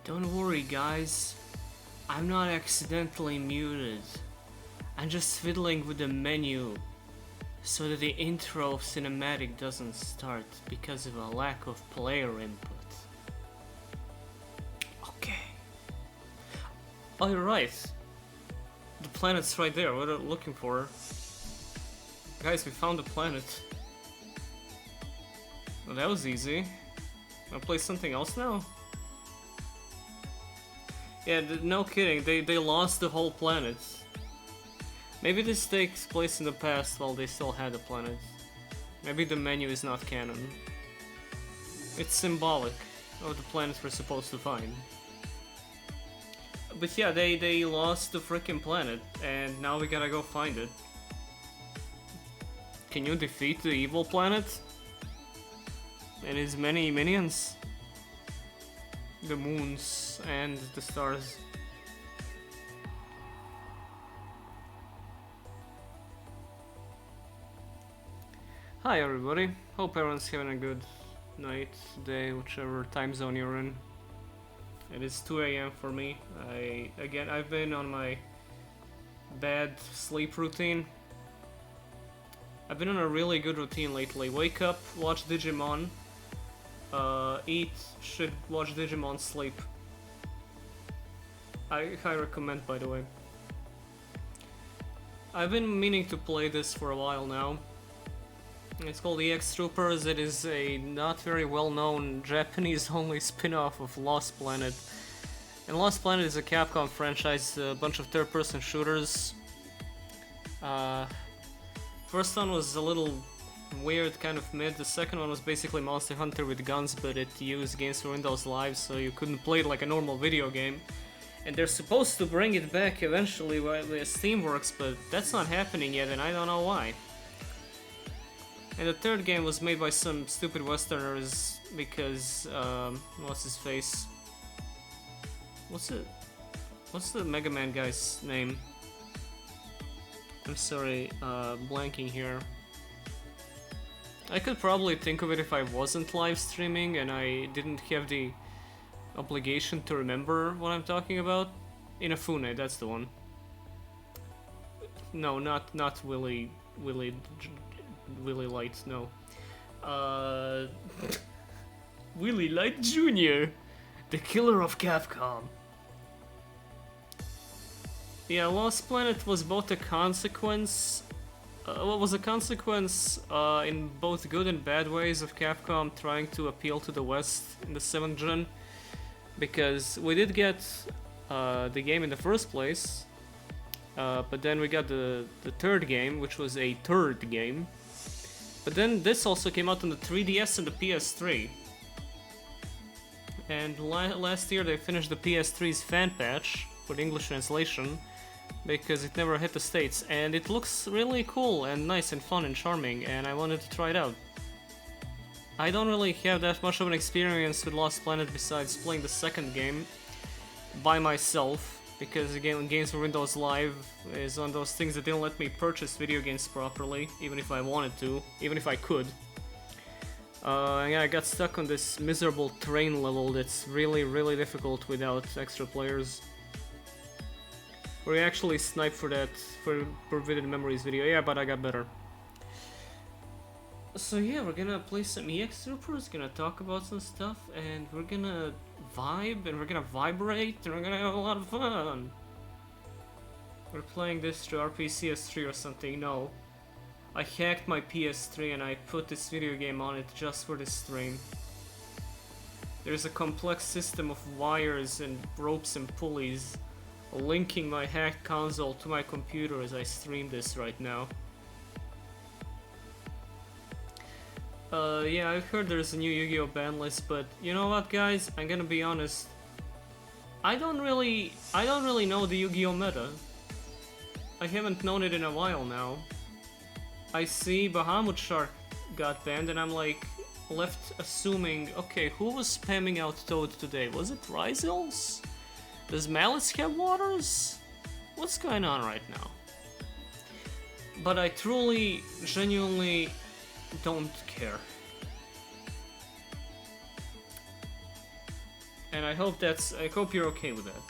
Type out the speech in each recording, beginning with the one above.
Don't worry, guys. I'm not accidentally muted. I'm just fiddling with the menu so that the intro cinematic doesn't start because of a lack of player input. Okay. Oh, you're right. The planet's right there. What are we looking for? Guys, we found the planet. Well, that was easy. Wanna play something else now? Yeah, no kidding, they lost the whole planet. Maybe this takes place in the past while they still had the planet. Maybe the menu is not canon. It's symbolic of the planet we're supposed to find. But yeah, they lost the freaking planet, and now we gotta go find it. Can you defeat the evil planet? And his many minions? The moons and the stars. Hi everybody, hope everyone's having a good night, day, whichever time zone you're in. It is 2 AM for me. I've been on my bad sleep routine. I've been on a really good routine lately. Wake up, watch Digimon, eat, shit, watch Digimon, sleep. I recommend, by the way. I've been meaning to play this for a while now. It's called E.X Troopers. It is a not very well-known Japanese-only spin-off of Lost Planet. And Lost Planet is a Capcom franchise, a bunch of third-person shooters. First one was a little weird, kind of mid. The second one was basically Monster Hunter with guns, but it used games for Windows Live, so you couldn't play it like a normal video game. And they're supposed to bring it back eventually with Steamworks, but that's not happening yet, and I don't know why. And the third game was made by some stupid Westerners because, what's his face? What's the Mega Man guy's name? I'm sorry, blanking here. I could probably think of it if I wasn't live streaming and I didn't have the obligation to remember what I'm talking about. Inafune, that's the one. No, not Willy Light, no. Willy Light Jr., the killer of Capcom. Yeah, Lost Planet was both a consequence. Was a consequence in both good and bad ways of Capcom trying to appeal to the West in the 7th gen. Because we did get the game in the first place, but then we got the third game, which was a third game. But then this also came out on the 3DS and the PS3. And last year they finished the PS3's fan patch for the English translation, because it never hit the States, and it looks really cool and nice and fun and charming, and I wanted to try it out. I don't really have that much of an experience with Lost Planet besides playing the second game by myself, because again, games for Windows Live is one of those things that didn't let me purchase video games properly, even if I wanted to, even if I could. Yeah, I got stuck on this miserable train level that's really difficult without extra players. Where you actually snipe for that, for Vivid Memories video, yeah, but I got better. So yeah, we're gonna play some E.X Troopers, gonna talk about some stuff, and we're gonna vibe, and we're gonna vibrate, and we're gonna have a lot of fun! We're playing this through our PS3 or something, no. I hacked my PS3 and I put this video game on it just for this stream. There's a complex system of wires and ropes and pulleys linking my hacked console to my computer as I stream this right now. Yeah, I've heard there's a new Yu-Gi-Oh ban list, but you know what, guys? I'm gonna be honest. I don't really know the Yu-Gi-Oh meta. I haven't known it in a while now. I see Bahamut Shark got banned, and I'm like left assuming, okay, who was spamming out Toad today? Was it Ryzels? Does Malice have waters? What's going on right now? But I truly, genuinely don't care. And I hope you're okay with that.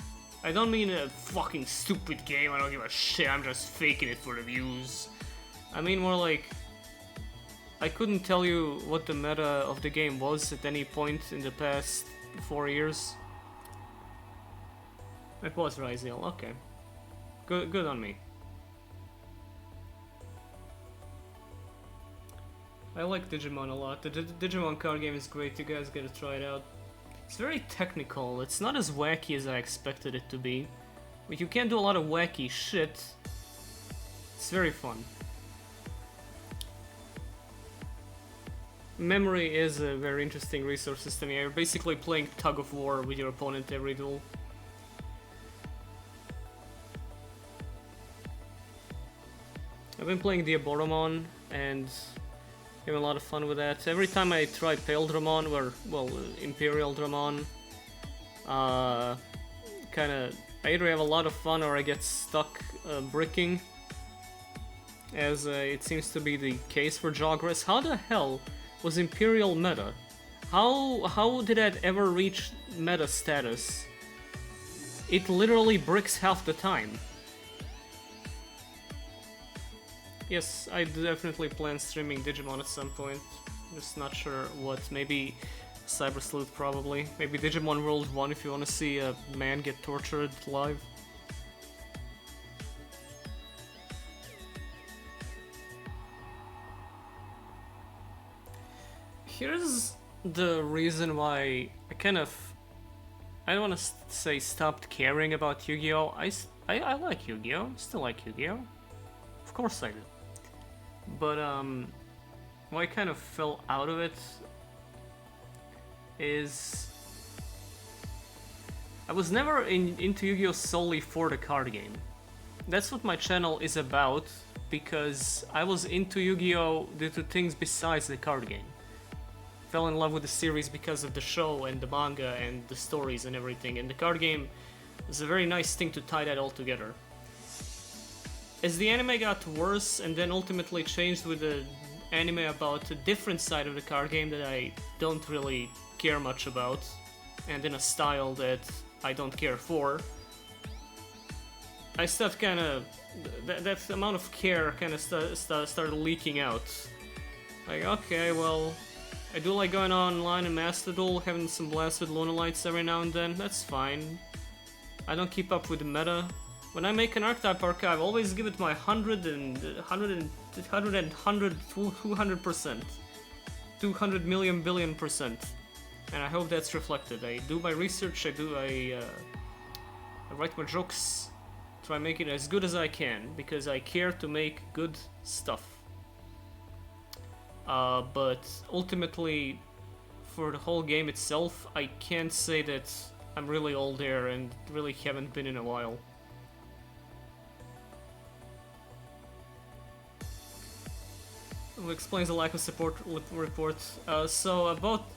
I don't mean a fucking stupid game, I don't give a shit, I'm just faking it for the views. I mean more like, I couldn't tell you what the meta of the game was at any point in the past 4 years. It was Ryziel, okay. Good on me. I like Digimon a lot. The Digimon card game is great, you guys gotta try it out. It's very technical, it's not as wacky as I expected it to be. But you can do a lot of wacky shit. It's very fun. Memory is a very interesting resource system. You're basically playing tug of war with your opponent every duel. I've been playing Diaboromon and having a lot of fun with that. Every time I try Pale Dramon, or, well, Imperial Dramon, kinda, I either have a lot of fun or I get stuck bricking, as it seems to be the case for Jogress. How the hell was Imperial meta? How did that ever reach meta status? It literally bricks half the time. Yes, I definitely plan streaming Digimon at some point. Just not sure what. Maybe Cyber Sleuth, probably. Maybe Digimon World 1 if you want to see a man get tortured live. Here's the reason why I kind of... I don't want to say stopped caring about Yu-Gi-Oh! I like Yu-Gi-Oh! Still like Yu-Gi-Oh! Of course I do. But why I kind of fell out of it is I was never into Yu-Gi-Oh! Solely for the card game. That's what my channel is about, because I was into Yu-Gi-Oh! Due to things besides the card game. Fell in love with the series because of the show and the manga and the stories and everything, and the card game was a very nice thing to tie that all together. As the anime got worse and then ultimately changed with the anime about a different side of the card game that I don't really care much about, and in a style that I don't care for, I started kind of... that amount of care kind of started leaking out. Like, okay, well, I do like going online and Master Duel, having some blasts with Lunalights every now and then, that's fine. I don't keep up with the meta. When I make an archetype archive, I always give it my 200% 200 million billion%. And I hope that's reflected. I do my research, I write my jokes, try to make it as good as I can, because I care to make good stuff. But ultimately, for the whole game itself, I can't say that I'm really all there and really haven't been in a while. Who explains the lack of support report. So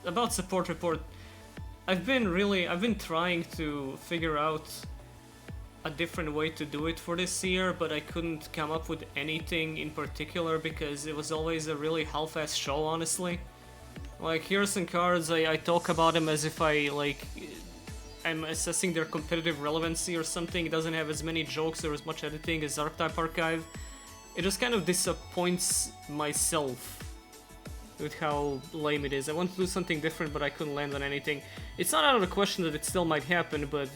about support report, I've been trying to figure out a different way to do it for this year, but I couldn't come up with anything in particular because it was always a really half-assed show, honestly. Like, here's some cards, I talk about them as if I'm assessing their competitive relevancy or something. It doesn't have as many jokes or as much editing as Archetype Archive. It just kind of disappoints myself with how lame it is. I want to do something different, but I couldn't land on anything. It's not out of the question that it still might happen, but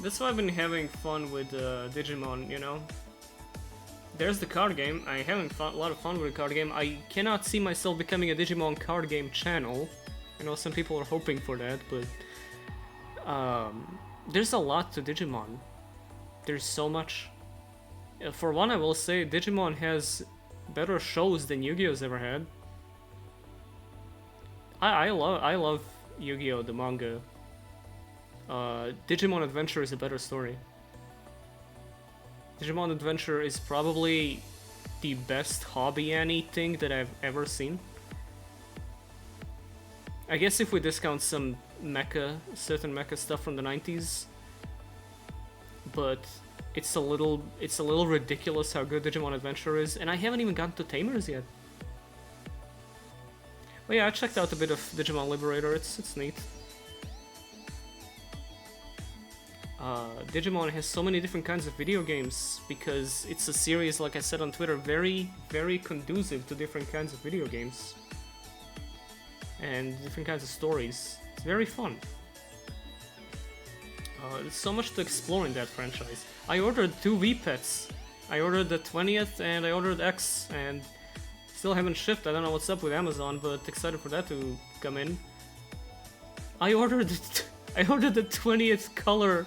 That's why I've been having fun with Digimon, you know? There's the card game. I'm having a lot of fun with the card game. I cannot see myself becoming a Digimon card game channel. I know some people are hoping for that, but there's a lot to Digimon. There's so much. For one, I will say Digimon has better shows than Yu-Gi-Oh's ever had. I love Yu-Gi-Oh! The manga. Digimon Adventure is a better story. Digimon Adventure is probably the best hobby anime thing that I've ever seen. I guess if we discount some certain mecha stuff from the 90s. But it's a little ridiculous how good Digimon Adventure is, and I haven't even gotten to Tamers yet. But yeah, I checked out a bit of Digimon Liberator. It's neat. Digimon has so many different kinds of video games because it's a series, like I said on Twitter, very, very conducive to different kinds of video games and different kinds of stories. It's very fun. There's so much to explore in that franchise. I ordered 2 V-Pets. I ordered the 20th and I ordered X, and still haven't shipped. I don't know what's up with Amazon, but excited for that to come in. I ordered the 20th color,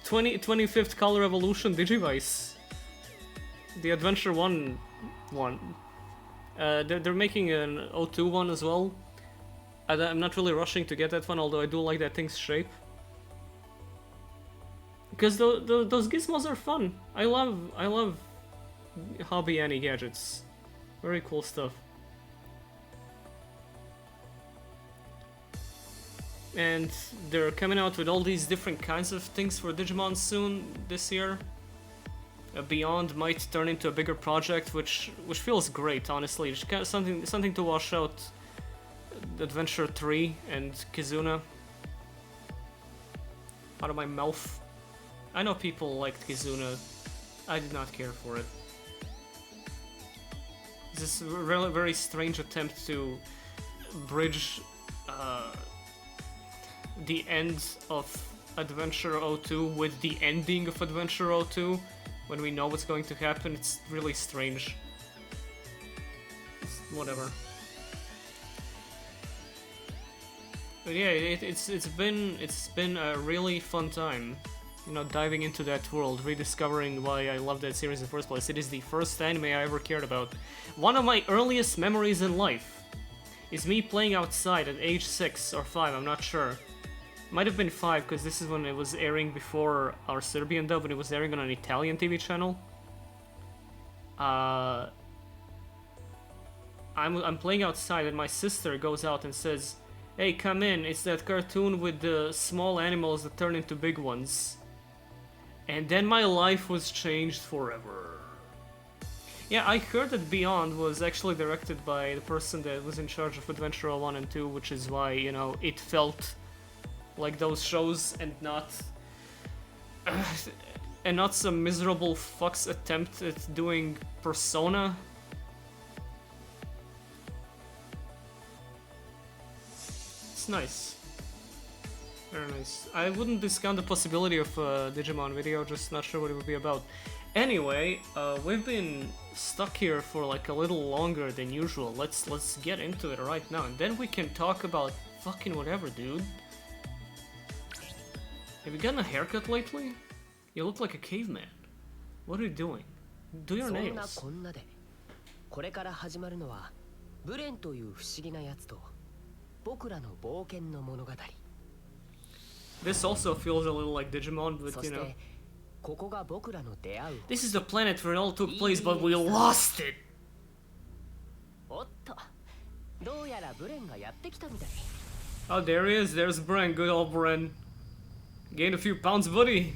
25th color evolution Digivice. The Adventure 1 one. They're making an O2 one as well. I'm not really rushing to get that one, although I do like that thing's shape. Because those gizmos are fun. I love Hobby Annie gadgets. Very cool stuff. And they're coming out with all these different kinds of things for Digimon soon this year. Beyond might turn into a bigger project, which feels great, honestly. It's kind of something to wash out Adventure 3 and Kizuna out of my mouth. I know people liked Kizuna. I did not care for it. This really very strange attempt to bridge the end of Adventure 02 with the ending of Adventure 02 when we know what's going to happen. It's really strange. Whatever. But yeah, it's been a really fun time, you know, diving into that world, rediscovering why I love that series in the first place. It is the first anime I ever cared about. One of my earliest memories in life is me playing outside at age 6 or 5, I'm not sure. Might have been 5, because this is when it was airing before our Serbian dub, and it was airing on an Italian TV channel. I'm playing outside, and my sister goes out and says, "Hey, come in, it's that cartoon with the small animals that turn into big ones." And then my life was changed forever. Yeah, I heard that Beyond was actually directed by the person that was in charge of Adventure 1 and 2, which is why, you know, it felt like those shows and not some miserable fuck's attempt at doing Persona. It's nice. Very nice. I wouldn't discount the possibility of a Digimon video, just not sure what it would be about. Anyway, we've been stuck here for like a little longer than usual. Let's get into it right now, and then we can talk about fucking whatever, dude. Have you gotten a haircut lately? You look like a caveman. What are you doing? Do your nails. This also feels a little like Digimon, but you know. This is the planet where it all took place, but we lost it! Oh, there he is. There's Bren. Good old Bren. Gained a few pounds, buddy.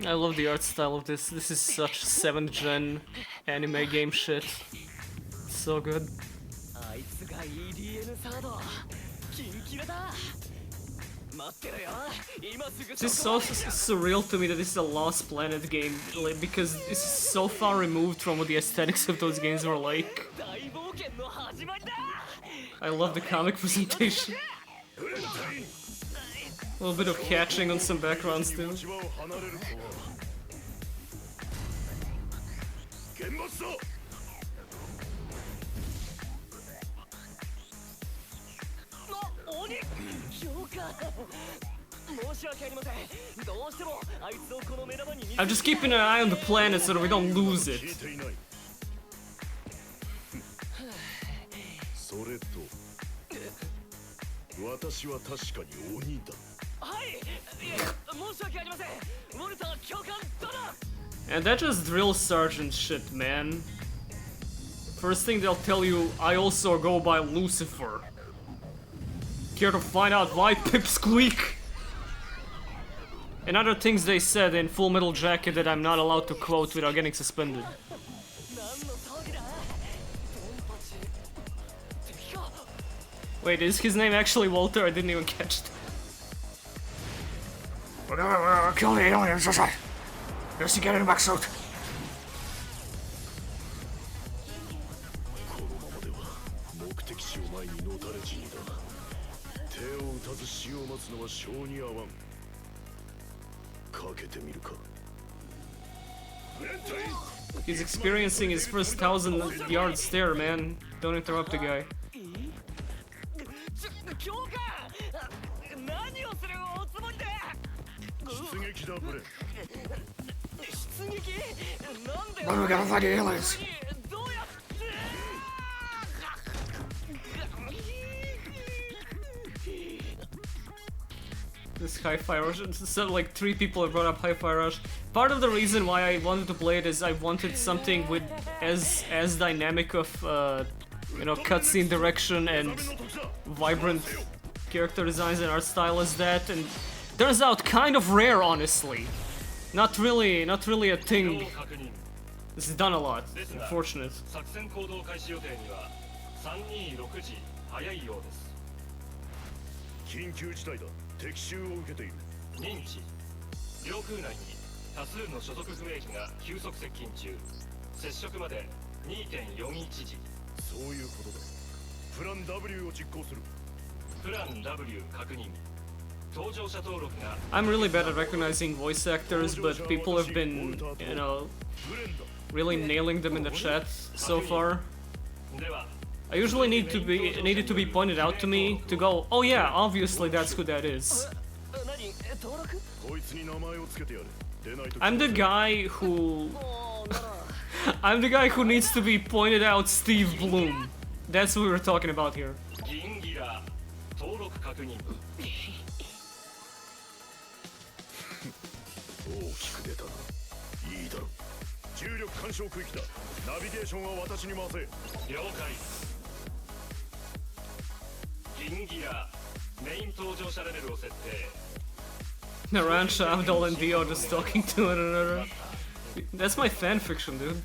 I love the art style of this. This is such 7th gen anime game shit. It's so good. It's just so surreal to me that this is a Lost Planet game, like, because this is so far removed from what the aesthetics of those games were like. I love the comic presentation. A little bit of catching on some backgrounds too. I'm just keeping an eye on the planet so that we don't lose it. And that just drill sergeant shit, man. First thing they'll tell you, I also go by Lucifer. Care to find out why, Pipsqueak? And other things they said in Full Metal Jacket that I'm not allowed to quote without getting suspended. Wait, is his name actually Walter? I didn't even catch that. Kill the aliens, right? Let's get in the back suit. He's experiencing his first 1,000-yard stare, man. Don't interrupt the guy. When we gotta find the aliens. This Hi-Fi Rush, so like 3 people have brought up Hi-Fi Rush. Part of the reason why I wanted to play it is I wanted something with as dynamic of you know, cutscene direction and vibrant character designs and art style as that, and turns out kind of rare, honestly. Not really a thing. This is done a lot. Unfortunate. I'm really bad at recognizing voice actors, but people have been, you know, really nailing them in the chat so far. I usually need it to be pointed out to me to go, oh yeah, obviously that's who that is. I'm the guy who I'm the guy who needs to be pointed out Steve Bloom. That's what we were talking about here. Naransha, Abdul, and Dio just talking to one another. That's my fanfiction, dude.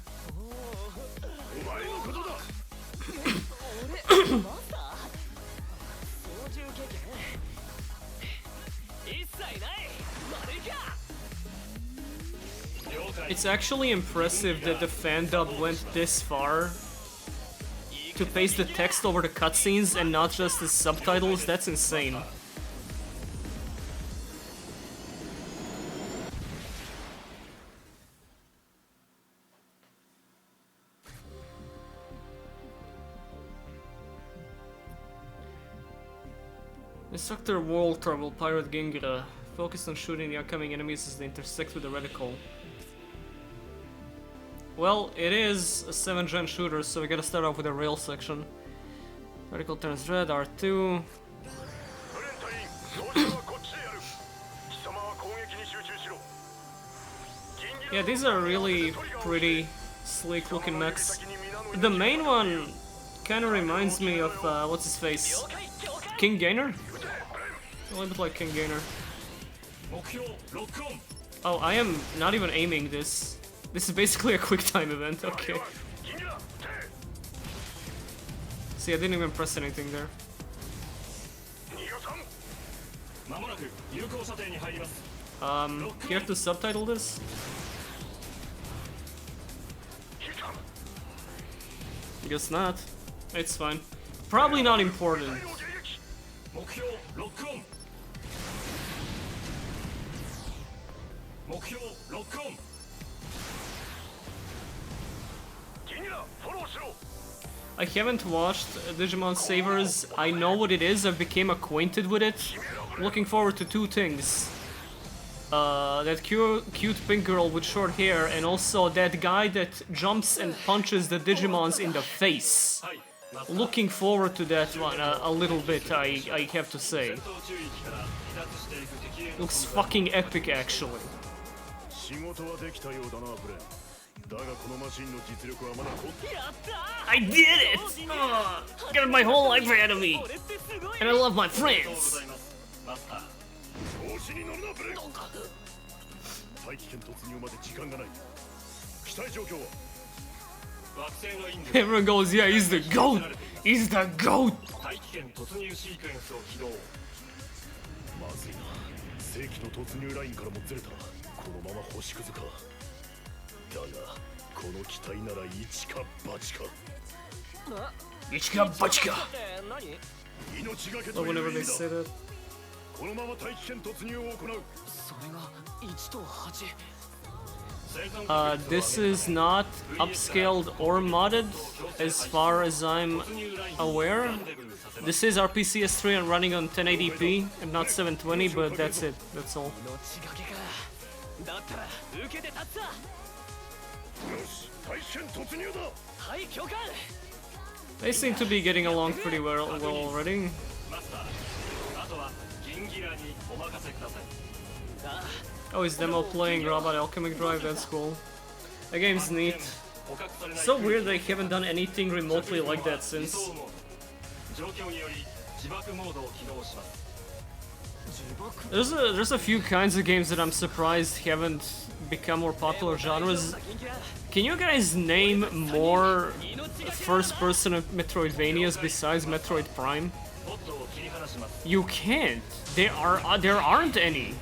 It's actually impressive that the fan dub went this far to paste the text over the cutscenes and not just the subtitles. That's insane. Instructor Walter will pirate Gingira, focused on shooting the upcoming enemies as they intersect with the reticle. Well, it is a 7th-gen shooter, so we gotta start off with a rail section. Reticle turns red, R2. Yeah, these are really pretty, sleek-looking mechs. The main one kinda reminds me of, what's his face? King Gainer? A little bit like King Gainer. Oh, I am not even aiming this. This is basically a quick time event, okay. See, I didn't even press anything there. You have to subtitle this? Guess not. It's fine. Probably not important. I haven't watched Digimon Savers. I know what it is, I've become acquainted with it. Looking forward to two things. That cute pink girl with short hair, and also that guy that jumps and punches the Digimons in the face. Looking forward to that one a little bit, I have to say. Looks fucking epic, actually. I did it! Got my whole life ahead of me! And I love my friends! Everyone goes, yeah, he's the GOAT! He's the GOAT! Ichika Bachika! But whenever they say that. This is not upscaled or modded, as far as I'm aware. This is RPCS3 and running on 1080p and not 720, but that's it, that's all. They seem to be getting along pretty well already. Oh, is demo playing Robot Alchemic Drive? That's cool. The game's neat. So weird they haven't done anything remotely like that since. There's a few kinds of games that I'm surprised haven't become more popular genres. Can you guys name more first-person Metroidvanias besides Metroid Prime? You can't. There aren't any.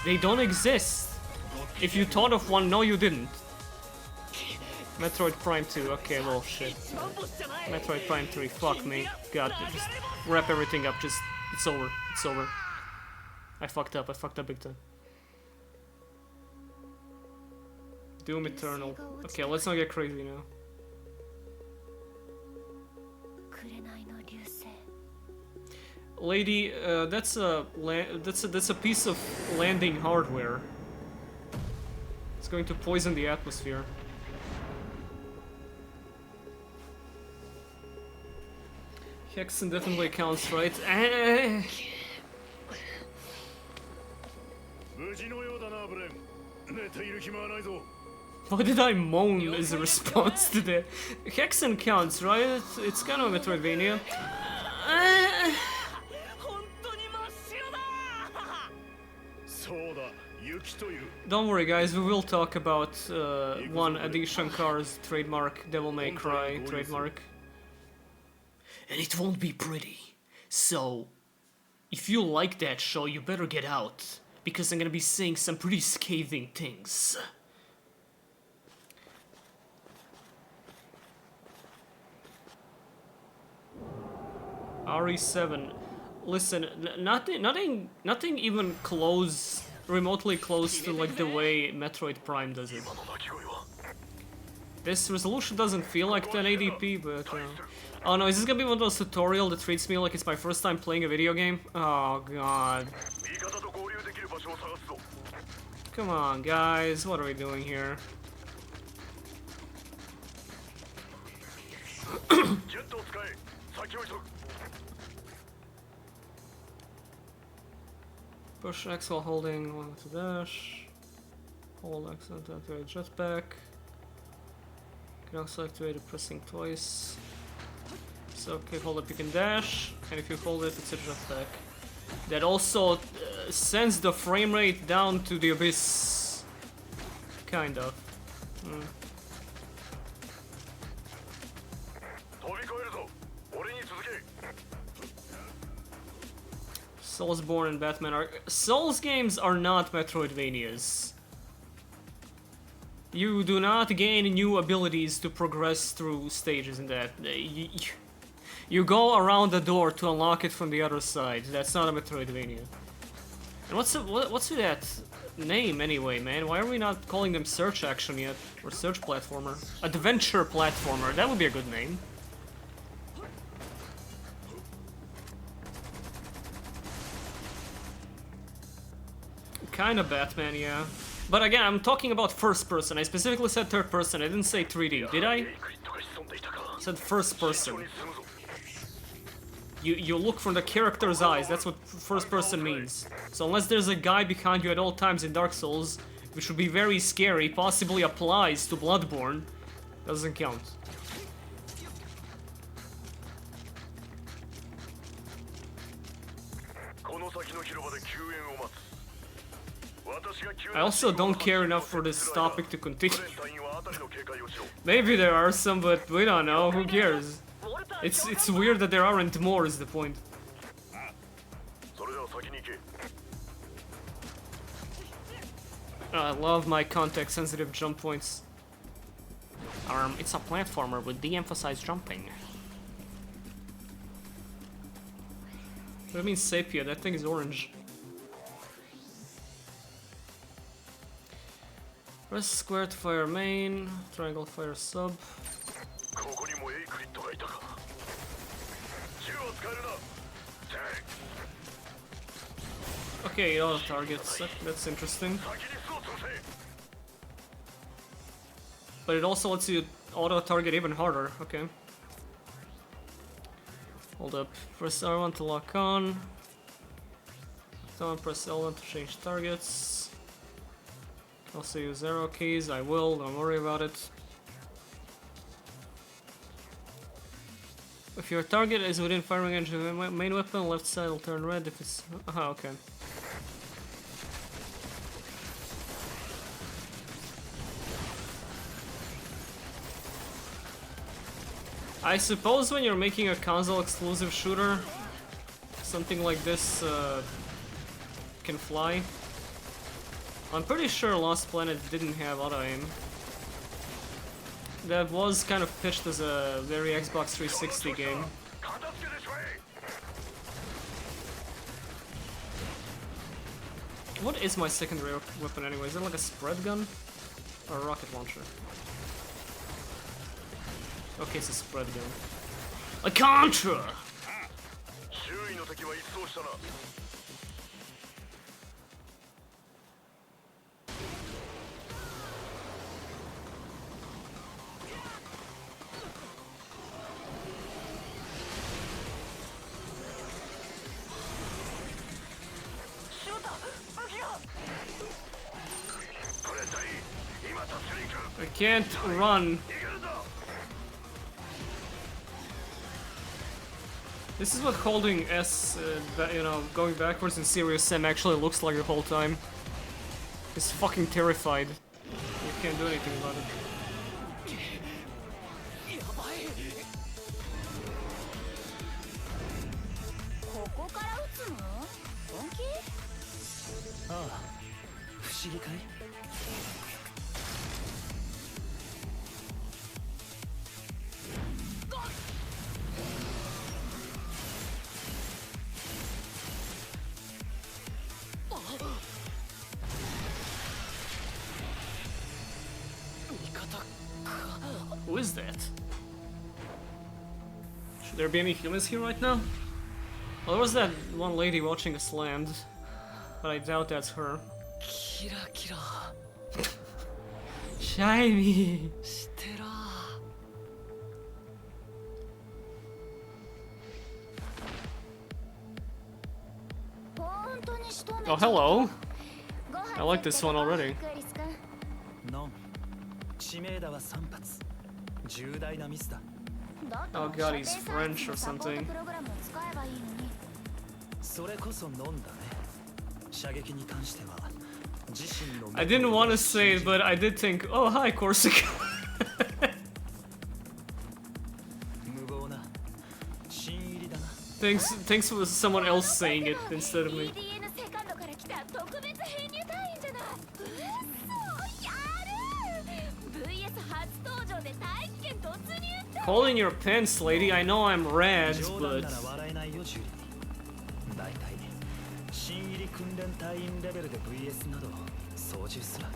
They don't exist. If you thought of one, no, you didn't. Metroid Prime 2. Okay, well, shit. Metroid Prime 3. Fuck me. God, just wrap everything up. Just it's over. It's over. I fucked up. I fucked up big time. Doom Eternal. Okay, let's not get crazy now. Lady, that's a piece of landing hardware. It's going to poison the atmosphere. Hexen definitely counts, right? Why did I moan as a response to that? Hexen counts, right? It's kind of a Metroidvania. Don't worry guys, we will talk about one Adi Shankar's trademark, Devil May Cry trademark. And it won't be pretty. So, if you like that show, you better get out. Because I'm gonna be saying some pretty scathing things. RE7. Listen, nothing even remotely close to like the way Metroid Prime does it. This resolution doesn't feel like 1080p, but oh no, is this gonna be one of those tutorials that treats me like it's my first time playing a video game? Oh god. Come on, guys, what are we doing here? Push X while holding one to dash. Hold X and activate jetpack. Can also activate it pressing twice. So okay, hold up, you can dash, and if you hold it, it's a jetpack. That also sends the frame rate down to the abyss. Kind of. Soulsborne and Batman are... Souls games are not Metroidvanias. You do not gain new abilities to progress through stages in that. You go around the door to unlock it from the other side. That's not a Metroidvania. And what's with that name anyway, man? Why are we not calling them search action yet? Or search platformer? Adventure platformer, that would be a good name. Kinda Batman, yeah. But again, I'm talking about first person. I specifically said third person, I didn't say 3D, did I? I said first person. You look from the character's eyes, that's what first person means. So unless there's a guy behind you at all times in Dark Souls, which would be very scary, possibly applies to Bloodborne, doesn't count. I also don't care enough for this topic to continue. Maybe there are some, but we don't know, who cares? It's weird that there aren't more is the point. I love my context-sensitive jump points. It's a platformer with de-emphasized jumping. What means sepia? That thing is orange. Press square to fire main, triangle fire sub. Okay, auto targets. That's interesting. But it also lets you auto target even harder. Okay. Hold up. Press R1 to lock on. Don't press L1 to change targets. Also use arrow keys. I will. Don't worry about it. If your target is within firing range of the main weapon, left side will turn red if it's... Aha, okay. I suppose when you're making a console-exclusive shooter, something like this can fly. I'm pretty sure Lost Planet didn't have auto-aim. That was kind of pitched as a very Xbox 360 game. What is my secondary weapon anyway? Is it like a spread gun? Or a rocket launcher? Okay, it's a spread gun. A Contra! I can't run. This is what holding S, you know, going backwards in Serious Sam actually looks like the whole time. He's fucking terrified. You can't do anything about it. Who is that? Should there be any humans here right now? Well, there was that one lady watching us land, but I doubt that's her. Shiny! Oh, hello! I like this one already. Oh god, he's French or something. I didn't want to say it, but I did think, oh hi Corsica. Thanks for someone else saying it instead of me. Call in your pants, lady. I know I'm rad, but... 式訓練隊員レベルで VS など操縦すら。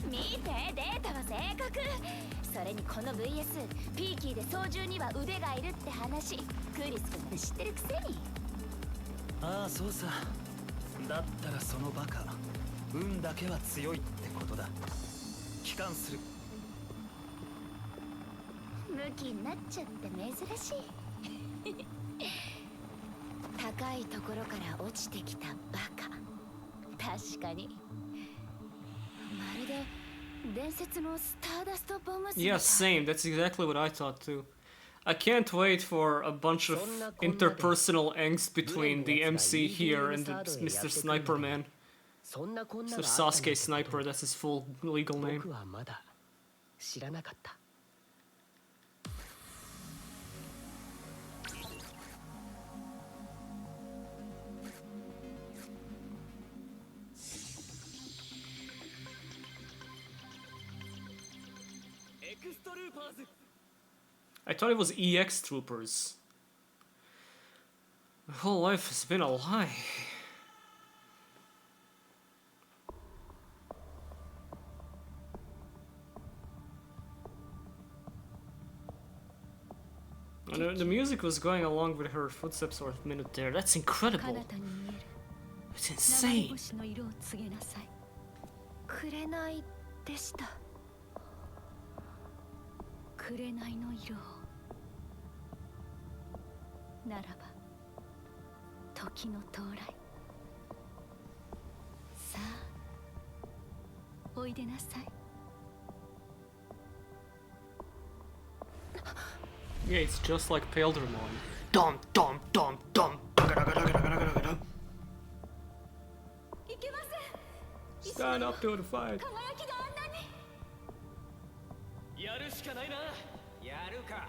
見てデータは正確。それにこの VS ピーキーで操縦には腕がいるって話クリス君なら知ってるくせに。ああそうさ。だったらそのバカ運だけは強いってことだ。帰還する。ムキになっちゃって珍しい。高いところから落ちてきたバカ。確かにまるで伝説のスターダストボムズ。 Yeah, same. That's exactly what I thought too. I can't wait for a bunch of interpersonal angst between the MC here and the Mr. Sniper Man. Mr. Sasuke Sniper, that's his full legal name. I thought it was E.X Troopers. My whole life has been a lie. And the music was going along with her footsteps for a minute there. That's incredible. It's insane. 紅でした。紅の色をならば時の到来。さあおいでなさい。 Yeah, it's just like Pale Digimon. Dum dum dum dum. Stand up to the fight. やるしかないな。やるか。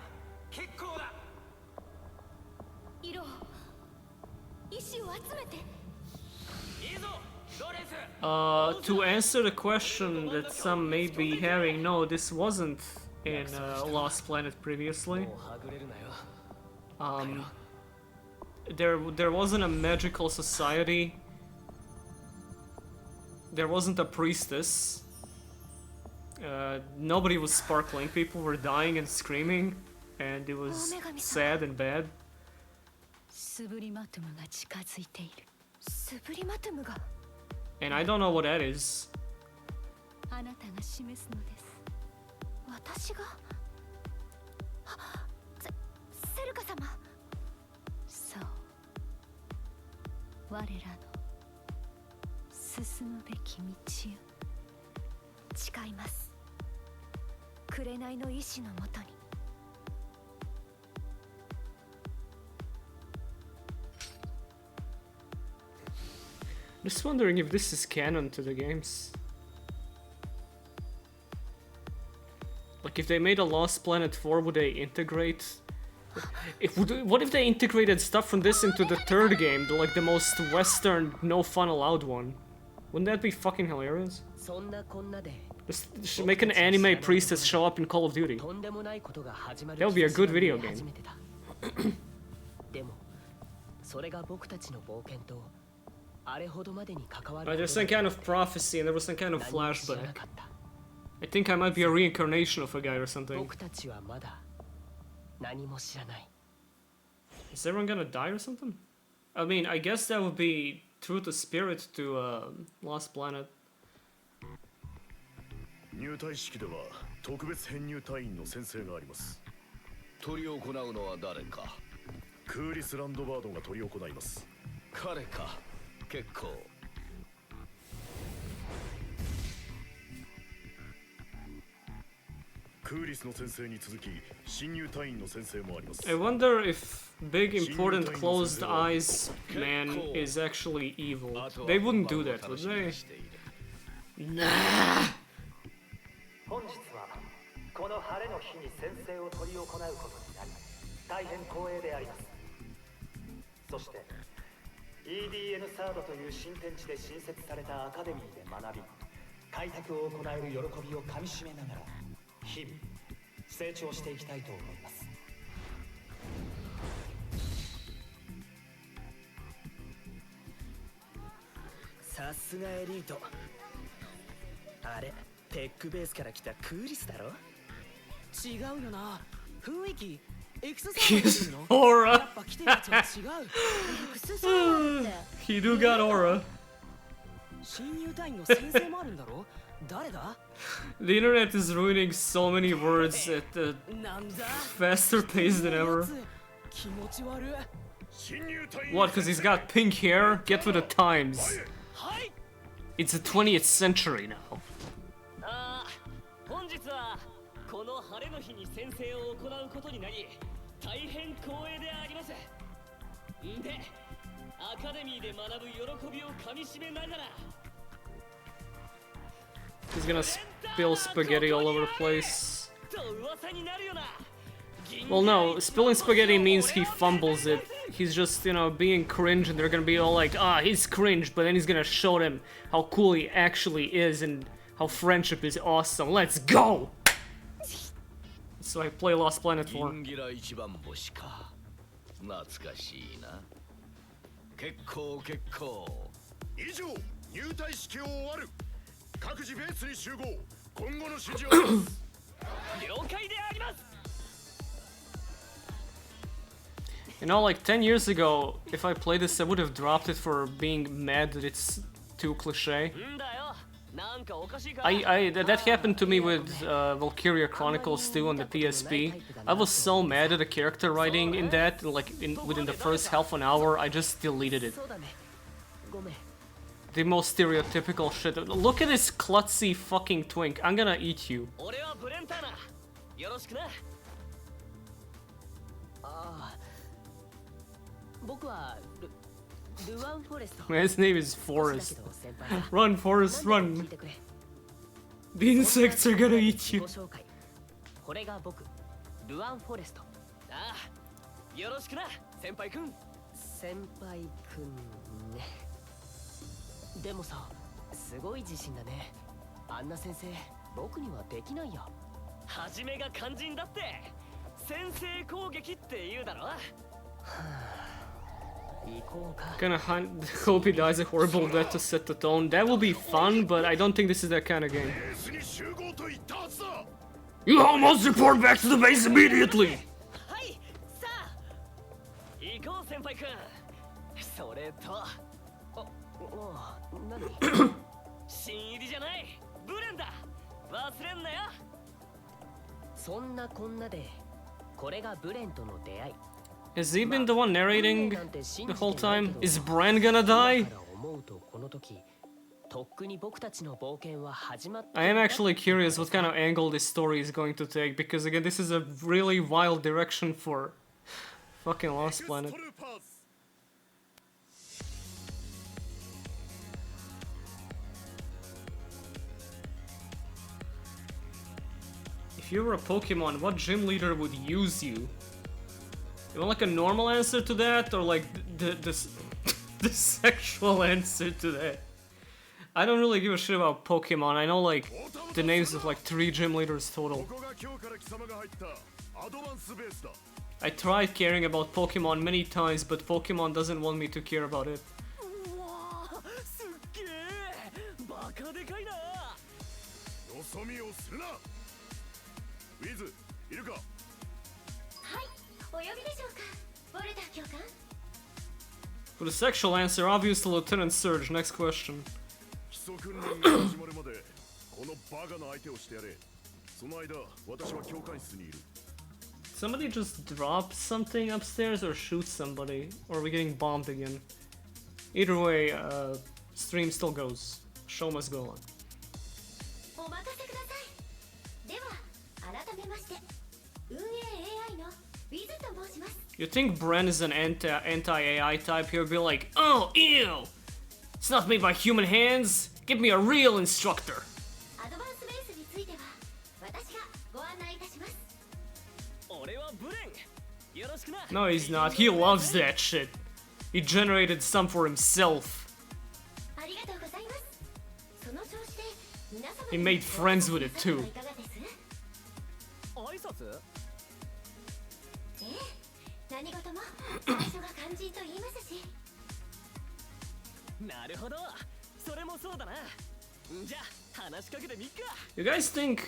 結構だ。色、意志を集めて。いいぞ、ドレス。To answer the question that some may be having, no, this wasn't in Lost Planet previously. There wasn't a magical society. There wasn't a priestess. Nobody was sparkling. People were dying and screaming, and it was sad and bad. And I don't know what that is. あなたが示すのです。私がセルカ様。そう、我らの進むべき道よ。誓います。紅の意志のもとに。 Just wondering if this is canon to the games. Like, if they made a Lost Planet 4, would they integrate... What if they integrated stuff from this into the third game, like the most western, no fun allowed one? Wouldn't that be fucking hilarious? Just make an anime priestess show up in Call of Duty. That would be a good video game. There's some kind of prophecy and there was some kind of flashback. I think I might be a reincarnation of a guy or something. Is everyone gonna die or something? I mean, I guess that would be true to spirit to Lost Planet. 入隊式では特別編入隊員の先生があります。執り行うのは誰か。クーリス・ランドバードが執り行います。彼か。結構。クーリスの先生に続き新入隊員の先生もあります。 I wonder if big important closed eyes man is actually evil. They wouldn't do that, would they? Nah. 本日はこの晴れの日に宣誓を執り行うことになり大変光栄であります。そして EDN サードという新天地で新設されたアカデミーで学び開拓を行える喜びをかみしめながら日々成長していきたいと思います。さすがエリート。あれ、テックベースから来たクーリスだろ。違うよな。雰囲気エクスサーバーの Aura. やっぱ来てるやつは違う。クスサーバーって He do got aura. 新入隊員の先生もあるんだろ。誰だ。 The internet is ruining so many words at a なんだ faster pace than ever. 気持ち悪い。 What, because he's got pink hair? Get with the times. はい。 It's the 20th century now. ああ、本日はこの晴れの日に宣誓を行うことになり、大変光栄であります。んで、アカデミーで学ぶ喜びをかみしめながら。 He's gonna spill spaghetti all over the place. Well, no, spilling spaghetti means he fumbles it. He's just, you know, being cringe, and they're gonna be all like, ah, he's cringe, but then he's gonna show them how cool he actually is and how friendship is awesome. Let's go! So I play Lost Planet 4. 各自ベースに集合。今後の指示を。了解であります。 You know, like 10 years ago, if I played this, I would have dropped it for being mad that it's too cliche. That happened to me with Valkyria Chronicles 2 on the PSP. I was so mad at the character writing in that, like within the first half an hour, I just deleted it. The most stereotypical shit. Look at this klutzy fucking twink. I'm gonna eat you. His name is Forrest. Run, Forrest, run. The insects are gonna eat you. これが僕、ルアン・フォレスト。ああ、よろしくな、先輩くん。先輩くんね。でもさ、すごい自信だね。あんな先生、僕にはできないよ。はじめが肝心だって。先制攻撃って言うだろ。Gonna hope he dies a horrible death to set the tone. That will be fun, but I don't think this is that kind of game. You all must report back to the base immediately! はい、さあ、行こう先輩くん。それと、何？新入りじゃない、ブレンだ。忘れんなよ。そんなこんなで、これがブレンとの出会い。 Has he been the one narrating the whole time? Is Bran gonna die? I am actually curious what kind of angle this story is going to take, because again, this is a really wild direction for fucking Lost Planet. If you were a Pokemon, what gym leader would use you? You want like a normal answer to that, or like the sexual answer to that? I don't really give a shit about Pokemon. I know like the names of like 3 gym leaders total. I tried caring about Pokemon many times, but Pokemon doesn't want me to care about it. For the sexual answer, obviously Lieutenant Surge. Next question. Somebody just drop something upstairs or shoot somebody, or are we getting bombed again? Either way, stream still goes. Show must go on. You think Bren is an anti-AI type? He'll be like, oh, ew! It's not made by human hands! Give me a real instructor! No, he's not. He loves that shit. He generated some for himself. He made friends with it too. それもそうだな。じゃあ話しかけてみっか。 You guys think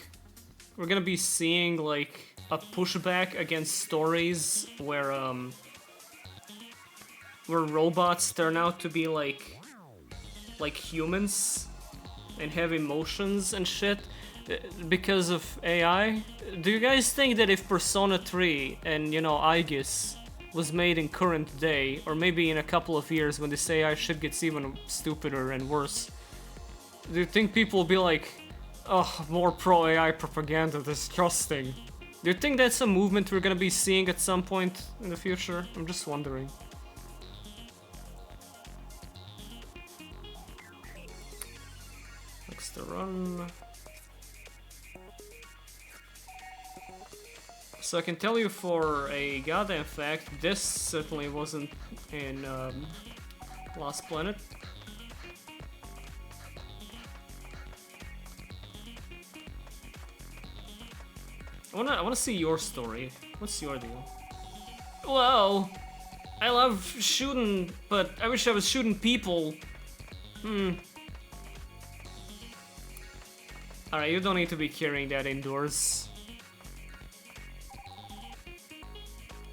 we're gonna be seeing like a pushback against stories where robots turn out to be like humans and have emotions and shit because of AI? Do you guys think that if Persona 3 and, you know, Aegis was made in current day, or maybe in a couple of years when this AI shit gets even stupider and worse, do you think people will be like, oh, more pro-AI propaganda, disgusting? Do you think that's a movement we're gonna be seeing at some point in the future? I'm just wondering. Next to run. So I can tell you for a goddamn fact, this certainly wasn't in Lost Planet. I wanna see your story. What's your deal? Well, I love shooting, but I wish I was shooting people. Alright, you don't need to be carrying that indoors.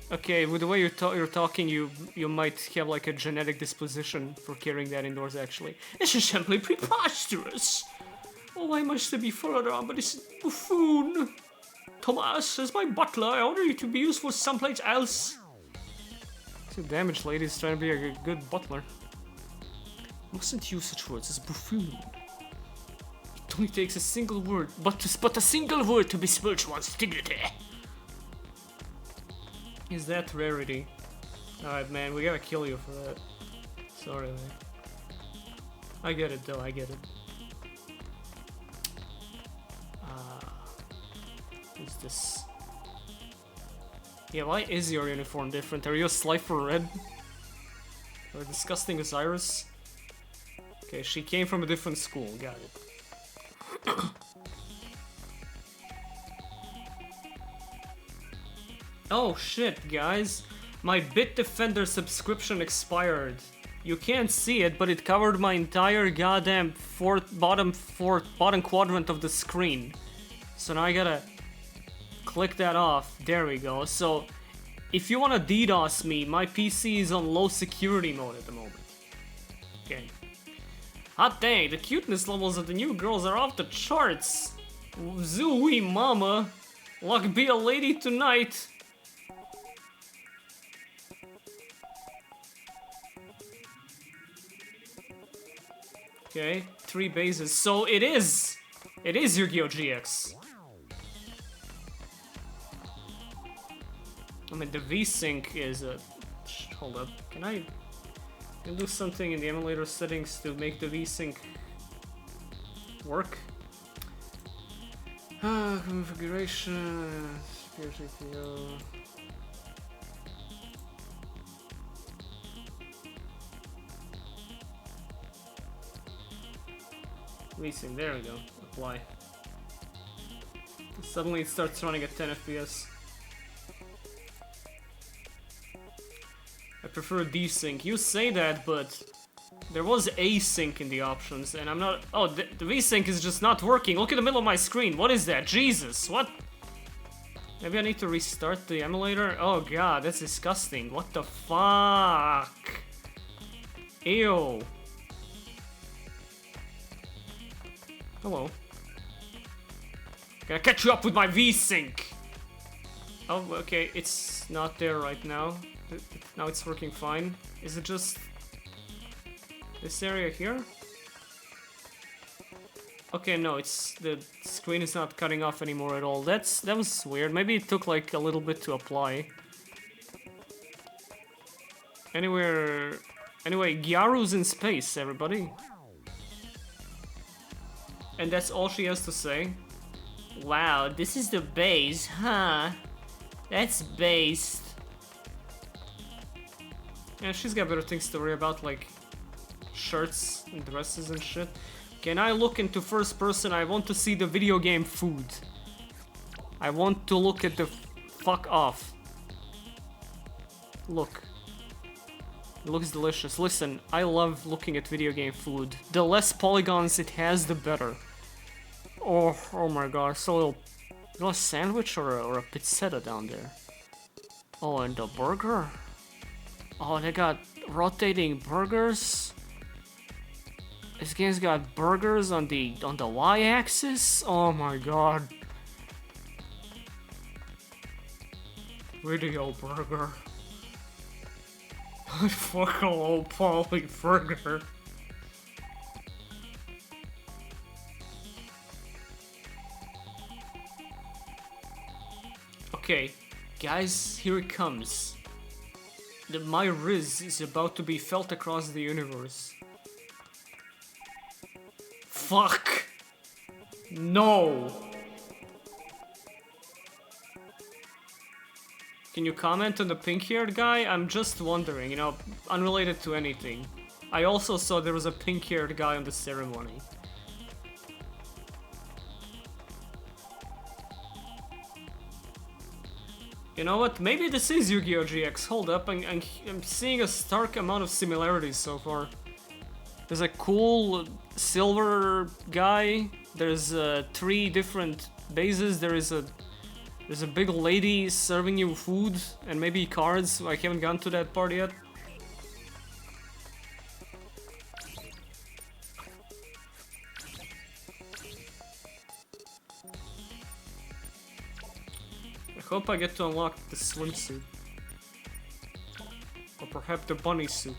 Okay, with the way you're talking, you might have like a genetic disposition for carrying that indoors, actually. This is simply preposterous! Oh, I must be further on, but this buffoon! Thomas, as my butler, I order you to be useful someplace else! Too damaged lady's trying to be a good butler. Mustn't use such words as buffoon. It only takes a single word, but a single word to besmirch one's dignity. Is that rarity? Alright, man, we gotta kill you for that. Sorry, man. I get it, though, I get it. Who's this? Yeah, why is your uniform different? Are you a Slifer Red? Or a disgusting Osiris? Okay, she came from a different school, got it. Oh shit, guys. My Bitdefender subscription expired. You can't see it, but it covered my entire goddamn bottom quadrant of the screen. So now I gotta click that off. There we go. So if you wanna DDoS me, my PC is on low security mode at the moment. Okay. Hot dang, the cuteness levels of the new girls are off the charts. Zooey mama. Luck be a lady tonight. Okay, 3 bases. So it is Yu-Gi-Oh! GX. I mean, the V-Sync is a... Hold up, can I do something in the emulator settings to make the V-Sync work? Configuration... GPO. V-Sync, there we go. Apply. Suddenly it starts running at 10 FPS. I prefer D-Sync. You say that, but there was A-Sync in the options, and I'm not... Oh, the V-Sync is just not working. Look at the middle of my screen. What is that? Jesus, what? Maybe I need to restart the emulator? Oh god, that's disgusting. What the fuck? Ew. Hello. Gonna catch you up with my V-Sync! Oh, okay, it's not there right now. Now it's working fine. Is it just this area here? Okay, no, it's the screen is not cutting off anymore at all. That was weird. Maybe it took like a little bit to apply. Anyway, Gyaru's in space, everybody. And that's all she has to say. Wow, this is the base, huh? That's based. Yeah, she's got better things to worry about, like shirts and dresses and shit. Can I look into first person? I want to see the video game food. I want to look at the fuck off. Look. It looks delicious. Listen, I love looking at video game food. The less polygons it has, the better. Oh my god, so a sandwich or a pizzetta down there? Oh, and the burger? Oh, they got rotating burgers. This game's got burgers on the y-axis. Oh my god. Video burger. Fuck a low poly burger. Okay, guys, here it comes. My Riz is about to be felt across the universe. Fuck! No! Can you comment on the pink-haired guy? I'm just wondering, you know, unrelated to anything. I also saw there was a pink-haired guy on the ceremony. You know what? Maybe this is Yu-Gi-Oh! GX. Hold up, I'm seeing a stark amount of similarities so far. There's a cool silver guy. There's 3 different bases. There's a big lady serving you food and maybe cards. I haven't gone to that part yet. I hope I get to unlock the swimsuit. Or perhaps the bunny suit.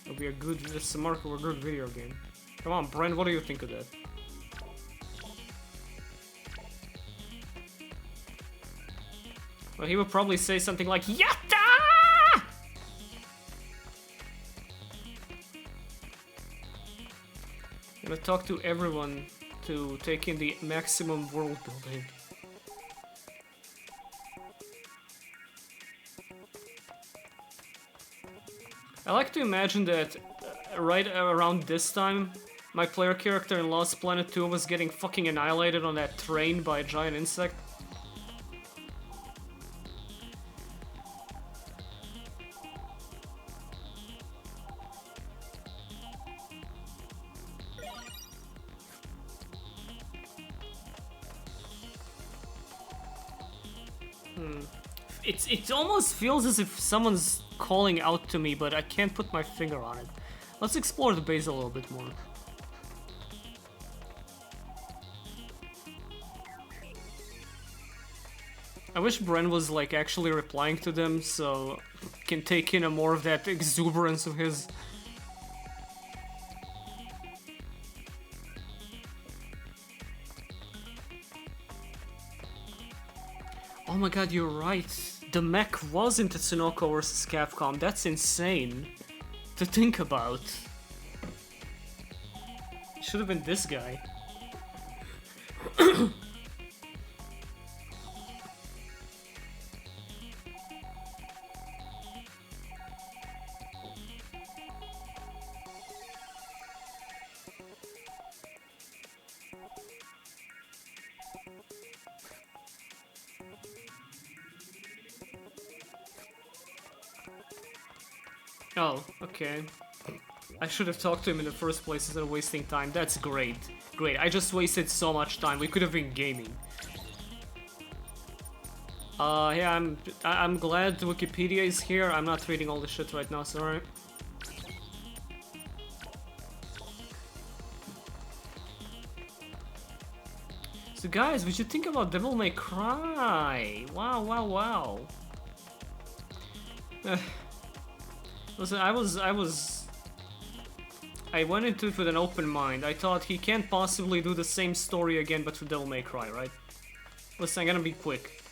It'll be it's the mark of a good video game. Come on, Brent, what do you think of that? Well, he would probably say something like, YATTA! I'm gonna talk to everyone to take in the maximum world building. I like to imagine that right around this time, my player character in Lost Planet 2 was getting fucking annihilated on that train by a giant insect. It almost feels as if someone's calling out to me, but I can't put my finger on it. Let's explore the base a little bit more. I wish Bren was like actually replying to them so I can take in more of that exuberance of his. Oh my god, you're right. The mech was in Tatsunoko vs. Capcom. That's insane to think about. It should have been this guy. Oh, okay. I should have talked to him in the first place instead of wasting time. That's great. Great, I just wasted so much time. We could have been gaming. Yeah, I'm glad Wikipedia is here. I'm not reading all the shit right now, sorry. So guys, we should think about Devil May Cry. Wow, wow, wow. Listen, I went into it with an open mind. I thought he can't possibly do the same story again, but for Devil May Cry, right? Listen, I'm gonna be quick.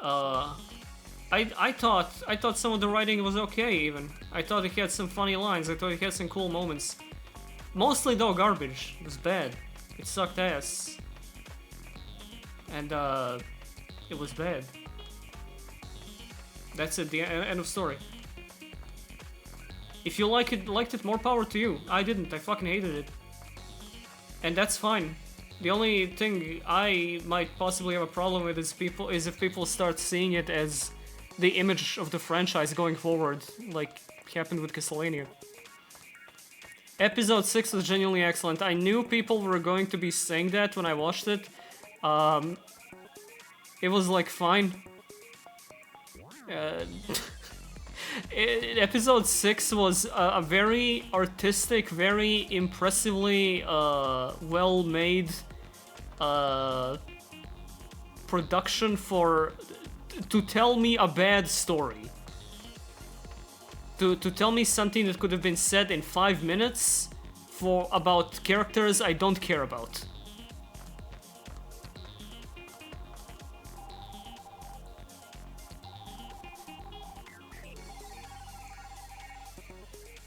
I thought some of the writing was okay, even. I thought he had some funny lines. I thought he had some cool moments. Mostly though, garbage. It was bad. It sucked ass. And it was bad. That's it. The end of story. If you liked it, more power to you. I didn't. I fucking hated it. And that's fine. The only thing I might possibly have a problem with is if people start seeing it as the image of the franchise going forward, like happened with Castlevania. Episode 6 was genuinely excellent. I knew people were going to be saying that when I watched it. It was like fine. Episode 6 was a very artistic, very impressively well-made production to tell me a bad story. To tell me something that could have been said in 5 minutes about characters I don't care about.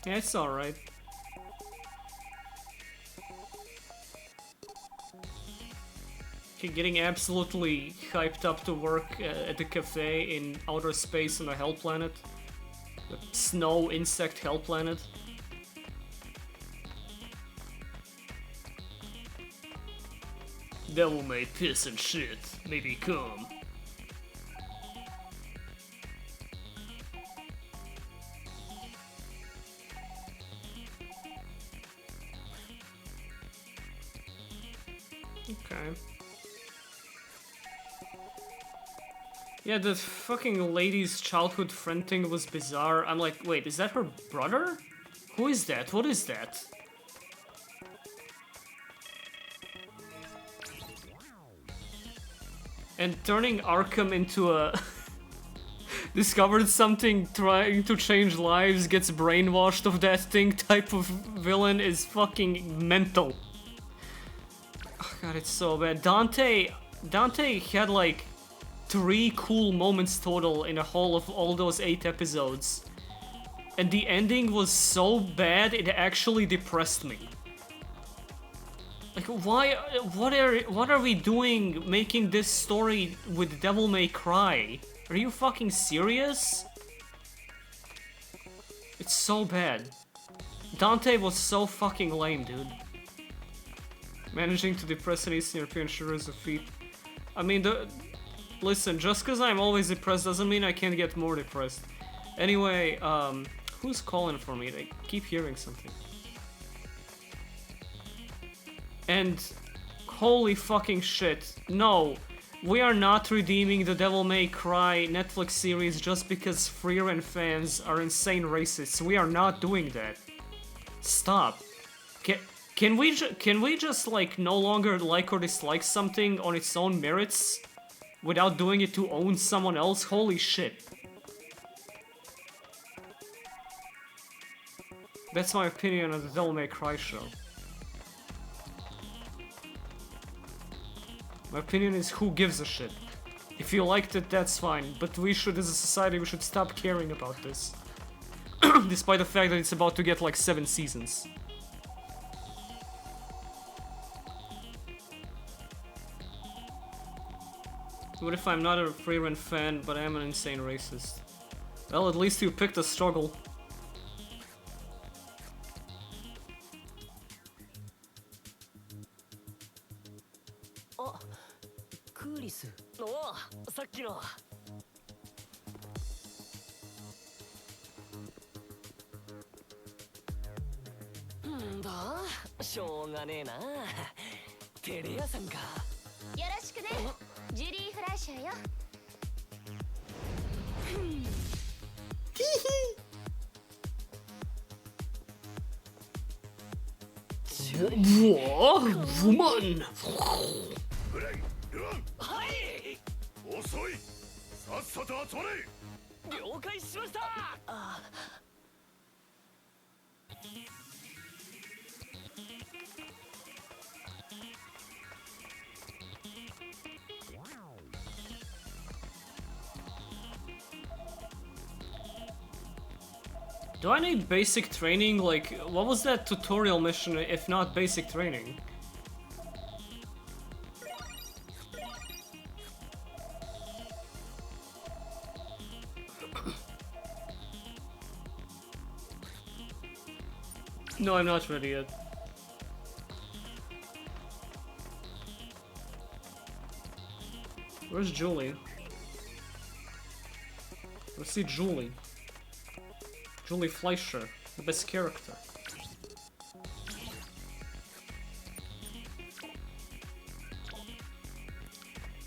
Yeah, it's alright. Okay, getting absolutely hyped up to work at the cafe in outer space on a hell planet. The snow insect hell planet. Devil may piss and shit, maybe come. Okay. Yeah, the fucking lady's childhood friend thing was bizarre. I'm like, wait, is that her brother? Who is that? What is that? And turning Arkham into a... discovered something trying to change lives, gets brainwashed of that thing type of villain is fucking mental. Oh god, it's so bad. Dante had like 3 cool moments total in a whole of all those 8 episodes. And the ending was so bad, it actually depressed me. Like, why, what are we doing making this story with Devil May Cry? Are you fucking serious? It's so bad. Dante was so fucking lame, dude. Managing to depress an Eastern European sure is a feat. I mean, listen, just because I'm always depressed doesn't mean I can't get more depressed. Anyway, who's calling for me? I keep hearing something. And holy fucking shit, no, we are not redeeming the Devil May Cry Netflix series just because Freer fans are insane racists. We are not doing that. Stop. Can we just like no longer like or dislike something on its own merits without doing it to own someone else? Holy shit. That's my opinion on the Devil May Cry show. My opinion is who gives a shit. If you liked it, that's fine, but we should, as a society, we should stop caring about this. Despite the fact that it's about to get like 7 seasons. What if I'm not a Freerun fan, but I am an insane racist? Well, at least you picked a struggle. Woman! Do I need basic training? Like, what was that tutorial mission if not basic training? No, I'm not ready yet. Where's Julie? Let's see Julie. Julie Fleischer, the best character.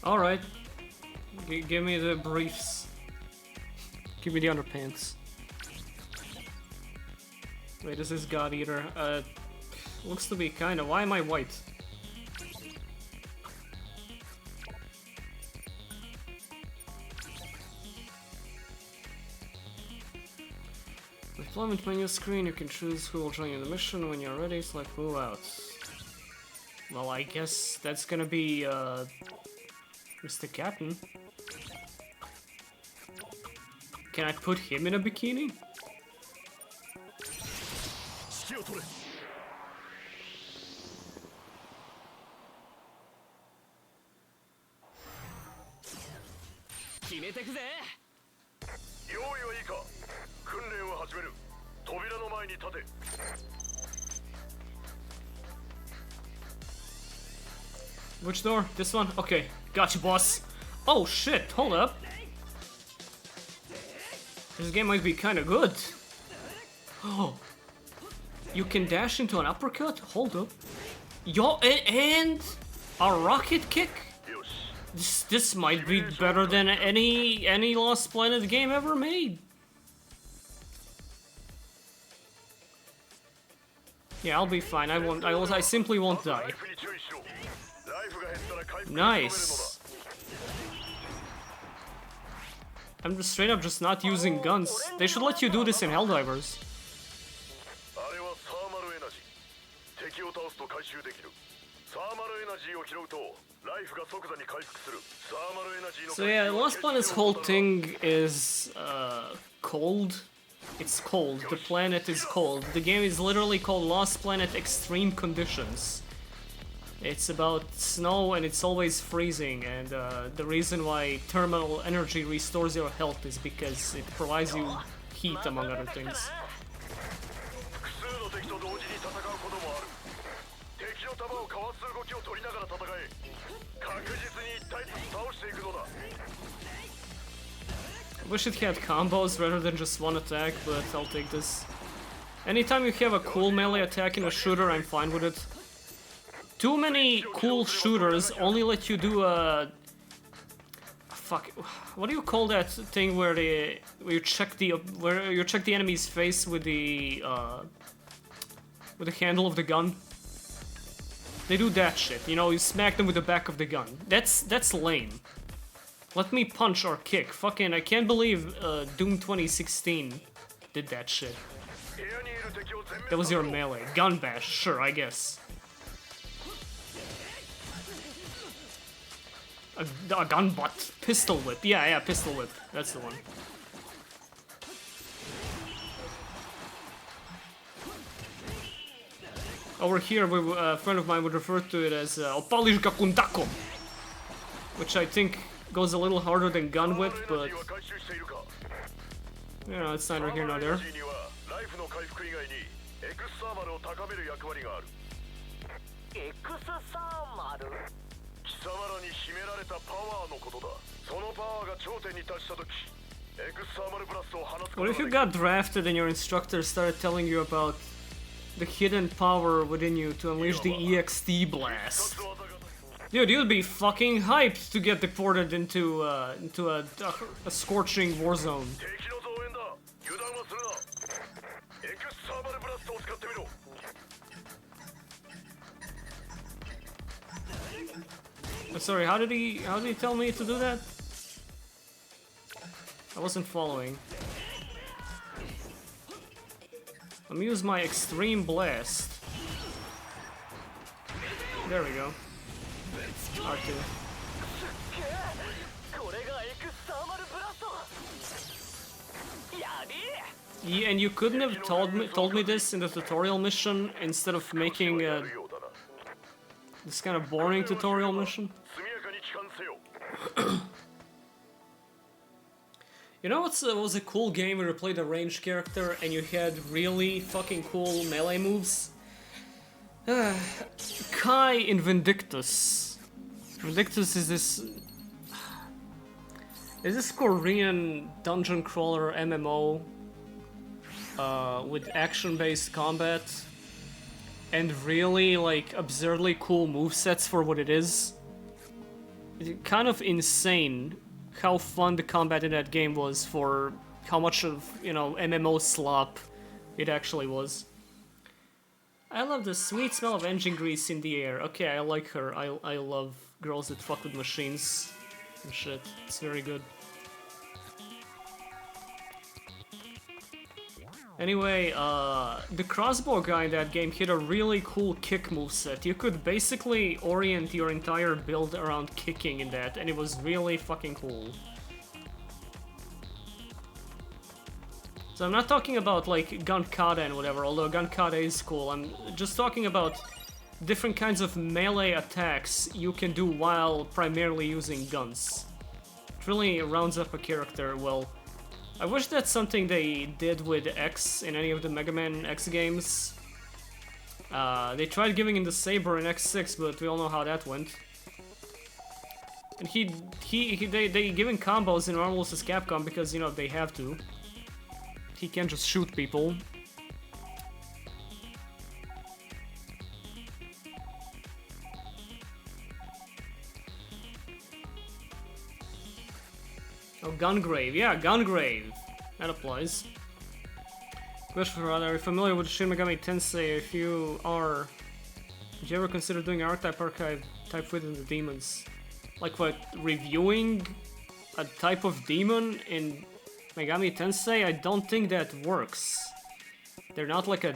Alright. Give me the briefs. Give me the underpants. Wait, is this God Eater? Looks to be kinda. Why am I white? Deployment menu screen, you can choose who will join you in the mission. When you're ready, select move out. Well, I guess that's gonna be, Mr. Captain. Can I put him in a bikini? Which door? This one? Okay, gotcha, boss. Oh shit, hold up. This game might be kinda good. Oh. You can dash into an uppercut? Hold up. Yo, and a rocket kick? This might be better than any Lost Planet game ever made. Yeah, I'll be fine. I simply won't die. Nice. I'm just straight up just not using guns. They should let you do this in Helldivers. So yeah, Lost Planet's whole thing is cold. It's cold. The planet is cold. The game is literally called Lost Planet Extreme Conditions. It's about snow and it's always freezing, and the reason why thermal energy restores your health is because it provides you heat, among other things. I wish it had combos rather than just one attack, but I'll take this. Anytime you have a cool melee attack in a shooter, I'm fine with it. Too many cool shooters only let you do a... Fuck, what do you call that thing where you check the enemy's face with the handle of the gun? They do that shit, you know, you smack them with the back of the gun. That's lame. Let me punch or kick. Fucking, I can't believe Doom 2016 did that shit. That was your melee. Gun bash, sure, I guess. A gun butt. Pistol whip. Yeah, pistol whip. That's the one. Over here, a friend of mine would refer to it as Opaliżka Kundako, which I think goes a little harder than gun whip, but you know, it's neither here nor there. What if you got drafted and your instructor started telling you about the hidden power within you to unleash the EXT blast? Dude, you'd be fucking hyped to get deported into a scorching war zone. Sorry, how did he tell me to do that? I wasn't following. Let me use my extreme blast. There we go. R2. Yeah, and you couldn't have told me this in the tutorial mission instead of making this kind of boring tutorial mission. You know what was a cool game where you played a ranged character and you had really fucking cool melee moves? Kai in Vindictus. Vindictus is this... Is this Korean dungeon crawler MMO with action-based combat and really like absurdly cool movesets for what it is? It's kind of insane how fun the combat in that game was for how much of, you know, MMO slop it actually was. I love the sweet smell of engine grease in the air. Okay, I like her. I love girls that fuck with machines and shit. It's very good. Anyway, the crossbow guy in that game had a really cool kick moveset. You could basically orient your entire build around kicking in that, and it was really fucking cool. So I'm not talking about like gun kata and whatever, although gun kata is cool. I'm just talking about different kinds of melee attacks you can do while primarily using guns. It really rounds up a character well. I wish that's something they did with X in any of the Mega Man X games. They tried giving him the saber in X6, but we all know how that went. And they give him combos in Marvel vs. Capcom because, you know, they have to. He can't just shoot people. Oh, Gungrave. Yeah, Gungrave. That applies. Question for are you familiar with Shin Megami Tensei? If you are, did you ever consider doing an archetype archive type within the demons? Like what, reviewing a type of demon in Megami Tensei? I don't think that works. They're not like a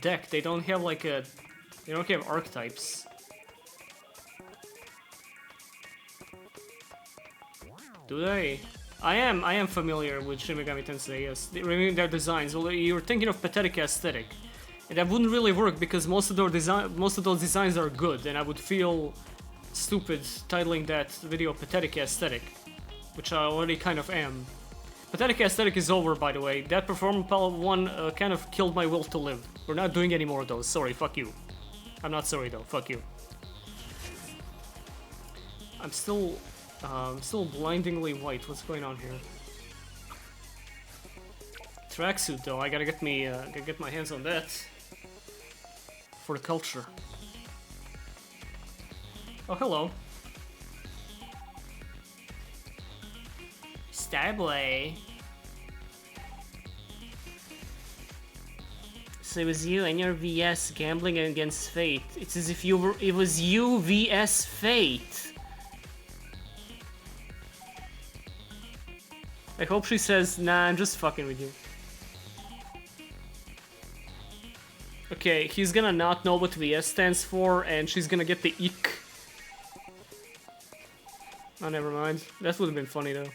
deck. They don't have like a... They don't have archetypes. Do they? I am familiar with Shin Megami Tensei, yes. Reviewing their designs. Well, you're thinking of Pathetic Aesthetic. And that wouldn't really work because most of those designs are good, and I would feel stupid titling that video Pathetic Aesthetic, which I already kind of am. Pathetic Aesthetic is over, by the way. That performance one kind of killed my will to live. We're not doing any more of those. Sorry, fuck you. I'm not sorry though, fuck you. I'm still blindingly white. What's going on here? Tracksuit though, I gotta get my hands on that. For the culture. Oh, hello. Starboy. So it was you and your VS gambling against fate. It's as if it was you VS fate. I hope she says, nah, I'm just fucking with you. Okay, he's gonna not know what VS stands for, and she's gonna get the eek. Oh, never mind. That would have been funny though.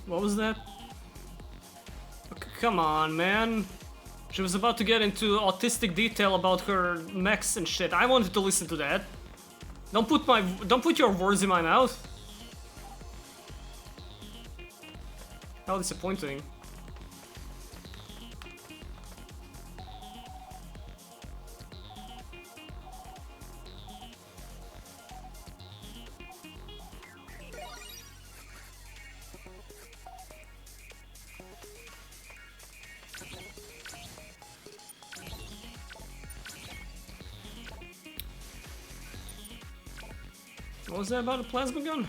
What was that? Come on, man. She was about to get into autistic detail about her mechs and shit. I wanted to listen to that. Don't put your words in my mouth. How disappointing. What was that about a plasma gun?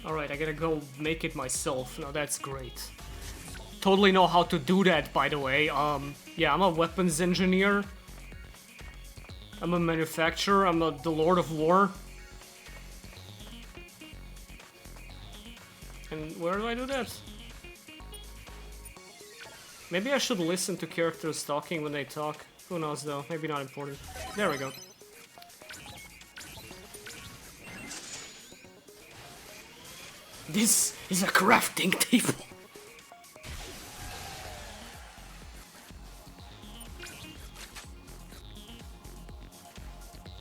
Alright, I gotta go make it myself. Now that's great. Totally know how to do that, by the way. Yeah, I'm a weapons engineer. I'm a manufacturer. I'm the Lord of War. And where do I do that? Maybe I should listen to characters talking when they talk. Who knows though, maybe not important. There we go. This is a crafting table.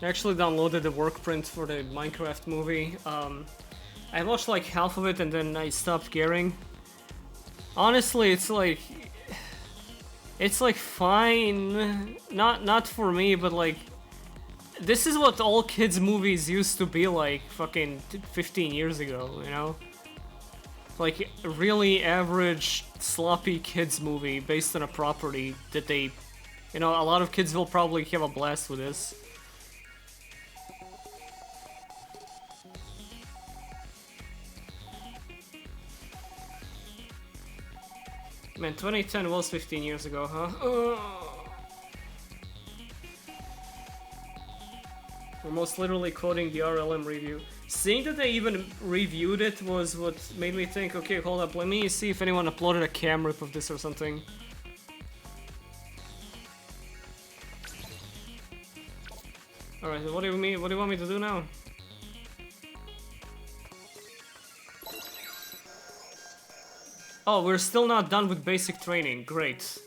I actually downloaded the work print for the Minecraft movie. I watched like half of it and then I stopped caring. Honestly, it's like fine. Not for me, but like this is what all kids movies used to be like fucking 15 years ago, you know? Like a really average sloppy kids movie based on a property that they, you know, a lot of kids will probably have a blast with this. Man, 2010 was 15 years ago, huh? We're most literally quoting the RLM review. Seeing that they even reviewed it was what made me think, okay, hold up, let me see if anyone uploaded a cam rip of this or something. Alright, what do you mean? What do you want me to do now? Oh, we're still not done with basic training. Great.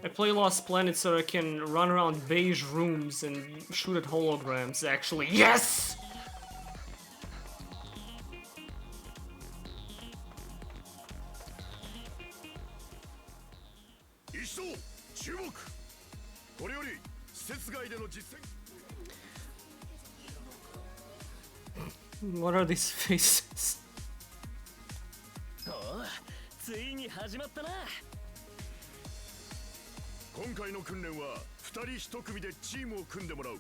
I play Lost Planet so I can run around beige rooms and shoot at holograms, actually. Yes! What are these faces? ついに始まったな。今回の訓練は2人1組でチームを組んでもらう。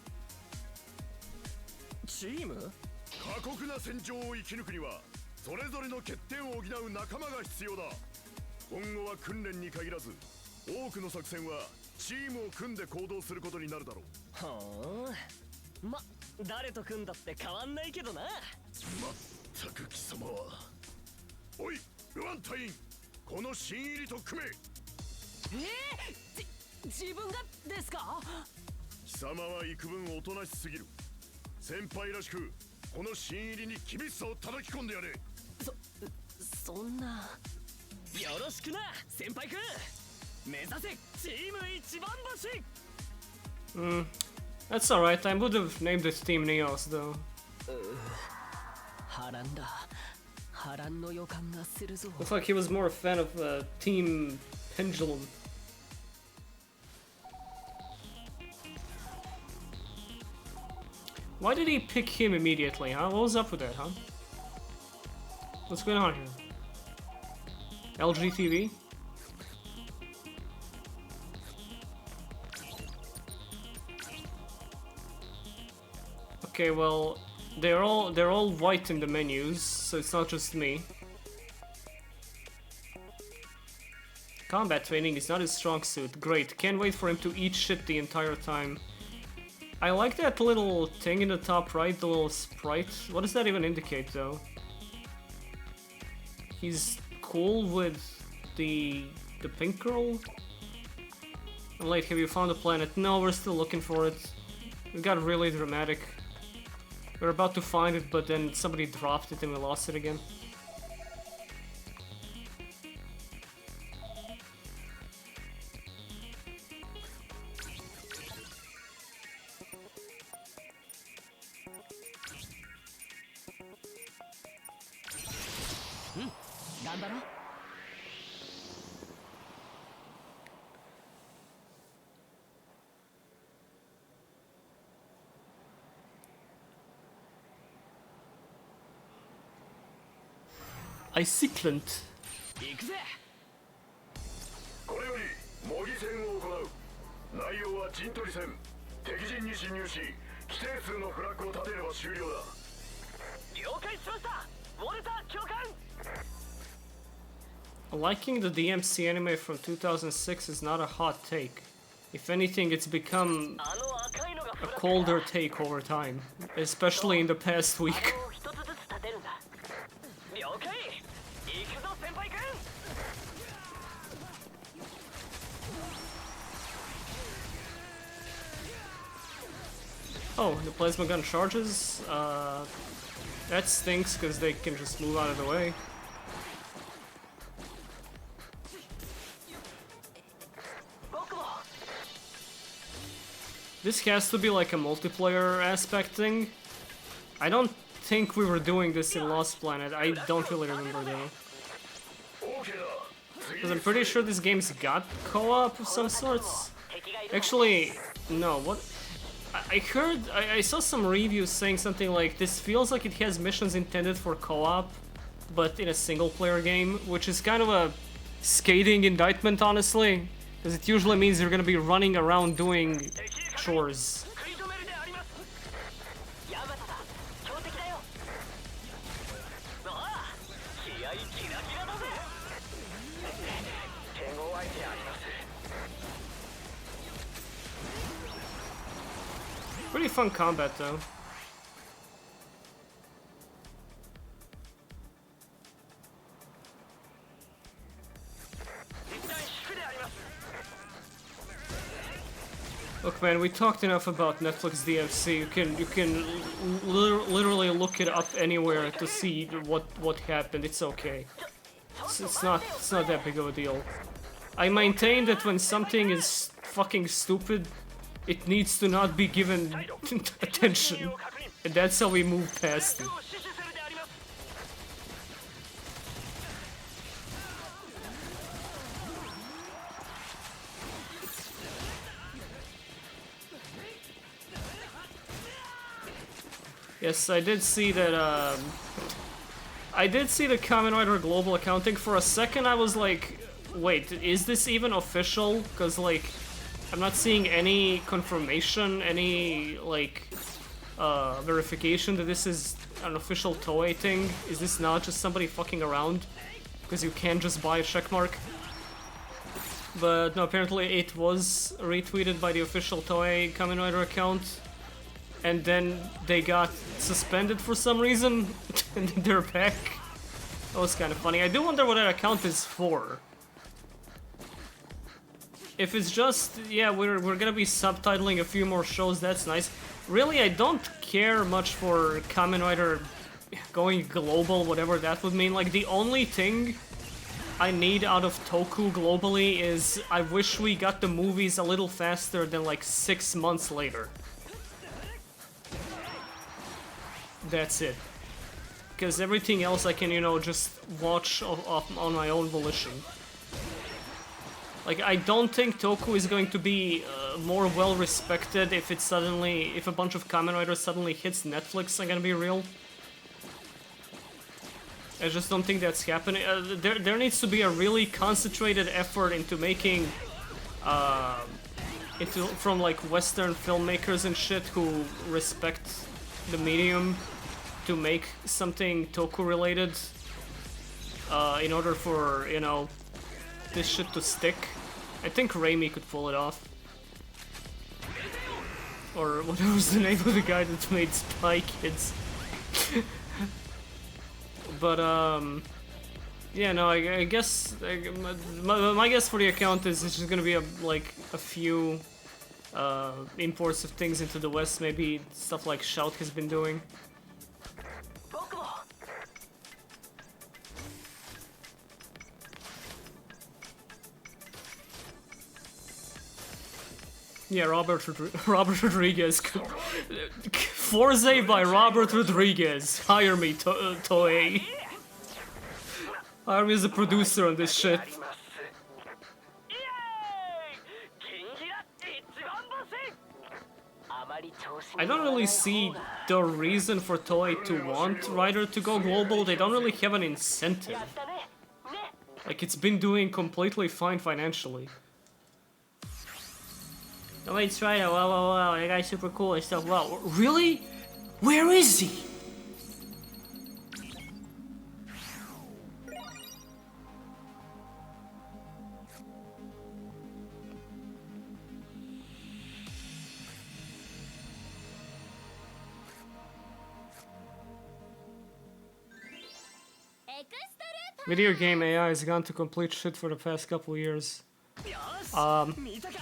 チーム？過酷な戦場を生き抜くにはそれぞれの欠点を補う仲間が必要だ。今後は訓練に限らず多くの作戦はチームを組んで行動することになるだろう。はあ。ま、誰と組んだって変わんないけどな。まったく貴様は。おい、ルアン隊員、この新入りと組め。自分がですか？貴様は幾分おとなしすぎる。先輩らしくこの新入りに厳しさを叩き込んでやれ。そんな。よろしくな、先輩くん。目指せチーム一番星。That's alright. I would have named this team Neos though. 波乱だ。波乱の予感がするぞ。Looks like he was more a fan of Team Pendulum. Why did he pick him immediately, huh? What was up with that, huh? What's going on here? LGTV? Okay, well, they're all white in the menus, so it's not just me. Combat training is not his strong suit. Great, can't wait for him to eat shit the entire time. I like that little thing in the top right, the little sprite. What does that even indicate, though? He's cool with the pink girl? I'm late, have you found the planet? No, we're still looking for it. It got really dramatic. We were about to find it, but then somebody dropped it and we lost it again. Icyclant. 行くぜ。これより模擬戦を行う。内容は陣取り戦。敵陣に侵入し、規定数のフラッグを立てれば終了だ。了解しました。ウォルター教官。Liking the DMC anime from 2006 is not a hot take. If anything, it's become a colder take over time, especially in the past week. Oh, the plasma gun charges? That stinks because they can just move out of the way. This has to be like a multiplayer aspect thing, I don't think we were doing this in Lost Planet. I don't really remember though. Because I'm pretty sure this game's got co-op of some sorts. Actually, no, what? I heard, I saw some reviews saying something like, this feels like it has missions intended for co-op, but in a single-player game, which is kind of a scathing indictment, honestly. Because it usually means you're gonna be running around doing chores. Pretty fun combat though. Look, man, we talked enough about Netflix DFC. You can literally look it up anywhere to see what happened. It's okay. It's not that big of a deal. I maintain that when something is fucking stupid, it needs to not be given attention, and that's how we move past it. Yes, I did see that, I did see the Kamen Rider Global Accounting. For a second I was like, wait, is this even official? Because, like, I'm not seeing any confirmation, any, like, verification that this is an official Toei thing. Is this not just somebody fucking around? Because you can't just buy a checkmark. But no, apparently it was retweeted by the official Toei Kamen Rider account. And then they got suspended for some reason, and then they're back. That was kind of funny. I do wonder what that account is for. If it's just, yeah, we're gonna be subtitling a few more shows, that's nice. Really, I don't care much for Kamen Rider going global, whatever that would mean. Like, the only thing I need out of Toku globally is I wish we got the movies a little faster than, like, 6 months later. That's it. Because everything else I can, you know, just watch on my own volition. Like, I don't think Toku is going to be more well respected if it suddenly, if a bunch of Kamen Riders suddenly hits Netflix, I'm gonna be real. I just don't think that's happening. There needs to be a really concentrated effort into making, from like Western filmmakers and shit who respect the medium, to make something Toku related, in order for, you know, this shit to stick. I think Raimi could pull it off. Or what was the name of the guy that made Spy Kids? But, yeah, no, I guess, my guess for the account is it's just gonna be like a few imports of things into the West, maybe stuff like Shout has been doing. Yeah, Robert Rodriguez. Forze by Robert Rodriguez. Hire me, Toei. Hire me as a producer on this shit. I don't really see the reason for Toei to want Rider to go global. They don't really have an incentive. Like, it's been doing completely fine financially. Oh, it's Rider, wow, that guy's super cool and stuff. Wow, really? Where is he? Video game AI has gone to complete shit for the past couple years.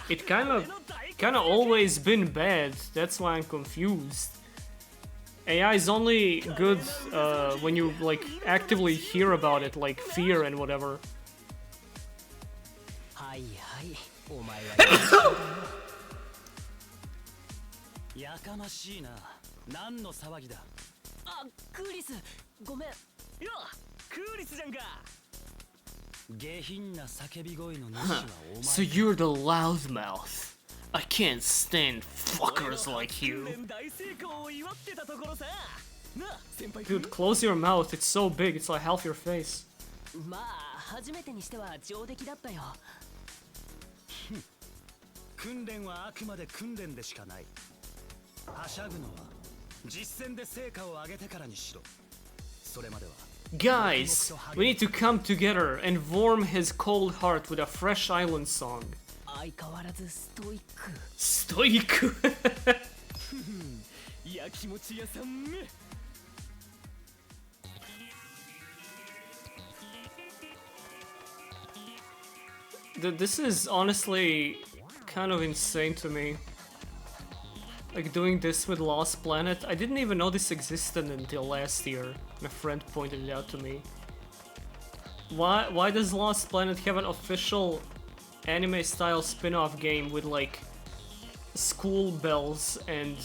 It kind of always been bad. That's why I'm confused. AI is only good when you like actively hear about it, like Fear and whatever. あ、クーリス、ごめん。よ、クーリスじゃんか。下品な叫び声の主はお前。So you're the loudmouth. I can't stand fuckers like you. 大成功を祝ってたところさ。なあ、先輩。Dude, close your mouth. It's so big. It's like half your face. まあ、初めてにしては上出来だったよ。訓練はあくまで訓練でしかない。はしゃぐのは実戦で成果を上げてからにしろ。それまでは。Guys, we need to come together and warm his cold heart with a fresh island song. 相変わらずストイック。ストイック。いや、気持ち屋さんめ。This is honestly kind of insane to me. Like doing this with Lost Planet. I didn't even know this existed until last year. My friend pointed it out to me. Why does Lost Planet have an official anime style spin-off game with like school bells and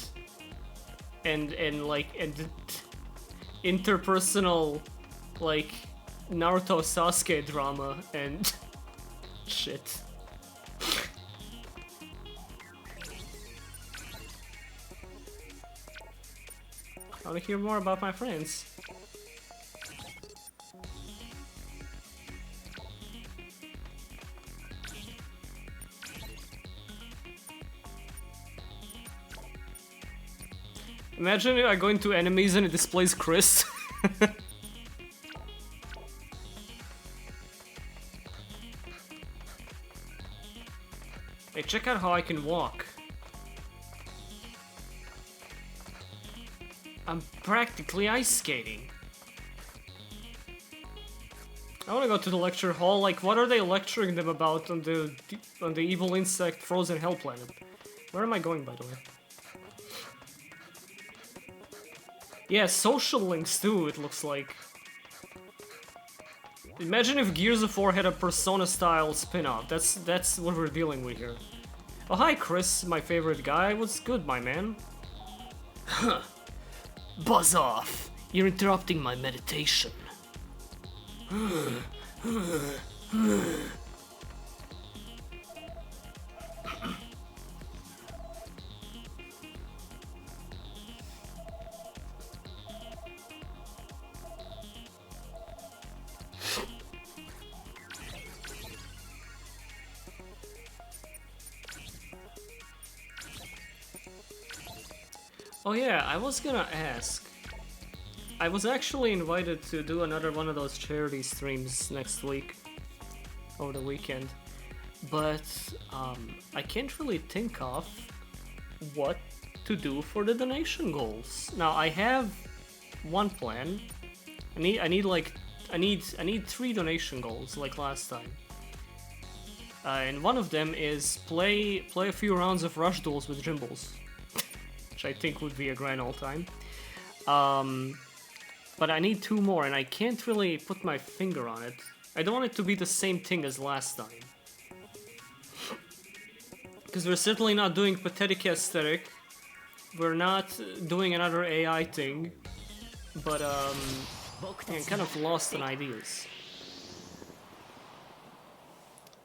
interpersonal like Naruto Sasuke drama and shit. I want to hear more about my friends. Imagine I go into enemies and it displays Chris. Hey, check out how I can walk. I'm practically ice skating. I wanna go to the lecture hall. Like, what are they lecturing them about on the evil insect frozen hell planet? Where am I going, by the way? Yeah, social links too, it looks like. Imagine if Gears of War had a Persona-style spin-off. That's what we're dealing with here. Oh, hi, Chris, my favorite guy. What's good, my man? Huh. Buzz off! You're interrupting my meditation. Oh yeah, I was gonna ask. I was actually invited to do another one of those charity streams next week, over the weekend, but I can't really think of what to do for the donation goals. Now I have one plan. I need 3 donation goals like last time, and one of them is play a few rounds of Rush Duels with Jimbles, which I think would be a grand old time. But I need 2 more, and I can't really put my finger on it. I don't want it to be the same thing as last time. Because we're certainly not doing Pathetic Aesthetic. We're not doing another AI thing. But, I'm kind of lost on ideas.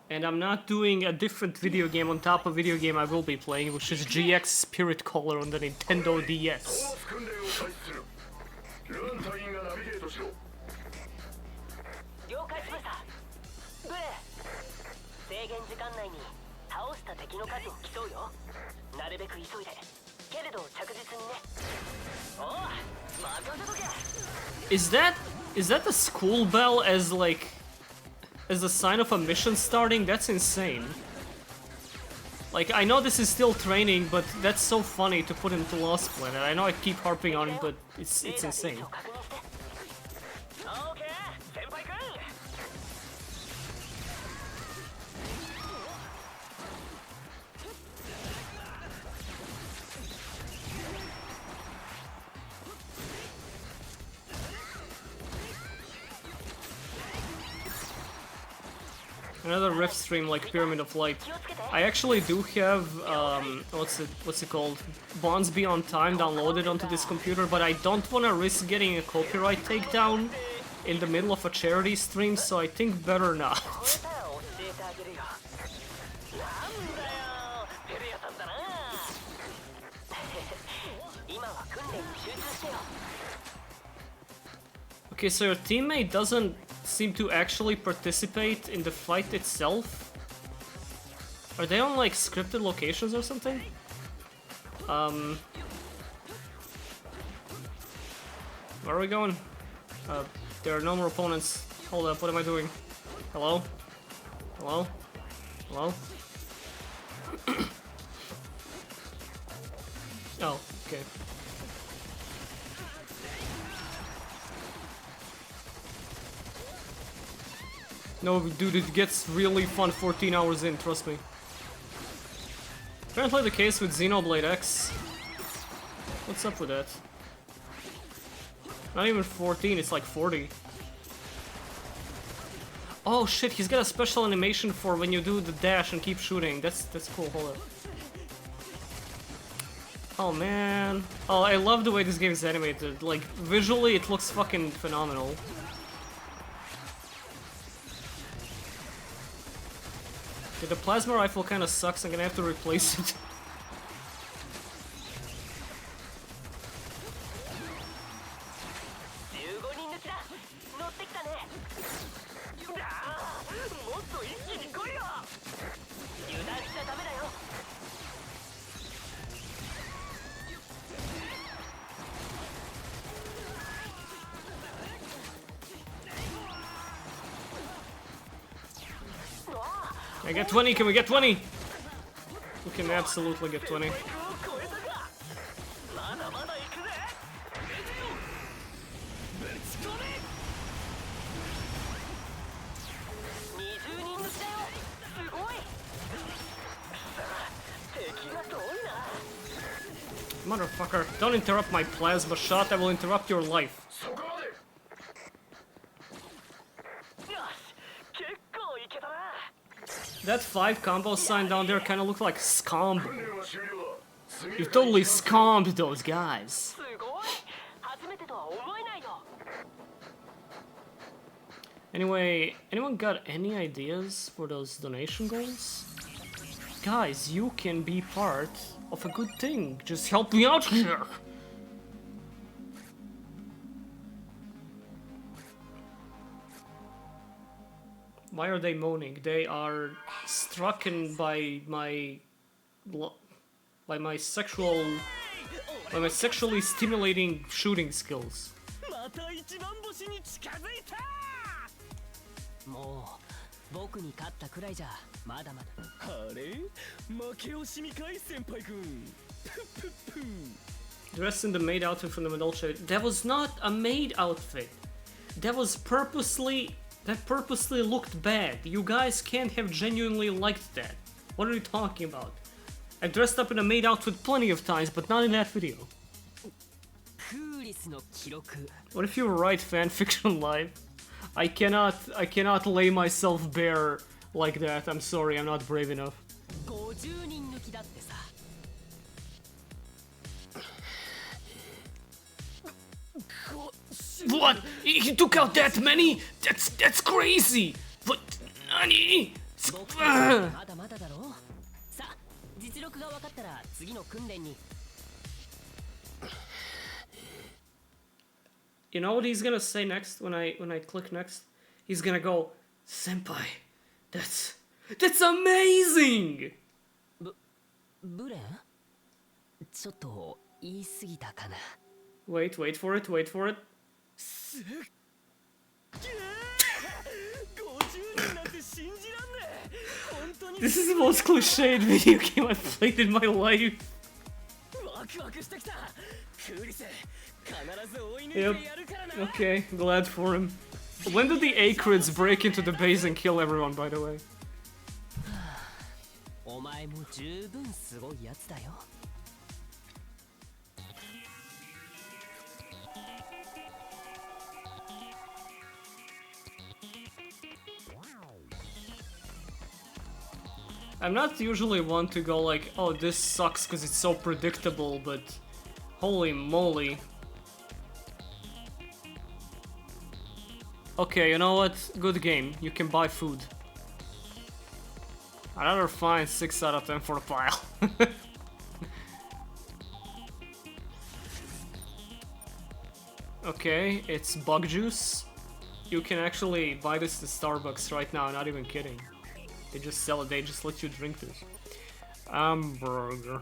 And I'm not doing a different video game on top of video game I will be playing, which is GX Spirit Caller on the Nintendo DS. 了解しました。ブレ、制限時間内に倒した敵の数を競うよ。なるべく急いで、けれど着実にね。おう、任せとけ。Is that the school bell as a sign of a mission starting? That's insane. Like, I know this is still training, but that's so funny to put into Lost Planet. I know I keep harping on it, but it's insane. Another riff stream like Pyramid of Light. I actually do have what's it called? Bonds Beyond Time downloaded onto this computer, but I don't want to risk getting a copyright takedown in the middle of a charity stream, so I think better not. Okay, so your teammate doesn't seem to actually participate in the fight itself? Are they on like scripted locations or something? Where are we going? There are no more opponents. Hold up, what am I doing? Hello? Hello? Hello? Oh, okay. No, dude, it gets really fun 14 hours in, trust me. Apparently the case with Xenoblade X. What's up with that? Not even 14, it's like 40. Oh shit, he's got a special animation for when you do the dash and keep shooting. That's cool, hold up. Oh man. Oh, I love the way this game is animated. Like, visually it looks fucking phenomenal. Okay, the plasma rifle kinda sucks, I'm gonna have to replace it. I get 20, can we get 20? We can absolutely get 20. Motherfucker, don't interrupt my plasma shot, I will interrupt your life. That 5 combo sign down there kinda looked like scum. You totally scummed those guys. Anyway, anyone got any ideas for those donation goals? Guys, you can be part of a good thing. Just help me out here. Why are they moaning? They are stricken by my sexually stimulating shooting skills. もう僕に勝ったくらいじゃまだまだあれ負け惜しみかい先輩くん Dressed in the maid outfit from the Madolce. That was not a maid outfit. That purposely looked bad. You guys can't have genuinely liked that. What are you talking about? I dressed up in a maid outfit plenty of times, but not in that video. What if you write fanfiction live? I cannot lay myself bare like that. I'm sorry, I'm not brave enough. What? He took out that many? That's crazy! What? Nani? You know what he's gonna say next when I click next? He's gonna go, Senpai, that's amazing! ブレンちょっと言い過ぎたかな Wait for it. This is the most cliched video game I've played in my life. Yep. Okay, glad for him. When did the Acrids break into the base and kill everyone, by the way? お前も十分すごいやつだよ I'm not usually one to go like, oh, this sucks because it's so predictable, but holy moly. Okay, you know what? Good game. You can buy food. I'd rather find 6 out of 10 for a pile. Okay, it's bug juice. You can actually buy this at Starbucks right now, not even kidding. They just sell it, they just let you drink this. Hamburger.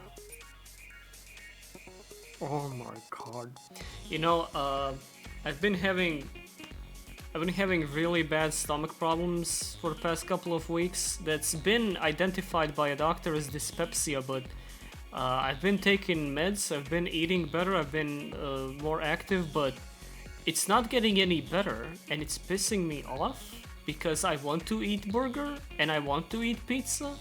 Oh my god. You know, I've been having really bad stomach problems for the past couple of weeks. That's been identified by a doctor as dyspepsia, but I've been taking meds, I've been eating better, I've been more active, but it's not getting any better, and it's pissing me off because I want to eat burger and I want to eat pizza,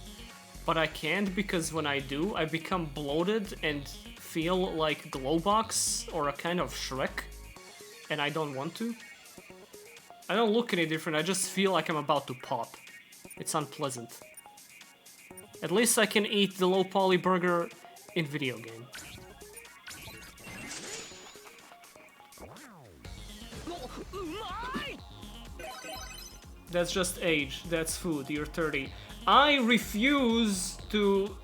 but I can't because when I do, I become bloated and feel like Glowbox or a kind of Shrek, and I don't want to. I don't look any different, I just feel like I'm about to pop. It's unpleasant. At least I can eat the low poly burger in video game. That's just age, that's food, you're 30. I refuse to...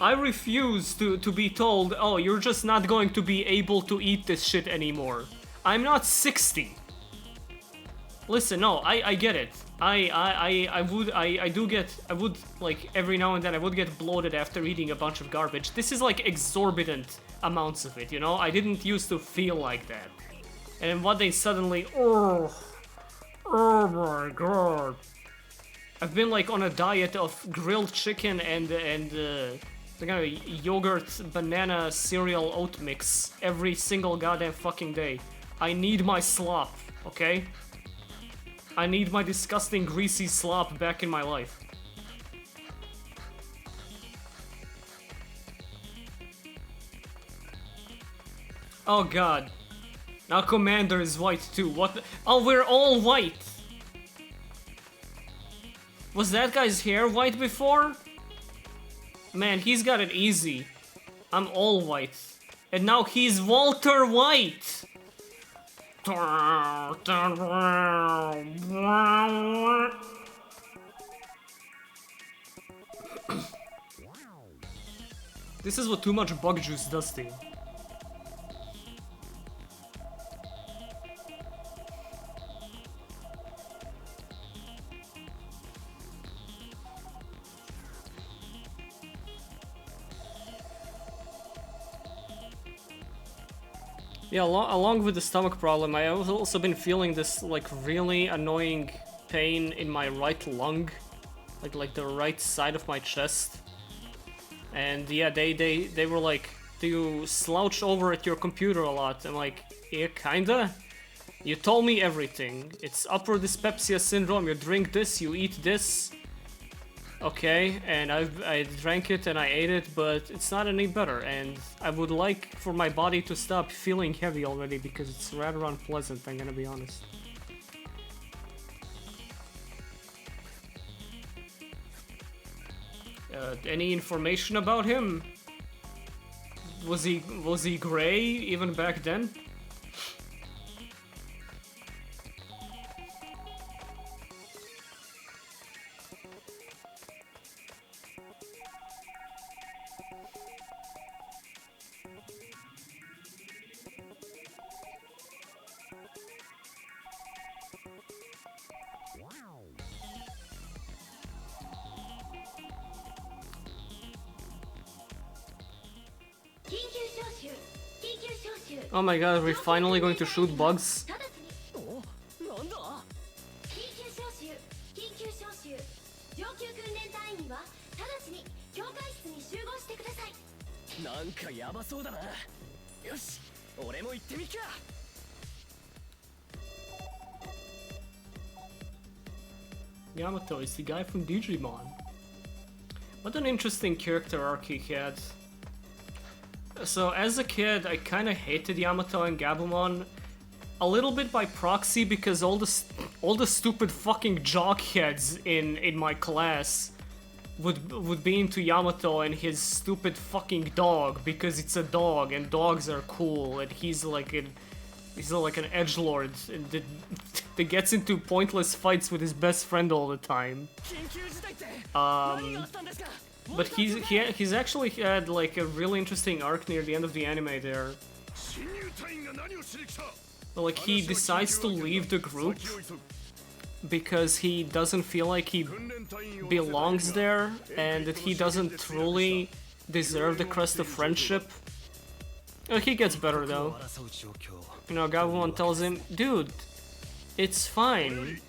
I refuse to be told, oh, you're just not going to be able to eat this shit anymore. I'm not 60. Listen, no, I get it. I would, like, every now and then I would get bloated after eating a bunch of garbage. This is like exorbitant amounts of it, you know? I didn't used to feel like that. And then one day suddenly, oh my god. I've been like on a diet of grilled chicken and the kind of yogurt banana cereal oat mix every single goddamn fucking day. I need my slop, okay? I need my disgusting greasy slop back in my life. Oh god. Now Commander is white too. What the— oh, we're all white! Was that guy's hair white before? Man, he's got it easy. I'm all white. And now he's Walter White! This is what too much bug juice does to you. Yeah, along with the stomach problem, I have also been feeling this like really annoying pain in my right lung, like the right side of my chest. And yeah, they were like, do you slouch over at your computer a lot? I'm like, yeah, kinda. You told me everything. It's upper dyspepsia syndrome. You drink this, you eat this. Okay, and I drank it and I ate it, but it's not any better, and I would like for my body to stop feeling heavy already because it's rather unpleasant, I'm gonna be honest. Any information about him? Was he gray even back then? Oh my god, we're finally going to shoot bugs? Yamato is the guy from Digimon. What an interesting character arc he had. So as a kid, I kinda hated Yamato and Gabumon, a little bit by proxy because all the stupid fucking jockheads in my class would be into Yamato and his stupid fucking dog because it's a dog and dogs are cool and he's like an edgelord that gets into pointless fights with his best friend all the time. But he's actually had like a really interesting arc near the end of the anime there. Like he decides to leave the group because he doesn't feel like he belongs there and that he doesn't truly deserve the crest of friendship. He gets better though. You know, Gabumon tells him, dude, it's fine.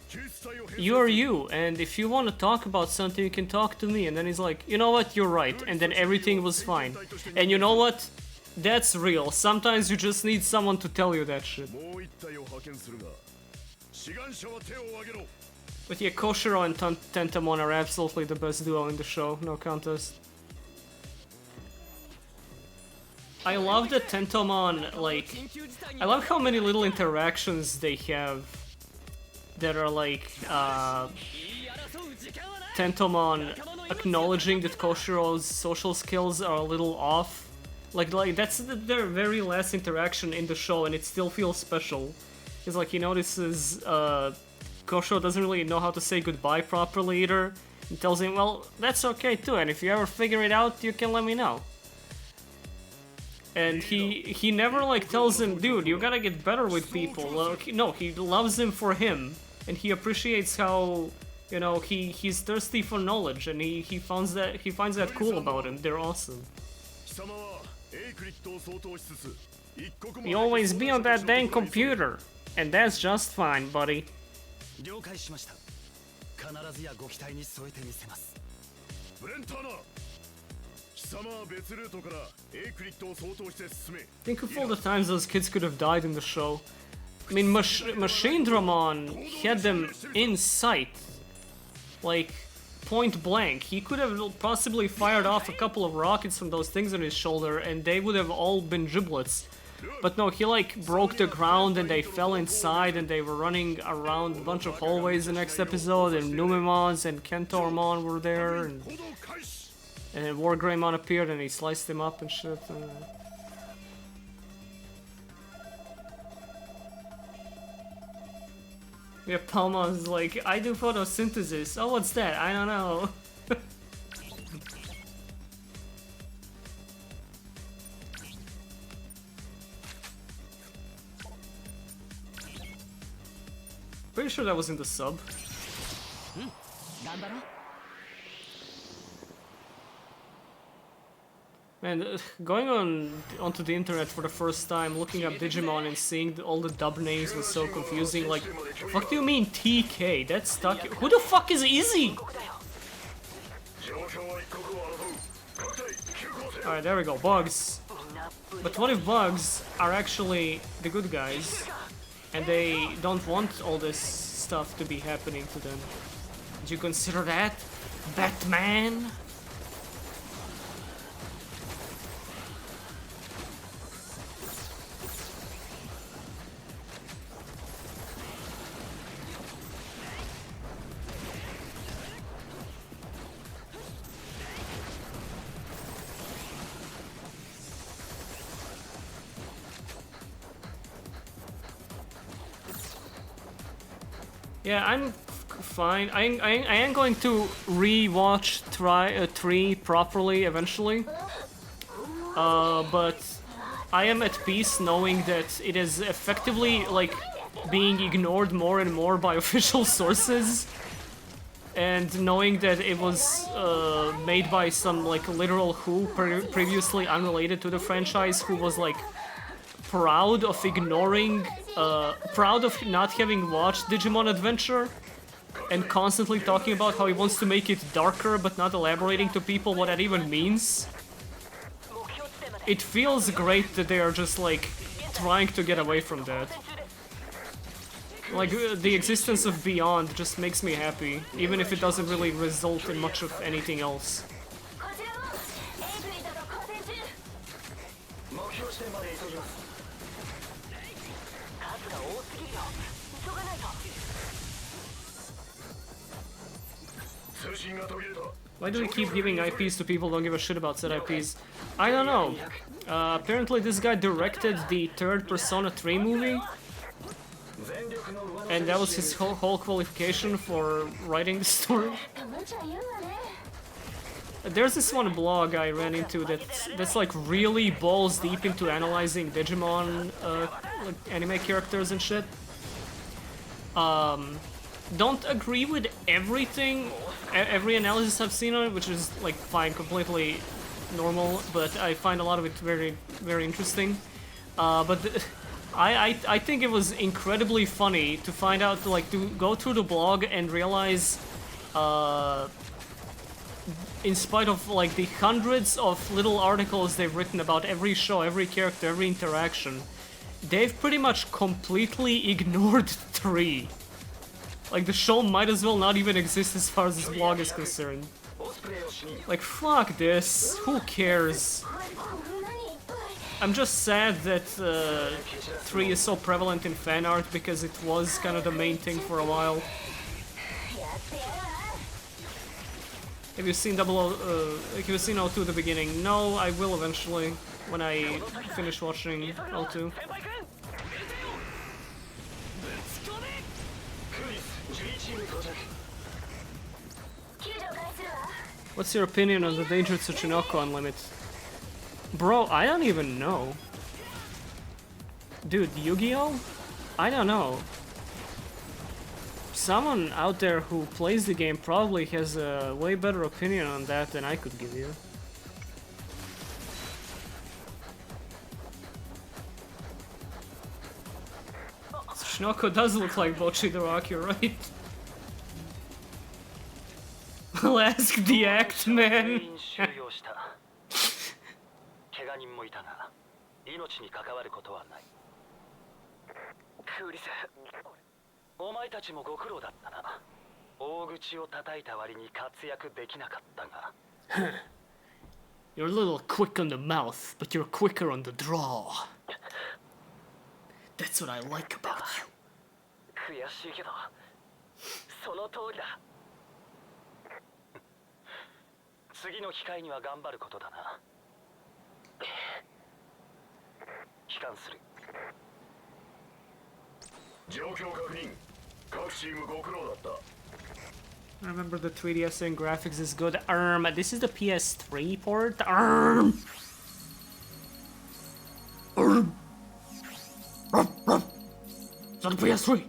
You're you, and if you want to talk about something, you can talk to me. And then he's like, you know what, you're right. And then everything was fine. And you know what? That's real. Sometimes you just need someone to tell you that shit. But yeah, Koshiro and Tentamon are absolutely the best duo in the show, no contest. I love that Tentomon, like, I love how many little interactions they have that are like, Tentomon acknowledging that Koshiro's social skills are a little off. Like that's their very last interaction in the show and it still feels special. It's like he notices, Koshiro doesn't really know how to say goodbye properly either. He tells him, well, that's okay too, and if you ever figure it out, you can let me know. And he never like tells him, dude, you gotta get better with people. No, he loves him for him, and he appreciates how, you know, he's thirsty for knowledge, and he finds that cool about him. They're awesome. You always be on that dang computer, and that's just fine, buddy. Think of all the times those kids could have died in the show. I mean, Machine Dramon had them in sight. Like, point blank. He could have possibly fired off a couple of rockets from those things on his shoulder and they would have all been giblets. But no, he like broke the ground and they fell inside and they were running around a bunch of hallways the next episode, and Numemons and Kentormon were there, and then Wargreymon appeared and he sliced him up and shit. Yeah, Palmon's like, I do photosynthesis. Oh, what's that? I don't know. Pretty sure that was in the sub. Man, going onto the internet for the first time, looking up Digimon and seeing all the dub names was so confusing. Like, what do you mean TK? That's stuck. Who the fuck is Izzy? Alright, there we go. Bugs. But what if Bugs are actually the good guys? And they don't want all this stuff to be happening to them. Did you consider that? Batman? Yeah, I'm fine. I am going to re-watch 3 properly eventually. But I am at peace knowing that it is effectively like being ignored more and more by official sources. And knowing that it was made by some like literal who previously unrelated to the franchise, who was like proud of ignoring, proud of not having watched Digimon Adventure and constantly talking about how he wants to make it darker but not elaborating to people what that even means. It feels great that they are just like trying to get away from that. Like, the existence of Beyond just makes me happy, even if it doesn't really result in much of anything else. Why do we keep giving IPs to people who don't give a shit about said IPs? I don't know. Apparently this guy directed the third Persona 3 movie. And that was his whole qualification for writing the story. There's this one blog I ran into that's like really balls deep into analyzing Digimon like anime characters and shit. Don't agree with everything, every analysis I've seen on it, which is like fine, completely normal, but I find a lot of it very, very interesting. I think it was incredibly funny to find out, to go through the blog and realize, in spite of like the hundreds of little articles they've written about every show, every character, every interaction, they've pretty much completely ignored 3. Like, the show might as well not even exist as far as this blog is concerned. Like, fuck this. Who cares? I'm just sad that 3 is so prevalent in fan art because it was kind of the main thing for a while. Have you seen have you seen O2 at the beginning? No, I will eventually when I finish watching O2. What's your opinion on the Danger Tsuchinoko Unlimited? Bro, I don't even know. Dude, Yu-Gi-Oh? I don't know. Someone out there who plays the game probably has a way better opinion on that than I could give you. Tsuchinoko does look like Bocchi the Rock, you're right. I'll ask the act man. 怪我人もいたが、命に関わることはない。クーリス、お前たちもご苦労だったな。大口を叩いた割に活躍できなかったが。You're a little quick on the mouth, but you're quicker on the draw. That's what I like about you. 悔しいけど、その通りだ。次の機会には頑張ることだな。帰還する。状況確認。各チームご苦労だった。I remember the 3DS and graphics is good. This is the PS3 port. It's on the PS3.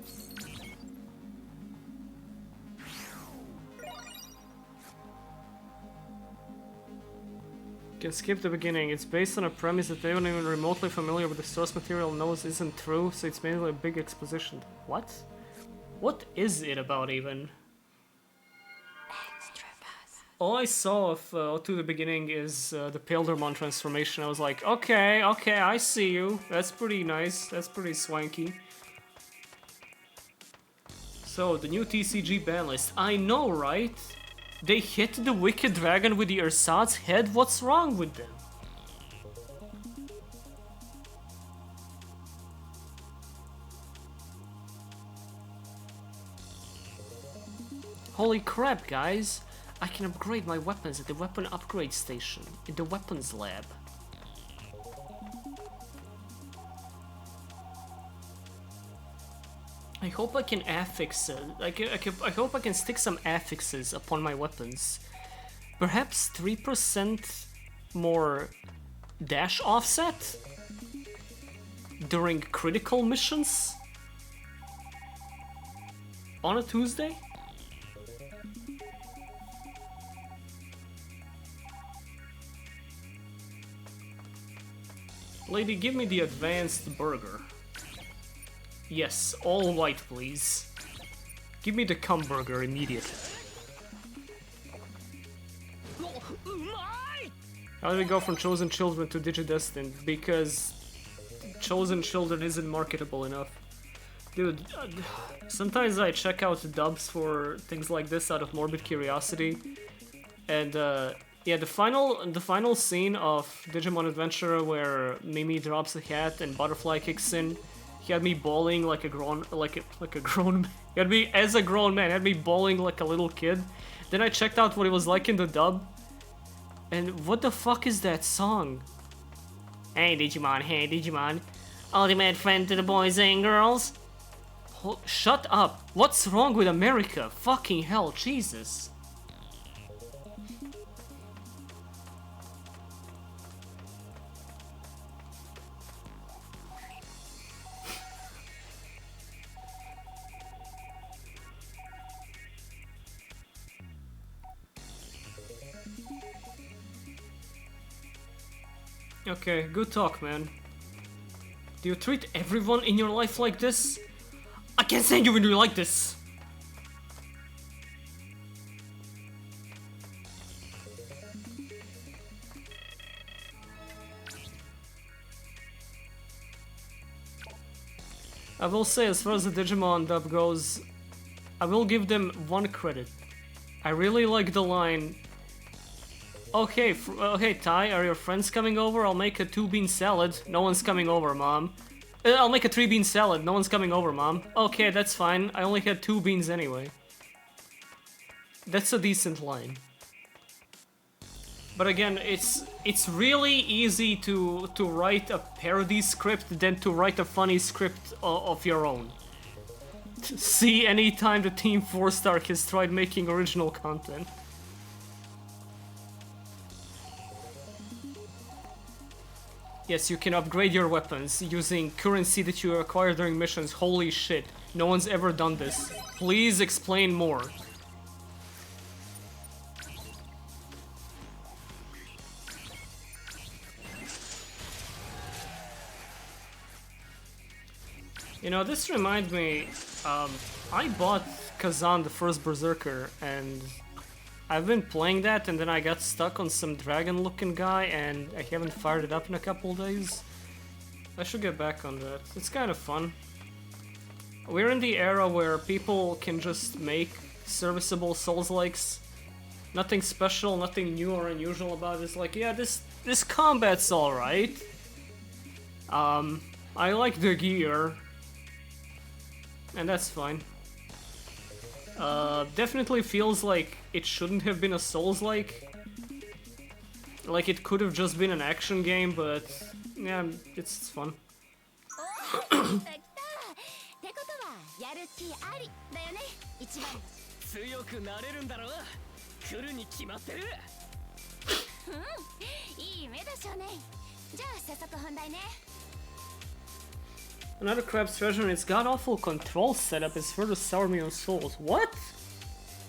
You can skip the beginning. It's based on a premise that anyone even remotely familiar with the source material knows isn't true, so it's mainly a big exposition. What? What is it about even? All I saw of to the beginning is the Pildermon transformation. I was like, okay, I see you. That's pretty nice. That's pretty swanky. So, the new TCG ban list. I know, right? They hit the Wicked Dragon with the Ersatz head? What's wrong with them? Holy crap, guys! I can upgrade my weapons at the weapon upgrade station, in the weapons lab. I hope I can affix I hope I can stick some affixes upon my weapons. Perhaps 3% more dash offset during critical missions on a Tuesday? Lady, give me the advanced burger. Yes, all white, please. Give me the cum burger immediately. How do we go from Chosen Children to Digidestined? Because Chosen Children isn't marketable enough. Dude, sometimes I check out dubs for things like this out of morbid curiosity. And yeah, the final scene of Digimon Adventure where Mimi drops a hat and Butterfly kicks in He had me bawling like a grown grown. He had me as a grown man. He had me bawling like a little kid. Then I checked out what it was like in the dub, and what the fuck is that song? Hey Digimon, ultimate friend to the boys and girls. Shut up! What's wrong with America? Fucking hell, Jesus! Okay, good talk, man. Do you treat everyone in your life like this? I can't stand you when you like this! I will say, as far as the Digimon dub goes, I will give them one credit. I really like the line, okay, okay, Ty, are your friends coming over? I'll make a 2-bean salad. No one's coming over, Mom. I'll make a 3-bean salad. No one's coming over, Mom. Okay, that's fine. I only had 2 beans anyway. That's a decent line. But again, it's really easy to write a parody script than to write a funny script of your own. See any time the Team 4-star has tried making original content. Yes, you can upgrade your weapons using currency that you acquire during missions. Holy shit, no one's ever done this. Please explain more. You know, this reminds me, I bought Kazan, the first Berserker, and I've been playing that, and then I got stuck on some dragon-looking guy, and I haven't fired it up in a couple days. I should get back on that. It's kind of fun. We're in the era where people can just make serviceable Souls-likes. Nothing special, nothing new or unusual about it. It's like, yeah, this combat's alright. I like the gear. And that's fine. Definitely feels like it shouldn't have been a Souls-like. Like it could have just been an action game, but yeah, it's fun. Another crab's treasure and its god-awful control setup is further sour me on souls. What?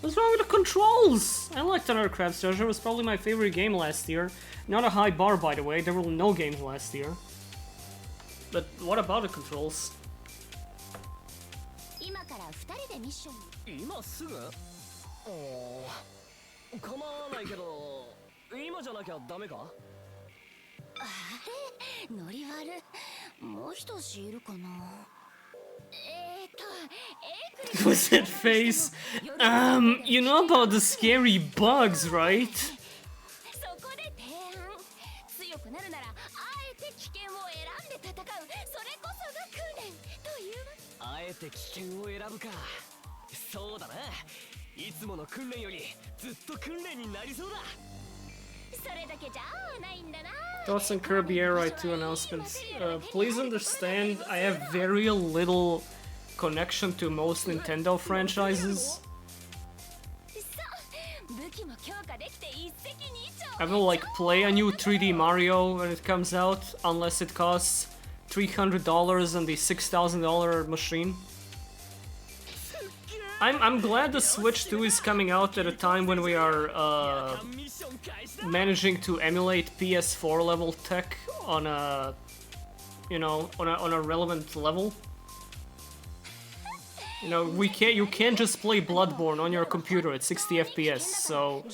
What's wrong with the controls? I liked Another Crab's Treasure, it was probably my favorite game last year. Not a high bar, by the way, there were no games last year. But what about the controls? What's that face? You know about the scary bugs, right? Thoughts on Kirby Air Ride 2 announcements. Please understand, I have very little connection to most Nintendo franchises. I will like play a new 3D Mario when it comes out, unless it costs $300 on the $6,000 machine. I'm glad the Switch 2 is coming out at a time when we are managing to emulate PS4 level tech on a, you know, on a relevant level. You know, you can't just play Bloodborne on your computer at 60 FPS, so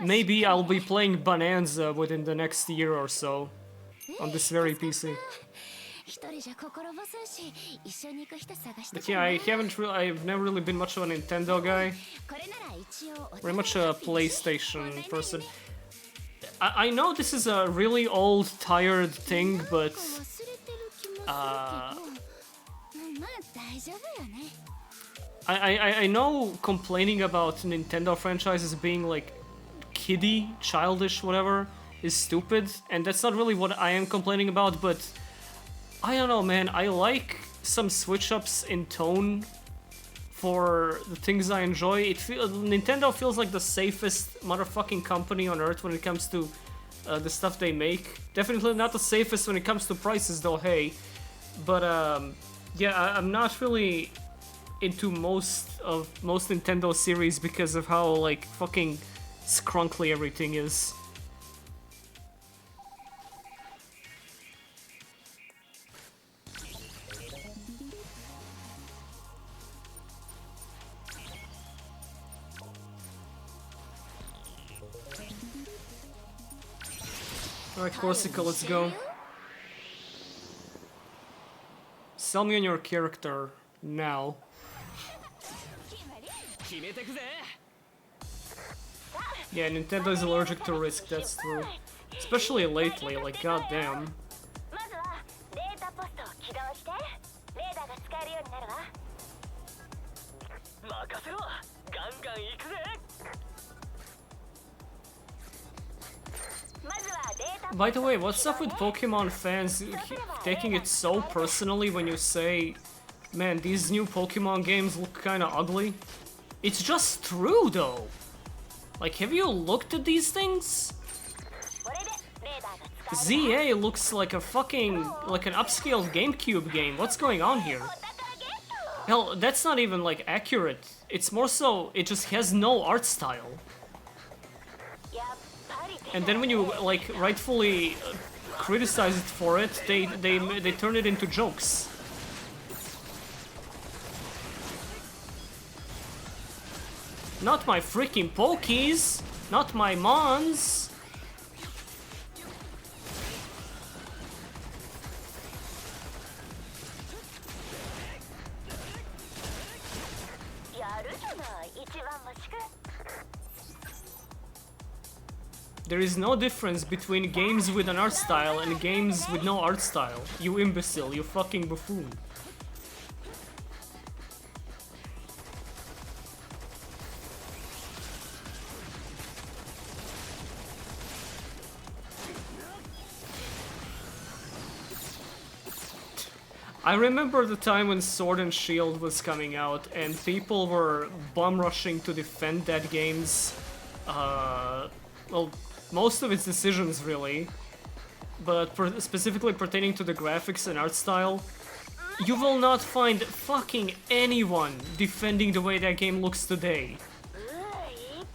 maybe I'll be playing Bonanza within the next year or so on this very PC. But yeah, I've never really been much of a Nintendo guy. Very much a PlayStation person. I know this is a really old, tired thing, but I know complaining about Nintendo franchises being like kiddie, childish, whatever, is stupid, and that's not really what I am complaining about, but I don't know, man, I like some switch-ups in tone for the things I enjoy. Nintendo feels like the safest motherfucking company on earth when it comes to the stuff they make. Definitely not the safest when it comes to prices, though, hey. But, yeah, I'm not really into most Nintendo series because of how, like, fucking scrunkly everything is. Alright, Corsica, let's go. Sell me on your character now. Yeah, Nintendo is allergic to risk, that's true. Especially lately, like goddamn. By the way, what's up with Pokemon fans taking it so personally when you say, man, these new Pokemon games look kinda ugly? It's just true, though. Like, have you looked at these things? ZA looks like a fucking, like an upscaled GameCube game. What's going on here? Hell, that's not even, like, accurate. It's more so, it just has no art style. And then when you, like, rightfully criticize it for it, they turn it into jokes. Not my freaking Pokies! Not my Mons! There is no difference between games with an art style and games with no art style. You imbecile, you fucking buffoon. I remember the time when Sword and Shield was coming out and people were bum rushing to defend that game's well, most of its decisions, really, but specifically pertaining to the graphics and art style, you will not find fucking anyone defending the way that game looks today.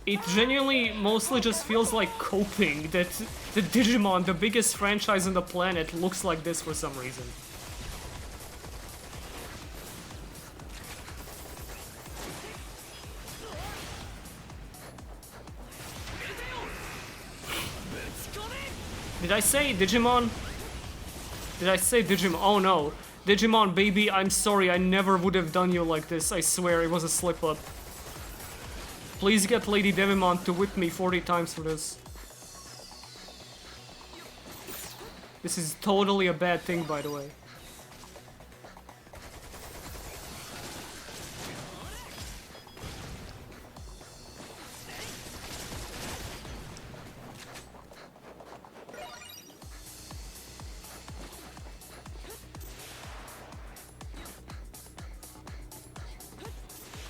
It genuinely mostly just feels like coping that the Digimon, the biggest franchise on the planet, looks like this for some reason. Did I say Digimon? Did I say Digimon? Oh no. Digimon, baby, I'm sorry, I never would have done you like this. I swear, it was a slip-up. Please get Lady Devimon to whip me 40 times for this. This is totally a bad thing, by the way.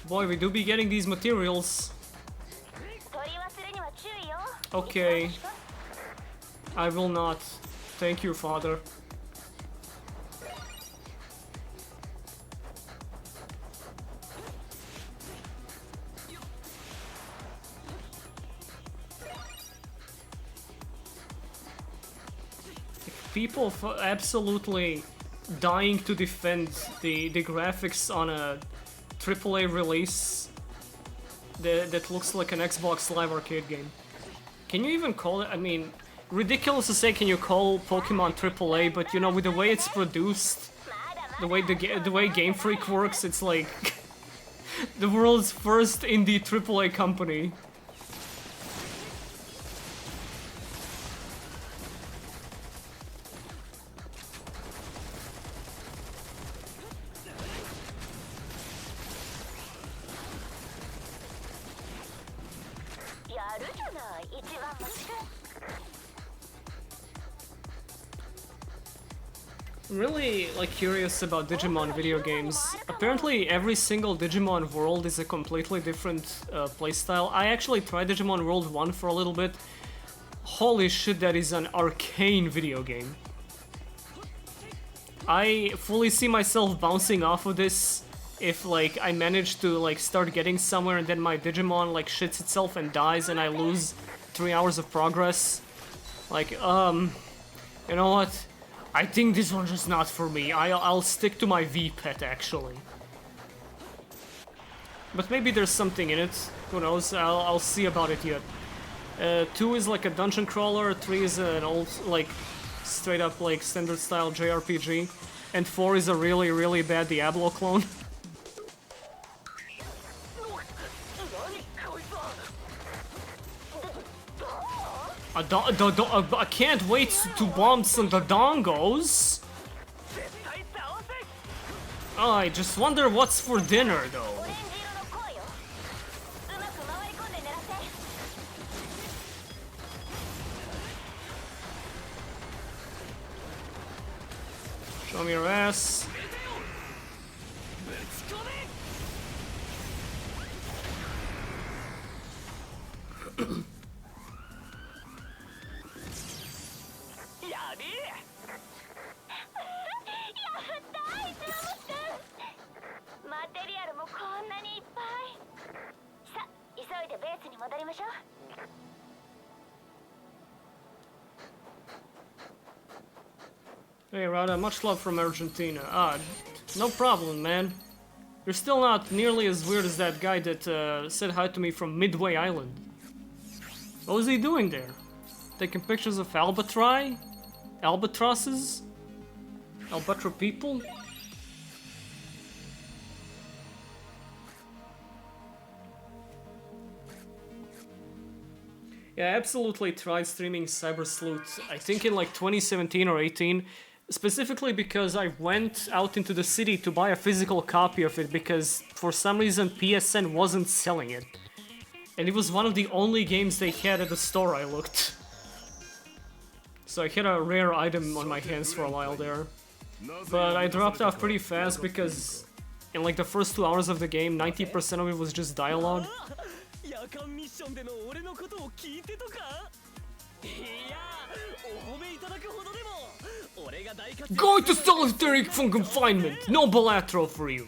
Boy, we do be getting these materials. Okay. I will not. Thank you, father. People absolutely dying to defend the graphics on a AAA release that looks like an Xbox Live Arcade game. Can you even call it? I mean, ridiculous to say can you call Pokemon AAA, but you know, with the way it's produced, the way Game Freak works, it's like the world's first indie AAA company. really like curious about Digimon video games. Apparently every single Digimon world is a completely different playstyle. I actually tried Digimon World 1 for a little bit. Holy shit, that is an arcane video game. I fully see myself bouncing off of this if like I manage to like start getting somewhere and then my Digimon like shits itself and dies and I lose 3 hours of progress. Like, you know what? I think this one's just not for me. I'll stick to my V-Pet, actually. But maybe there's something in it. Who knows? I'll see about it yet. 2 is like a dungeon crawler, 3 is an old, like, straight up, like, standard style JRPG, and 4 is a really, really bad Diablo clone. I can't wait to bomb some dodongos. Oh, I just wonder what's for dinner, though. Show me your ass. Hey Rada, much love from Argentina. Ah, no problem, man. You're still not nearly as weird as that guy that said hi to me from Midway Island. What was he doing there? Taking pictures of albatrosses? Albatro people? Yeah, I absolutely tried streaming Cyber Sleuth, I think in like 2017 or 18, specifically because I went out into the city to buy a physical copy of it because for some reason PSN wasn't selling it. And it was one of the only games they had at the store I looked. So I had a rare item on my hands for a while there. But I dropped off pretty fast because in like the first 2 hours of the game, 90% of it was just dialogue. Going to solitary confinement! No Balatro for you!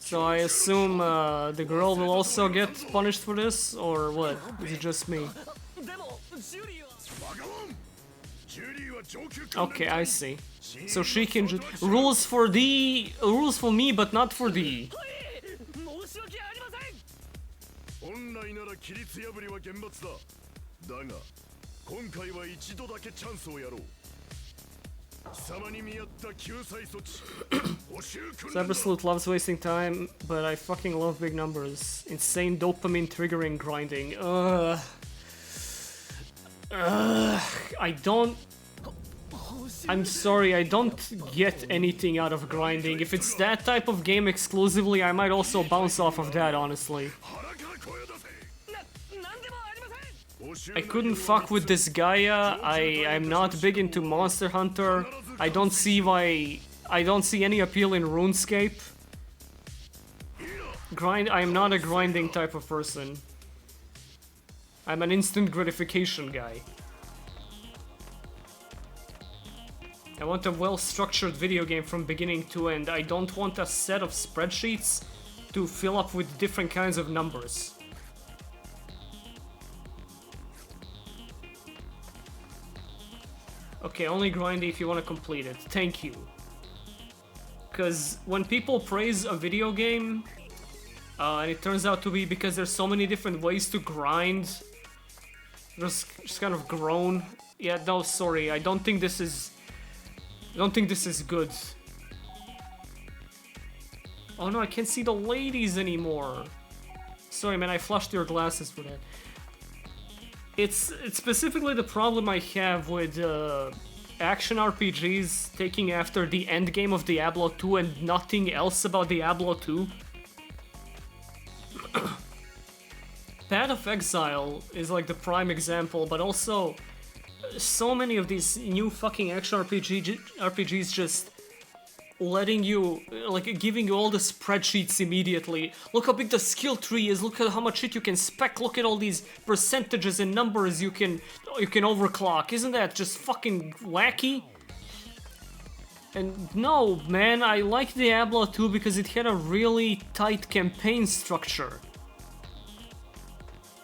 So I assume the girl will also get punished for this, or what? Is it just me? Okay, I see. So she can just rules for me, but not for thee. Cyber Sleuth loves wasting time, but I fucking love big numbers. Insane dopamine triggering grinding. I'm sorry, I don't get anything out of grinding. If it's that type of game exclusively, I might also bounce off of that, honestly. I couldn't fuck with this Gaia. I'm not big into Monster Hunter. I don't see any appeal in RuneScape. I am not a grinding type of person. I'm an instant gratification guy. I want a well-structured video game from beginning to end. I don't want a set of spreadsheets to fill up with different kinds of numbers. Okay, only grindy if you want to complete it. Thank you. Because when people praise a video game, and it turns out to be because there's so many different ways to grind, just kind of groan. Yeah, no, sorry, I don't think this is good. Oh no, I can't see the ladies anymore. Sorry, man, I flushed your glasses for that. It's specifically the problem I have with action RPGs taking after the endgame of Diablo 2 and nothing else about Diablo 2? Path of Exile is like the prime example, but also so many of these new fucking action RPGs just letting you, like, giving you all the spreadsheets immediately. Look how big the skill tree is, look at how much shit you can spec, look at all these percentages and numbers you can overclock. Isn't that just fucking wacky? And no, man, I like Diablo 2 because it had a really tight campaign structure.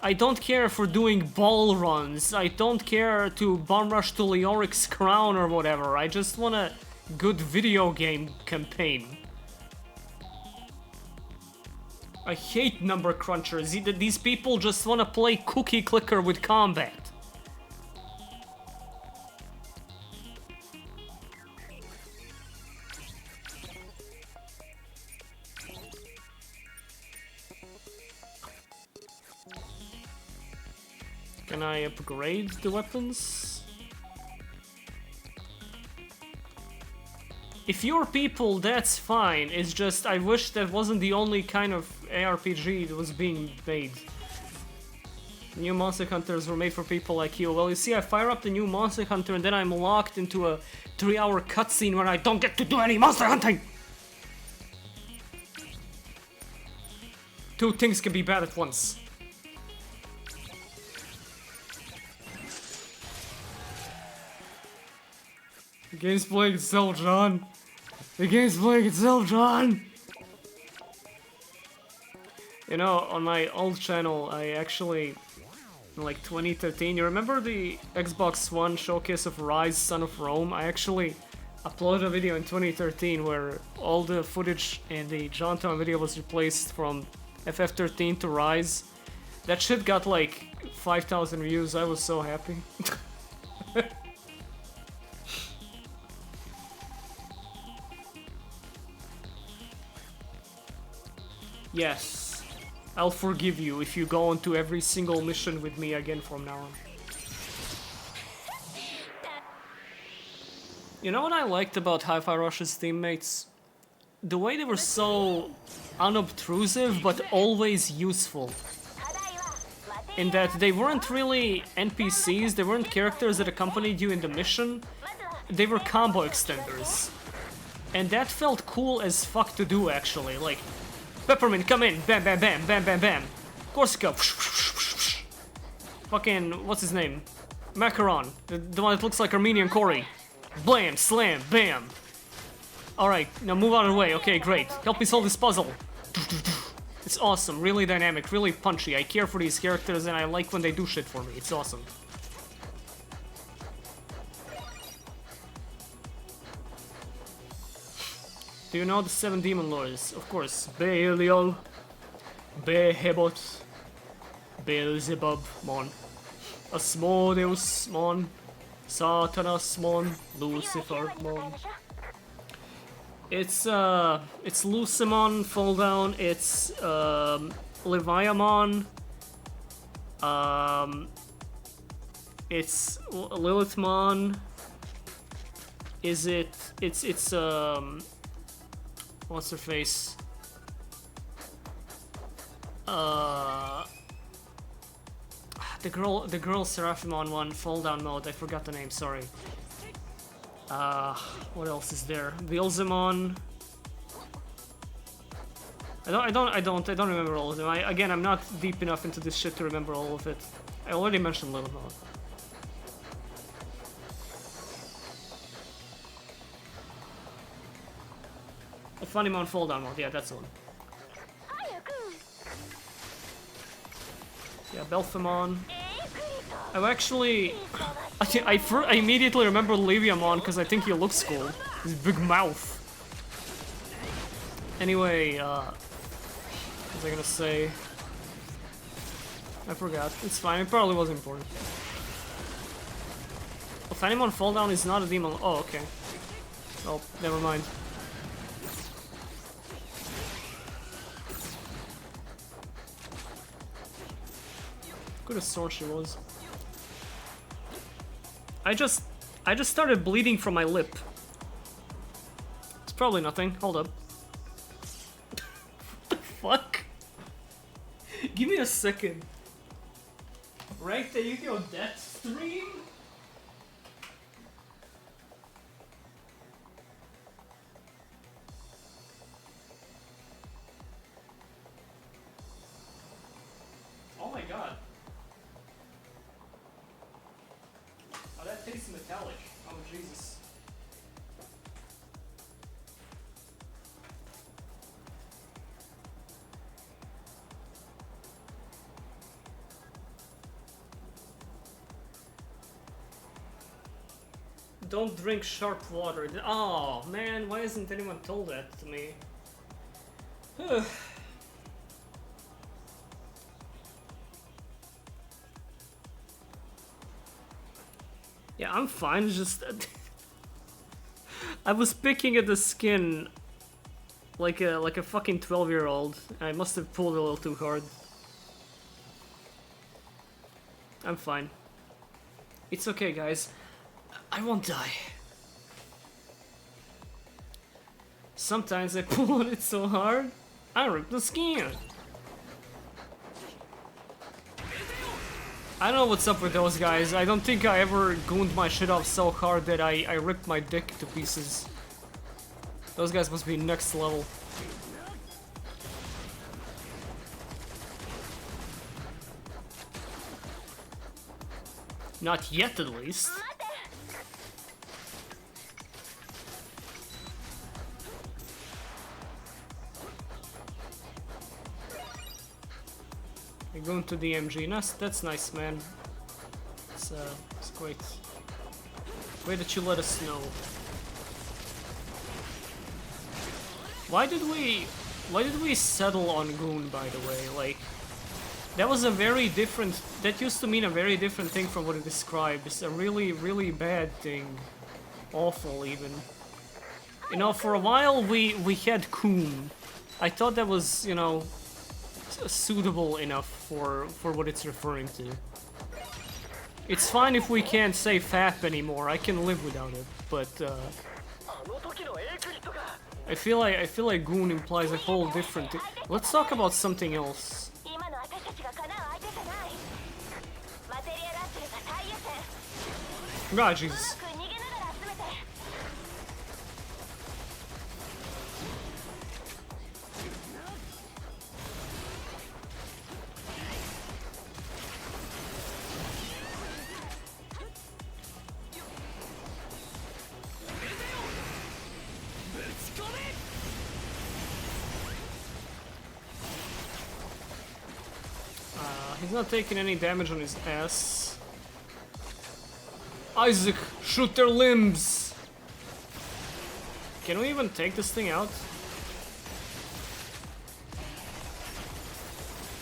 I don't care for doing ball runs, I don't care to bomb rush to Leoric's crown or whatever, I just want a good video game campaign. I hate number crunchers, these people just want to play cookie clicker with combat. Can I upgrade the weapons? If you're people, that's fine. It's just I wish that wasn't the only kind of ARPG that was being made. New Monster Hunters were made for people like you. Well, you see, I fire up the new Monster Hunter and then I'm locked into a 3-hour cutscene where I don't get to do any monster hunting! Two things can be bad at once. The game's playing itself, John. The game's playing itself, John! You know, on my old channel, I actually, in like 2013, you remember the Xbox One showcase of Rise, Son of Rome? I actually uploaded a video in 2013 where all the footage in the John Town video was replaced from FF13 to Rise. That shit got like 5,000 views, I was so happy. Yes, I'll forgive you if you go into every single mission with me again from now on. You know what I liked about Hi-Fi Rush's teammates? The way they were so unobtrusive but always useful. In that they weren't really NPCs, they weren't characters that accompanied you in the mission, they were combo extenders. And that felt cool as fuck to do actually, like Peppermint, come in! Bam, bam, bam, bam, bam, bam! Corsica! Fucking, what's his name? Macaron, the one that looks like Armenian Cory. Blam, slam, bam! Alright, now move out of the way, okay, great. Help me solve this puzzle! It's awesome, really dynamic, really punchy. I care for these characters and I like when they do shit for me, it's awesome. Do you know the 7 demon lords? Of course. Belial, Behemoth, Beelzebub, Mon, Asmodeus, Mon, Satanas, Mon, Lucifer, Mon. It's Lucimon, Fall Down, it's Leviamon, it's Lilithmon, it's what's her face? The girl Seraphimon one, Fall Down mode, I forgot the name, sorry. What else is there? Beelzemon. I don't remember all of them. Again, I'm not deep enough into this shit to remember all of it. I already mentioned Lilithmon. Funnymon Fall Down mode, yeah, that's the one. Yeah, Belphamon. I've actually... I immediately remember Leviamon because I think he looks cool. His big mouth. Anyway, what was I gonna say? I forgot. It's fine, it probably wasn't important. Funnymon Fall Down is not a demon... Oh, okay. Oh, never mind. Good as sword she was. I just started bleeding from my lip. It's probably nothing. Hold up. What the fuck? Give me a second. Rank the Yu-Gi-Oh! Death stream? Oh my god. Oh, that tastes metallic. Oh, Jesus. Don't drink sharp water. Oh, man, why hasn't anyone told that to me? Yeah, I'm fine, it's just... I was picking at the skin like a fucking 12-year-old. I must have pulled a little too hard. I'm fine. It's okay, guys. I won't die. Sometimes I pull on it so hard, I rip the skin. I don't know what's up with those guys. I don't think I ever gooned my shit off so hard that I ripped my dick to pieces. Those guys must be next level. Not yet, at least. You're going to the MG. That's nice, man. It's great. Great that you let us know. Why did we settle on Goon, by the way? Like, that was a very different... That used to mean a very different thing from what it described. It's a really, really bad thing. Awful, even. You know, for a while we had Coon. I thought that was, you know, suitable enough for what it's referring to. It's fine if we can't say FAP anymore. I can live without it, but I feel like Goon implies a whole different thing. Let's talk about something else. Ah, Jesus. He's not taking any damage on his ass. Isaac, shoot their limbs! Can we even take this thing out?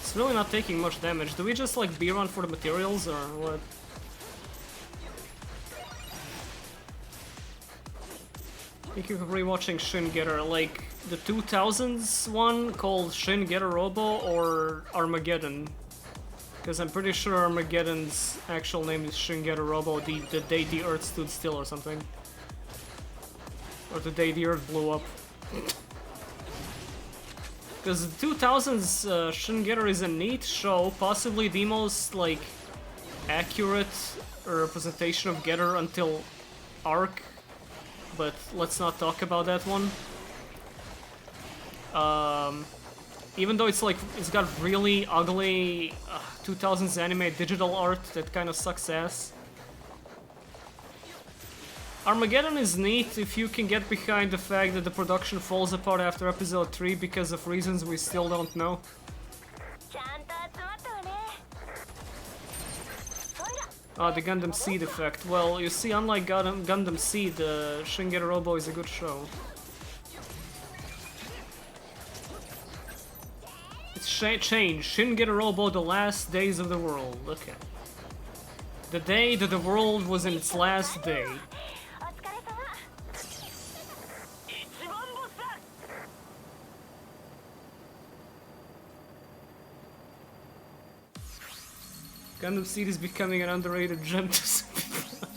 It's really not taking much damage. Do we just like B-run for the materials or what? I think you're rewatching Shin Getter, like the 2000s one called Shin Getter Robo or Armageddon. Because I'm pretty sure Armageddon's actual name is Shin Getter Robo, the day the Earth stood still or something. Or the day the Earth blew up. Because the 2000s Shin Getter is a neat show, possibly the most, like, accurate representation of Getter until Arc. But let's not talk about that one. Even though it's like, it's got really ugly 2000s anime digital art that kind of sucks ass. Armageddon is neat if you can get behind the fact that the production falls apart after episode 3 because of reasons we still don't know. The Gundam Seed effect. Well, you see, unlike Gundam Seed, Shin Getter Robo is a good show. Change. Shin Getter Robo, the last days of the world. Look at the day that the world was in its last day. Gundam Seed is becoming an underrated gem to some people.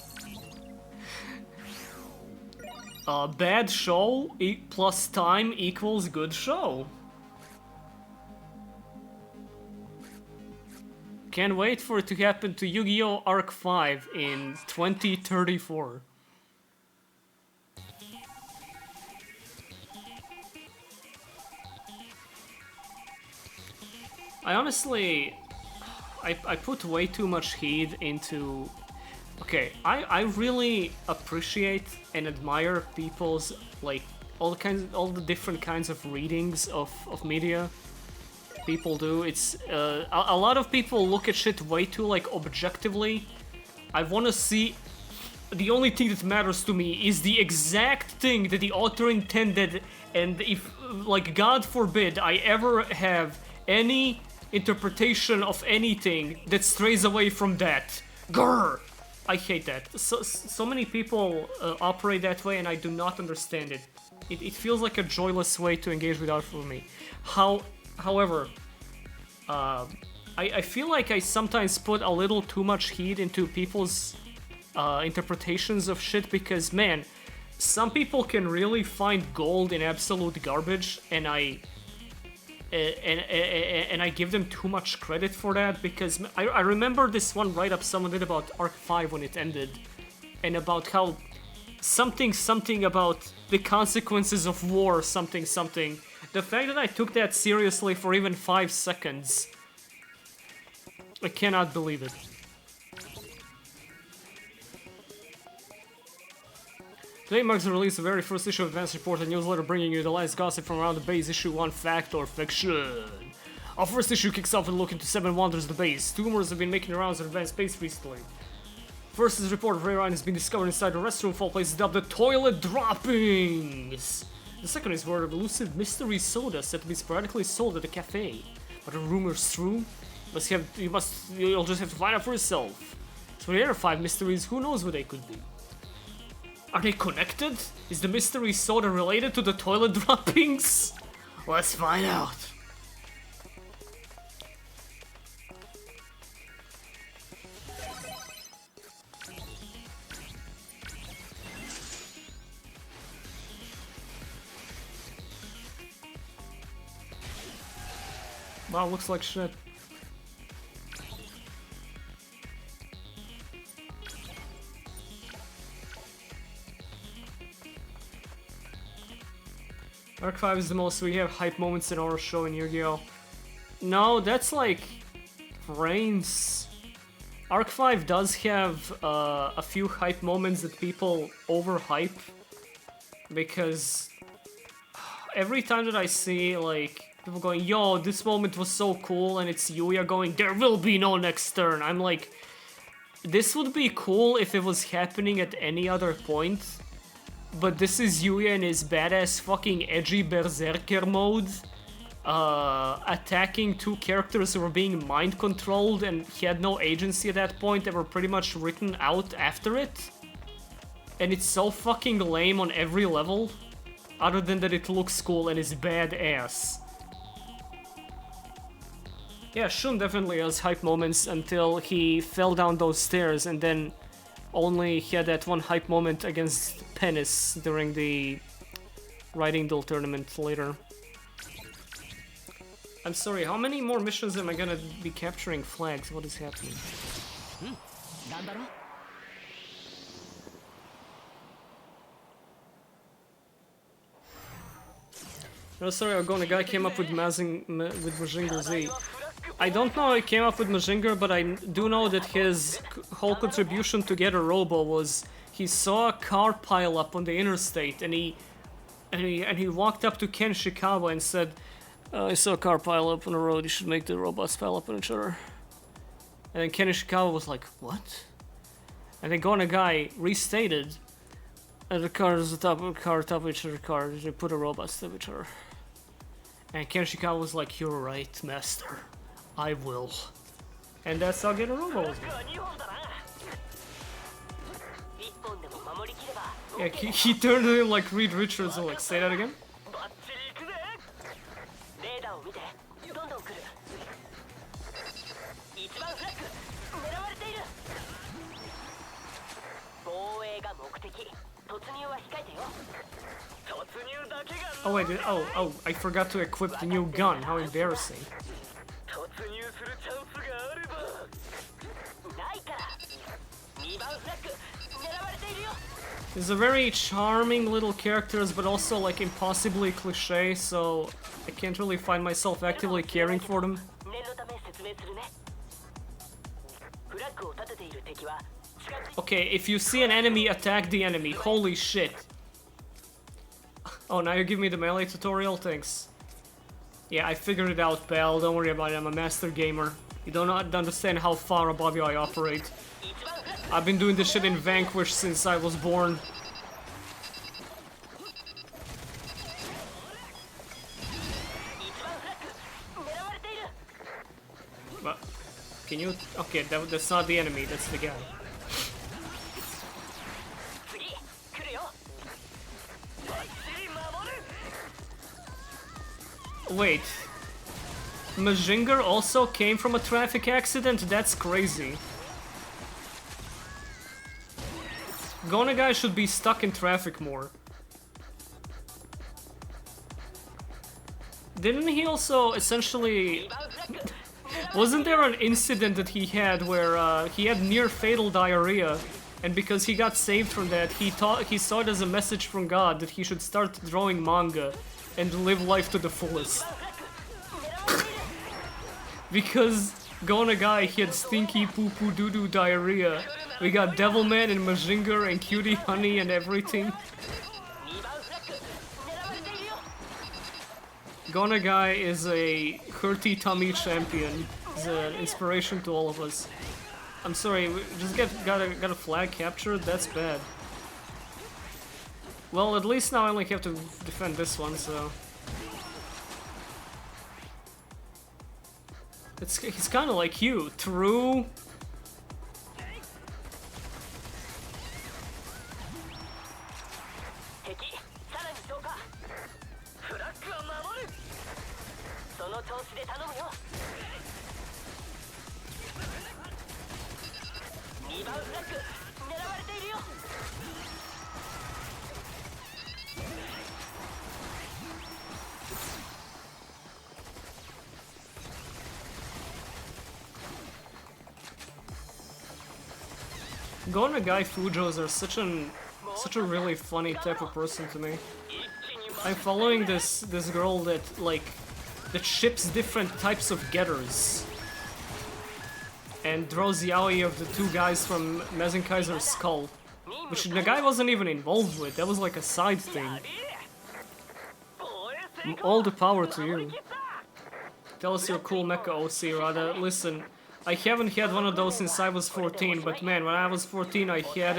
Bad show plus time equals good show. Can't wait for it to happen to Yu-Gi-Oh! Arc 5 in 2034. I honestly... I put way too much heat into... Okay, I really appreciate and admire people's, like, all the different kinds of readings of media people do. It's a lot of people look at shit way too like objectively. I want to see the only thing that matters to me is the exact thing that the author intended, and if, like, God forbid I ever have any interpretation of anything that strays away from that. Grr! I hate that. So many people operate that way, and I do not understand it. It feels like a joyless way to engage with art for me. However, I feel like I sometimes put a little too much heat into people's interpretations of shit because, man, some people can really find gold in absolute garbage, and I give them too much credit for that because I remember this one write-up someone did about Arc 5 when it ended, and about how something about the consequences of war, something. The fact that I took that seriously for even 5 seconds, I cannot believe it. Today marks the release of the very first issue of Advanced Report, a newsletter bringing you the latest gossip from around the base, issue 1 fact or fiction. Our first issue kicks off with a look into 7 wonders of the base. 2 rumors have been making the rounds of Advanced Space recently. First is a report of Ray Ryan has been discovered inside a restroom full of places dubbed the toilet droppings. The second is word of elusive mystery soda said to be sporadically sold at a cafe. But are rumors true? You'll just have to find out for yourself. So the other 5 mysteries, who knows what they could be? Are they connected? Is the mystery soda related to the toilet droppings? Let's find out. Wow, looks like shit. Arc 5 is the most we have hype moments in our show in Yu-Gi-Oh! No, that's like brains. Arc 5 does have a few hype moments that people overhype, because every time that I see like people going, yo, this moment was so cool, and it's Yuya going, there will be no next turn, I'm like, this would be cool if it was happening at any other point. But this is Yuya in his badass fucking edgy berserker mode, attacking 2 characters who were being mind controlled, and he had no agency at that point. They were pretty much written out after it. And it's so fucking lame on every level, other than that it looks cool and is badass. Yeah, Shun definitely has hype moments until he fell down those stairs, and then only he had that one hype moment against Penis during the Riding Duel tournament later. I'm sorry, how many more missions am I gonna be capturing flags? What is happening? No, sorry, Argona guy came up with Mazinger Z. I don't know how he came up with Mazinger, but I do know that his whole contribution to Get a Robo was he saw a car pile up on the interstate, and he walked up to Ken Shikawa and said, I saw a car pile up on the road, you should make the robots pile up on each other. And then Ken Shikawa was like, what? And then Gona guy restated, the cars on top of each other, cars, they put the robots to each other. And Ken Shikawa was like, you're right, master. I will. And that's how Get a Robo was. Yeah, he turned to him like Reed Richards and like, say that again? Oh wait, oh, I forgot to equip the new gun. How embarrassing. These are very charming little characters, but also like impossibly cliche, so I can't really find myself actively caring for them. Okay, if you see an enemy, attack the enemy. Holy shit. Oh, now you give me the melee tutorial? Thanks. Yeah, I figured it out, pal. Don't worry about it. I'm a master gamer. You do not understand how far above you I operate. I've been doing this shit in Vanquish since I was born. But, can you... Okay, that's not the enemy, that's the guy. Wait. Mazinger also came from a traffic accident? That's crazy. Gonagai should be stuck in traffic more. Didn't he also essentially... Wasn't there an incident that he had where he had near-fatal diarrhea, and because he got saved from that, he saw it as a message from God that he should start drawing manga and live life to the fullest. Because Gonagai, he had stinky poo-poo doo-doo diarrhea. We got Devilman and Mazinger and Cutie Honey and everything. Gonagai is a hurty tummy champion. He's an inspiration to all of us. I'm sorry, we just got a flag captured? That's bad. Well, at least now I only have to defend this one, so... He's kinda like you, true? Gonagai Fujos are such a really funny type of person to me. I'm following this girl that ships different types of getters and draws yaoi of the two guys from Mezenkaiser's Skull, which the guy wasn't even involved with. That was like a side thing. All the power to you. Tell us your cool mecha OC, Rada. Listen, I haven't had one of those since I was 14, but man, when I was 14 I had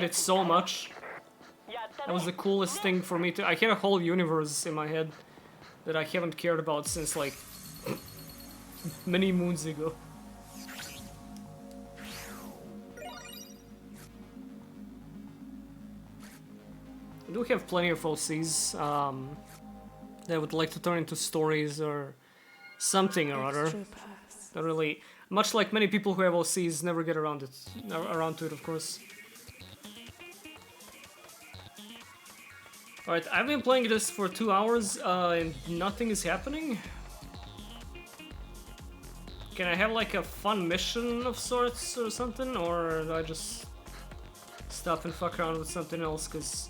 it so much. That was the coolest thing for me to... I had a whole universe in my head that I haven't cared about since like many moons ago. I do have plenty of OCs that I would like to turn into stories or something or other. Not really, much like many people who have OCs never get around to it, of course. Alright, I've been playing this for 2 hours and nothing is happening. Can I have like a fun mission of sorts or something, or do I just stop and fuck around with something else, cause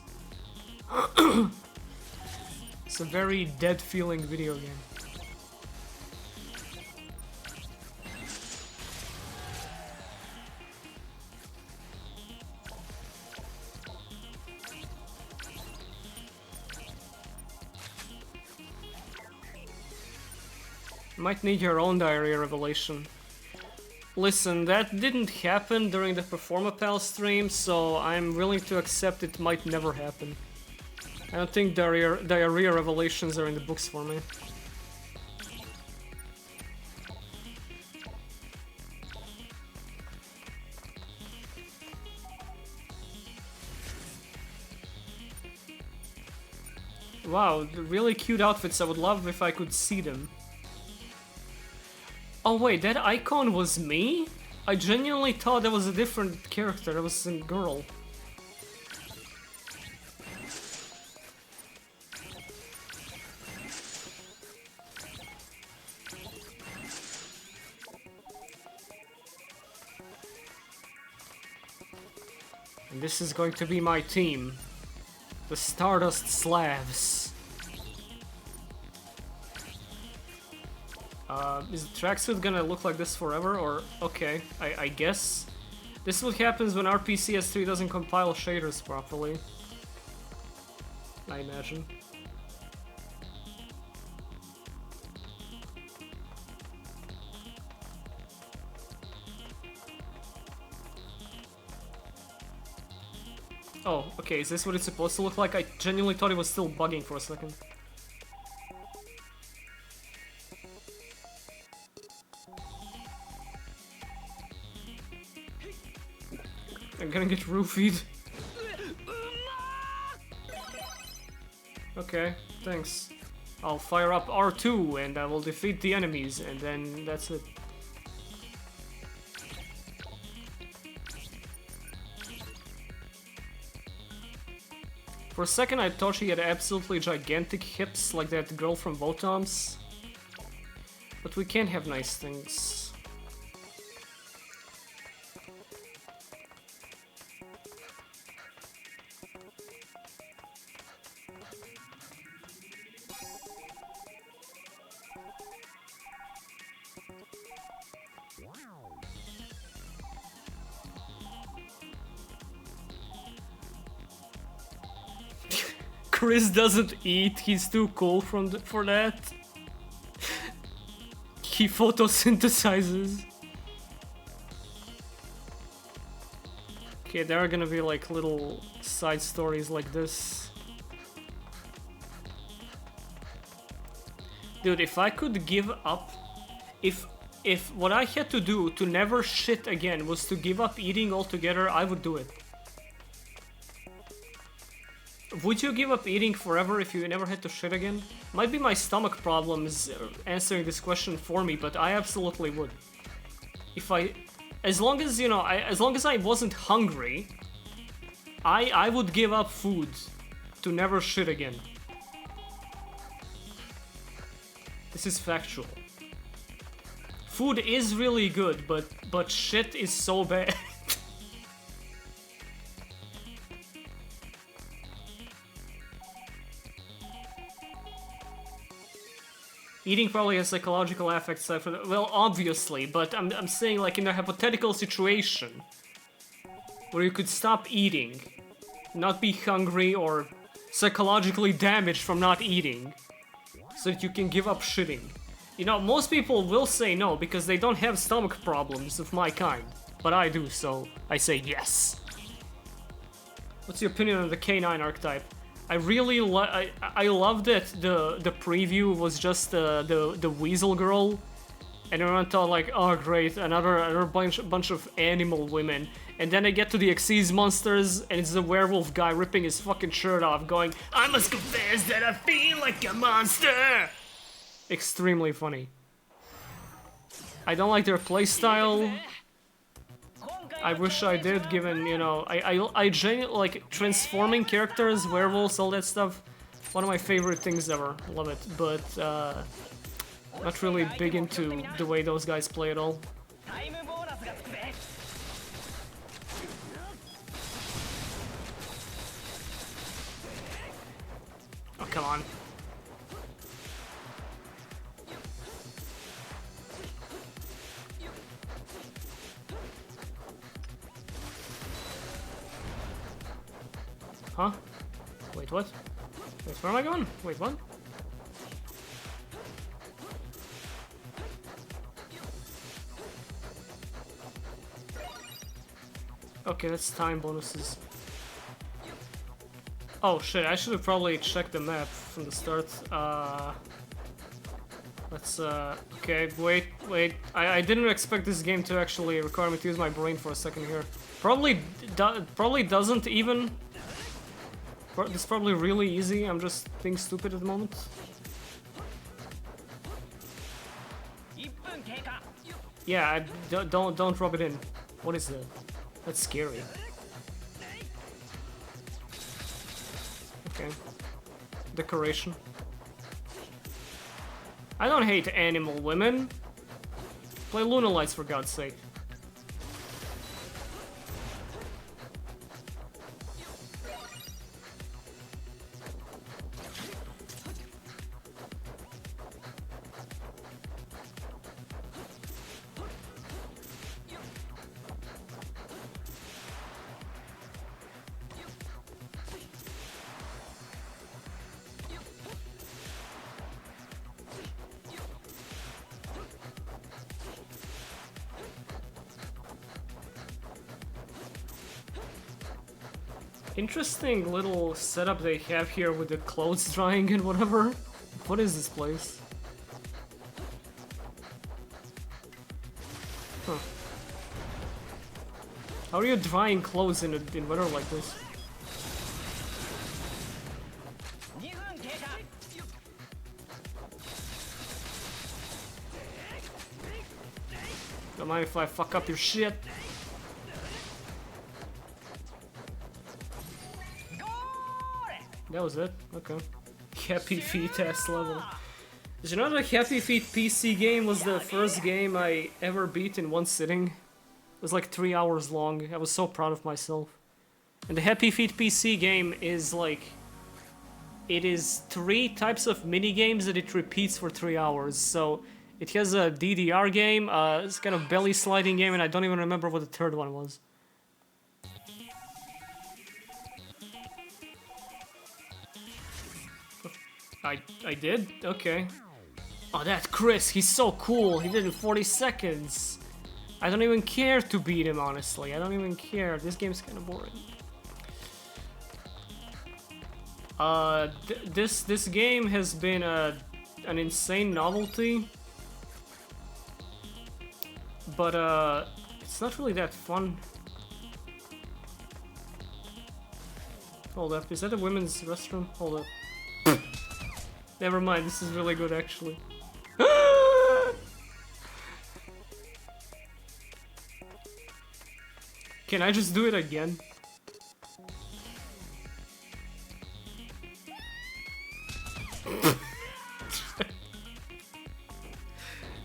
it's a very dead feeling video game. Might need your own diarrhea revelation. Listen, that didn't happen during the Performapal stream, so I'm willing to accept it might never happen. I don't think diarrhea revelations are in the books for me. Wow, really cute outfits. I would love if I could see them. Oh wait, that icon was me? I genuinely thought that was a different character, that was a girl. And this is going to be my team. The Stardust Slavs. Is the tracksuit gonna look like this forever, or... Okay, I guess. This is what happens when RPCS3 doesn't compile shaders properly. I imagine. Oh, okay, is this what it's supposed to look like? I genuinely thought it was still bugging for a second. I'm gonna get roofied. Okay, thanks. I'll fire up R2 and I will defeat the enemies, and then that's it. For a second I thought she had absolutely gigantic hips like that girl from Votoms. But we can't have nice things. Chris doesn't eat, he's too cool for that. He photosynthesizes. Okay, there are gonna be like little side stories like this. Dude, if I could give up... If what I had to do to never shit again was to give up eating altogether, I would do it. Would you give up eating forever if you never had to shit again? Might be my stomach problems answering this question for me, but I absolutely would. If I... As long as, you know, as long as I wasn't hungry, I would give up food to never shit again. This is factual. Food is really good, but shit is so bad. Eating probably has psychological effects for the, well, obviously, but I'm saying like in a hypothetical situation where you could stop eating, not be hungry or psychologically damaged from not eating, so that you can give up shitting. You know, most people will say no because they don't have stomach problems of my kind, but I do, so I say yes. What's your opinion on the K9 archetype? I really I love that the preview was just the Weasel girl, and everyone thought like, oh great, another bunch of animal women, and then I get to the Xyz monsters and it's the werewolf guy ripping his fucking shirt off, going, I must confess that I feel like a monster. Extremely funny. I don't like their playstyle. I wish I did, given, you know, I genuinely, like, transforming characters, werewolves, all that stuff, one of my favorite things ever, love it, but, not really big into the way those guys play at all. Oh, come on. Huh? Wait, what? Wait, where am I going? Wait, what? Okay, that's time bonuses. Oh shit, I should have probably checked the map from the start. Let's, okay, wait. I didn't expect this game to actually require me to use my brain for a second here. Probably doesn't even. It's probably really easy, I'm just being stupid at the moment. Yeah, don't rub it in. What is that? That's scary. Okay. Decoration. I don't hate animal women. Play Luna Lights for God's sake. Interesting little setup they have here with the clothes drying and whatever. What is this place? Huh. How are you drying clothes in weather like this? Don't mind if I fuck up your shit. That was it? Okay. Happy Feet ass level. Did you know the Happy Feet PC game was the first game I ever beat in one sitting? It was like 3 hours long. I was so proud of myself. And the Happy Feet PC game is like... It is 3 types of mini games that it repeats for 3 hours. So it has a DDR game, it's kind of belly sliding game, and I don't even remember what the third one was. I did? Okay. Oh, that Chris, he's so cool. He did it in 40 seconds. I don't even care to beat him, honestly. I don't even care. This game's kind of boring. This game has been an insane novelty. But, it's not really that fun. Hold up, is that a women's restroom? Hold up. Never mind, this is really good actually. Can I just do it again?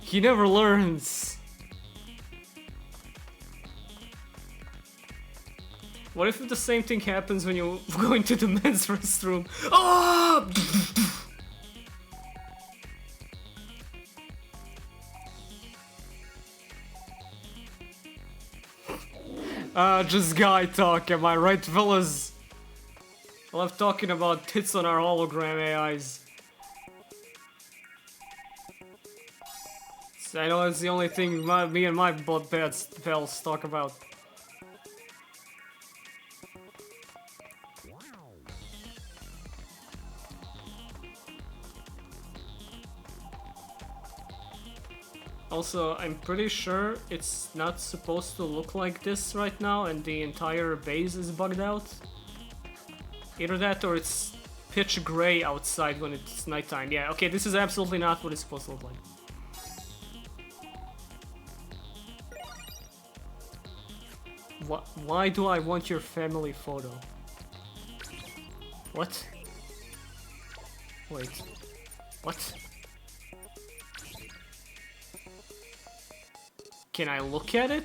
He never learns. What if the same thing happens when you go into the men's restroom? Oh! Just guy talk, am I right, fellas? I love talking about tits on our hologram AIs. So I know it's the only thing me and my blood pals talk about. Also, I'm pretty sure it's not supposed to look like this right now and the entire base is bugged out. Either that or it's pitch gray outside when it's nighttime. Yeah, okay, this is absolutely not what it's supposed to look like. Why do I want your family photo? What? Wait. What? Can I look at it?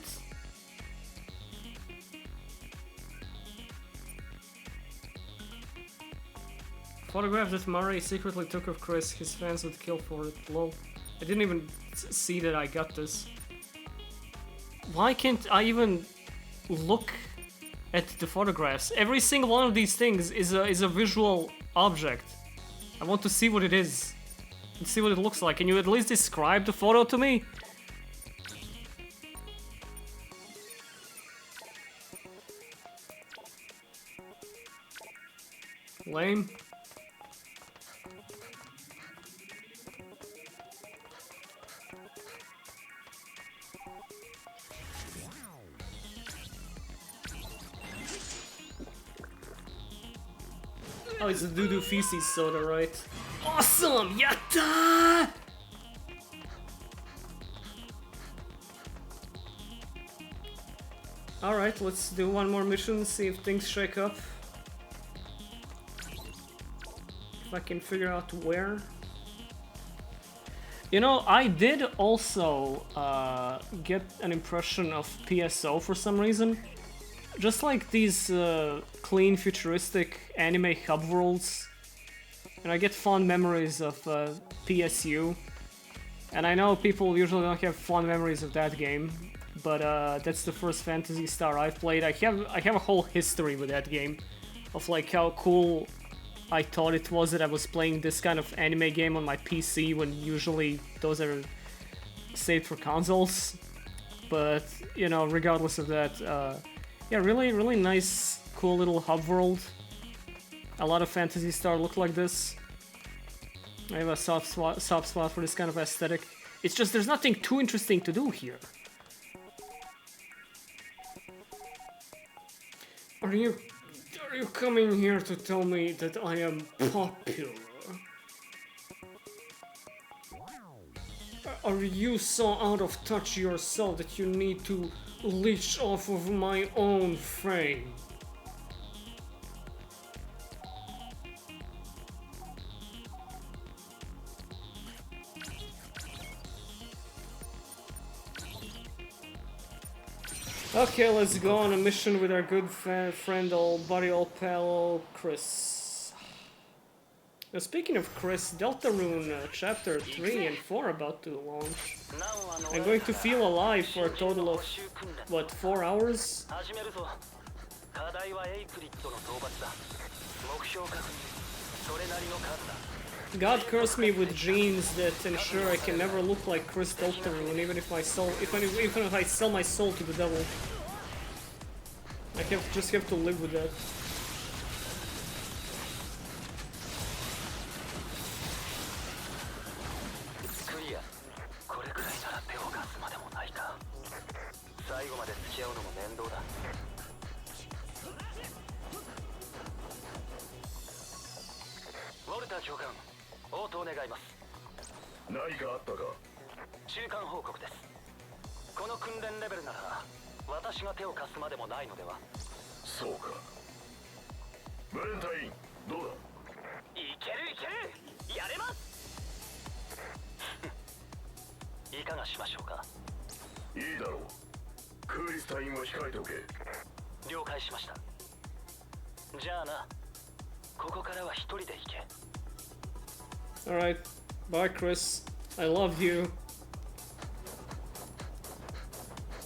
Photograph that Murray secretly took of Chris, his fans would kill for it, lol. I didn't even see that I got this. Why can't I even look at the photographs? Every single one of these things is a visual object. I want to see what it is. And see what it looks like. Can you at least describe the photo to me? Lame. Oh, it's a doo-doo feces soda, right? Awesome! Yatta! Alright, let's do one more mission, see if things shake up. If I can figure out where. You know, I did also get an impression of PSO for some reason. Just like these clean, futuristic anime hub worlds. And I get fond memories of PSU. And I know people usually don't have fond memories of that game. But that's the first Phantasy Star I've played. I have a whole history with that game. Of like how cool I thought it was that I was playing this kind of anime game on my PC when usually those are saved for consoles. But, you know, regardless of that, yeah, really nice, cool little hub world. A lot of Phantasy Star look like this. I have a soft spot for this kind of aesthetic. It's just there's nothing too interesting to do here. Are you coming here to tell me that I am popular? Are you so out of touch yourself that you need to leech off of my own fame? Okay, let's go on a mission with our good friend, old buddy, old pal, old Chris. Now, speaking of Chris, Deltarune Chapter 3 and 4 about to launch. I'm going to feel alive for a total of, what, 4 hours? God curse me with genes that ensure I can never look like Chris Deltarune, even if I sell my soul to the devil. I just have to live with that. Alright, bye Chris, I love you.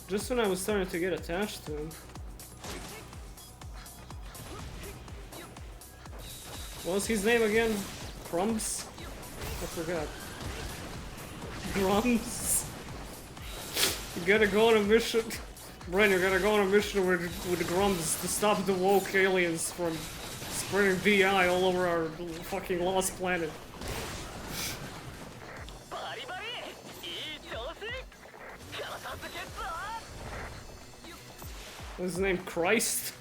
Just when I was starting to get attached to him. What was his name again? Crumbs? I forgot. Grums? You gotta go on a mission. Bren, you gotta go on a mission with Grums to stop the woke aliens from spreading BI all over our fucking lost planet. What's his name? Christ?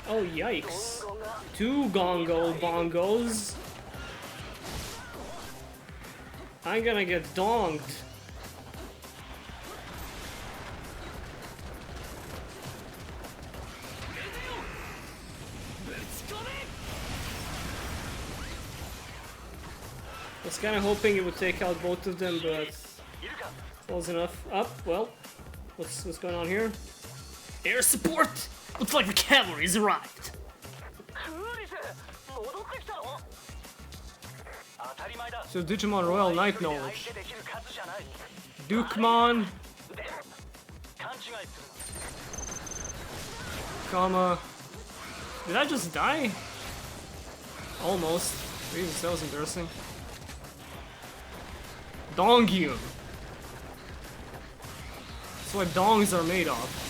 Oh, yikes. 2 gongo bongos. I'm gonna get donged. I was kinda hoping it would take out both of them, but close enough. Up, well, what's going on here? Air support! Looks like the cavalry's arrived. So Digimon Royal Knight knowledge. Dukemon. Comma. Did I just die? Almost. Jesus, that was embarrassing. Dongyun. That's what dongs are made of.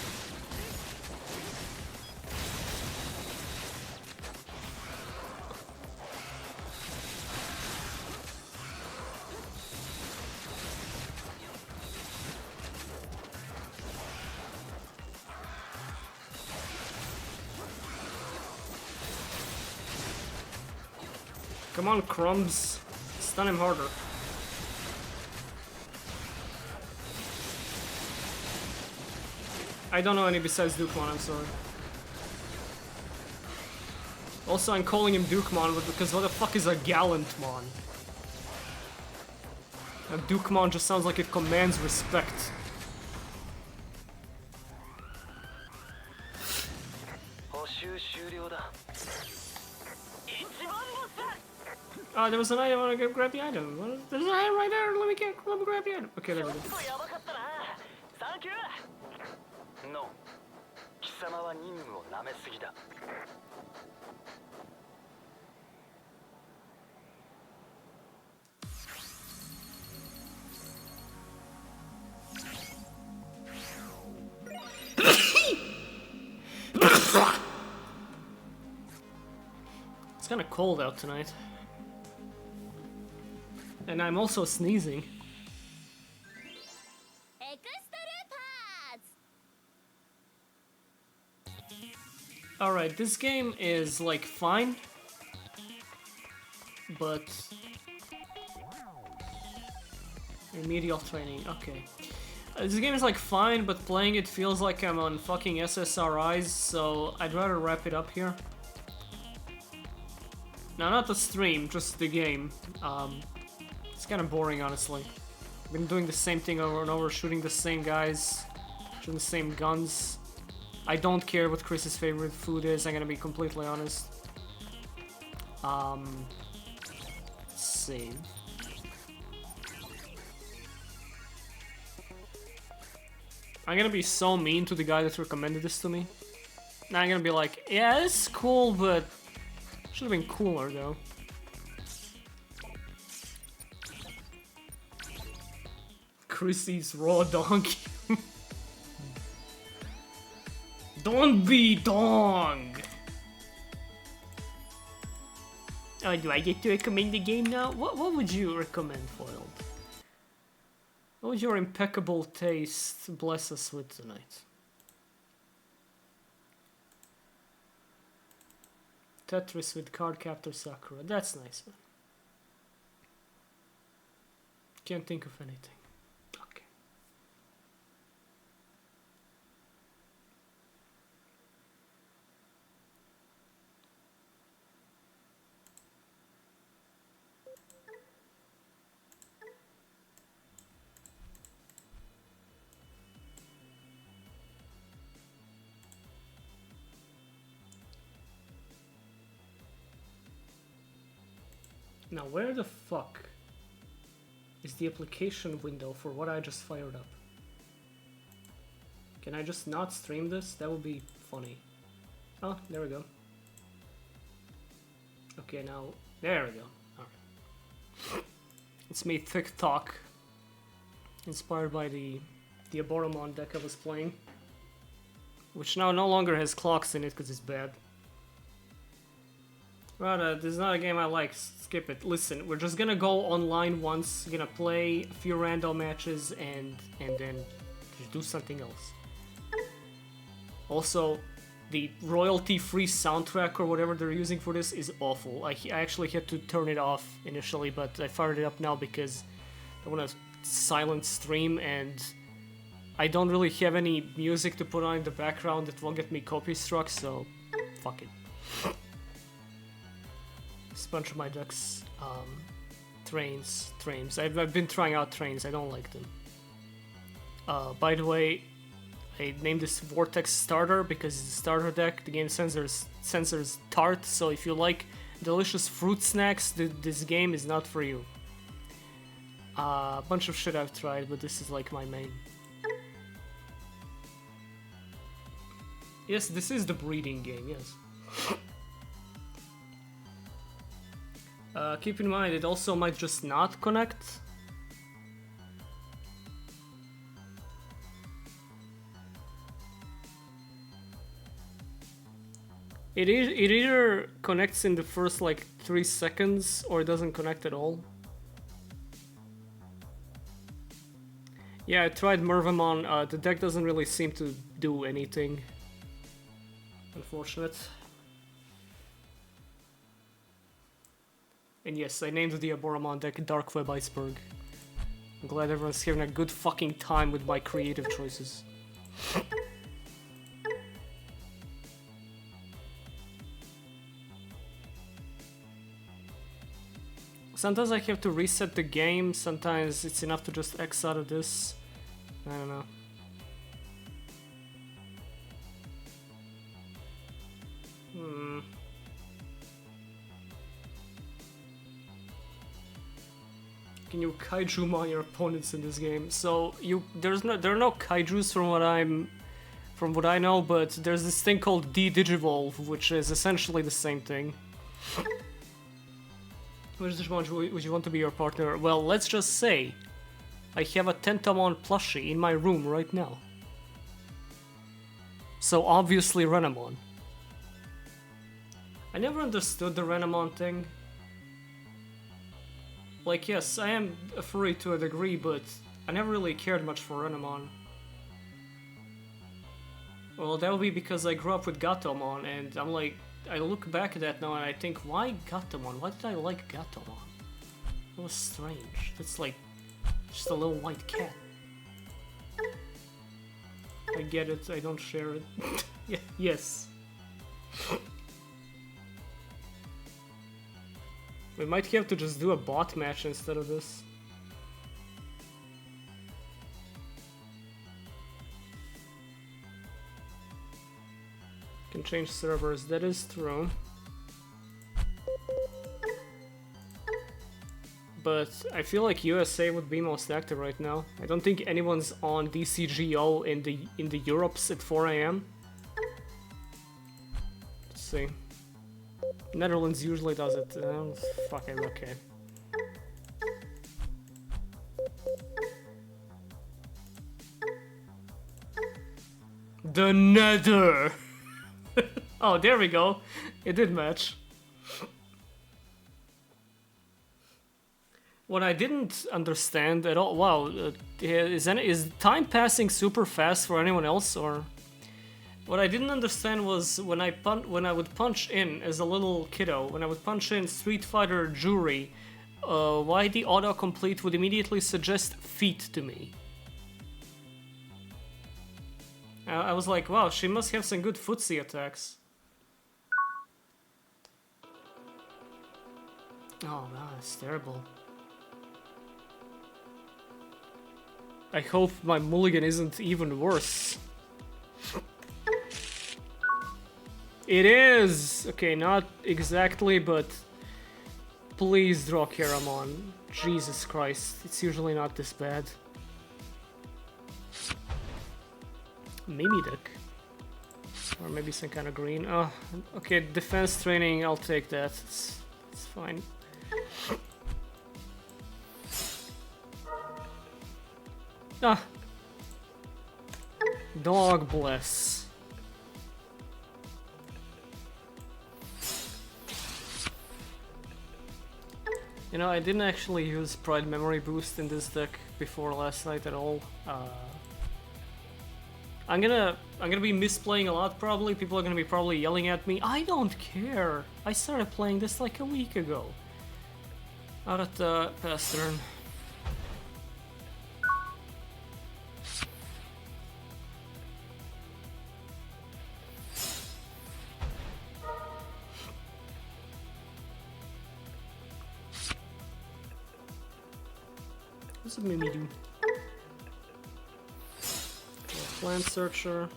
Come on, Crumbs. Stun him harder. I don't know any besides Dukemon, I'm sorry. Also, I'm calling him Dukemon because what the fuck is a Gallantmon? A Dukemon just sounds like it commands respect. there was an item. I want to grab the item. There's an item right there. Let me grab the item. Okay, there we go. やばかったな。サンキュー。ノー。貴様は任務を舐めすぎだ。It's kind of cold out tonight. And I'm also sneezing. Alright, this game is like fine. But remedial training, okay. This game is like fine, but playing it feels like I'm on fucking SSRIs, so I'd rather wrap it up here. No, not the stream, just the game. It's kind of boring, honestly. I've been doing the same thing over and over, shooting the same guys, shooting the same guns. I don't care what Chris's favorite food is, I'm gonna be completely honest. Let's see. I'm gonna be so mean to the guy that recommended this to me. Now I'm gonna be like, yeah, it's cool, but should have been cooler though. Chris eats raw donkey. Don't be dong! Oh, do I get to recommend the game now? What would you recommend, Foiled? What would your impeccable taste bless us with tonight? Tetris with Cardcaptor Sakura. That's nice, man. Can't think of anything. Okay. Now, where the fuck is the application window for what I just fired up? Can I just not stream this? That would be funny. Oh, there we go. Okay, now, there we go. Alright. It's me, Thick Talk. Inspired by the Aboromon deck I was playing. Which now no longer has clocks in it because it's bad. Right, this is not a game I like, skip it. Listen, we're just gonna go online once, gonna play a few random matches and then just do something else. Also, the royalty-free soundtrack or whatever they're using for this is awful. I actually had to turn it off initially, but I fired it up now because I want to silent stream and I don't really have any music to put on in the background that won't get me copy struck, so fuck it. Bunch of my decks, trains. I've been trying out trains, I don't like them. By the way, I named this Vortex Starter because it's a starter deck. The game censors tart, so if you like delicious fruit snacks, this game is not for you. A bunch of shit I've tried, but this is like my main. Yes, this is the breeding game, yes. Keep in mind, it also might just not connect. It either connects in the first like 3 seconds or it doesn't connect at all. Yeah, I tried Mervamon, the deck doesn't really seem to do anything. Unfortunate. And yes, I named the Aboromon deck Dark Web Iceberg. I'm glad everyone's having a good fucking time with my creative choices. Sometimes I have to reset the game, sometimes it's enough to just X out of this. I don't know. Can you kaiju-mon your opponents in this game? So there are no kaijus from what I know, but there's this thing called D-Digivolve, which is essentially the same thing. Which Digimon would you want to be your partner? Well, let's just say I have a Tentamon plushie in my room right now. So obviously Renamon. I never understood the Renamon thing. Like, yes, I am a furry to a degree, but I never really cared much for Renamon. Well, that would be because I grew up with Gatomon, and I'm like, I look back at that now and I think, why Gatomon? Why did I like Gatomon? It was strange. It's like, just a little white cat. I get it, I don't share it. Yeah, yes. We might have to just do a bot match instead of this. Can change servers, that is true. But I feel like USA would be most active right now. I don't think anyone's on DCGO in the Europes at 4 AM. Let's see. Netherlands usually does it. Fuck it, okay. The Nether! Oh, there we go. It did match. What I didn't understand at all... Wow, is time passing super fast for anyone else, or... What I didn't understand was when I would punch in as a little kiddo, when I would punch in Street Fighter Jury, why the autocomplete would immediately suggest feet to me. I was like, wow, she must have some good footsie attacks. Oh god, it's terrible. I hope my mulligan isn't even worse. It is! Okay, not exactly, but please draw Keramon. Jesus Christ, it's usually not this bad. Mimidic. Or maybe some kind of green. Oh, okay, defense training, I'll take that. It's fine. Ah! Dog bless. You know, I didn't actually use Pride Memory Boost in this deck before last night at all. I'm gonna be misplaying a lot probably. People are gonna be probably yelling at me. I don't care. I started playing this like a week ago. Out at the past turn. What's a Mimi do? Plant Searcher.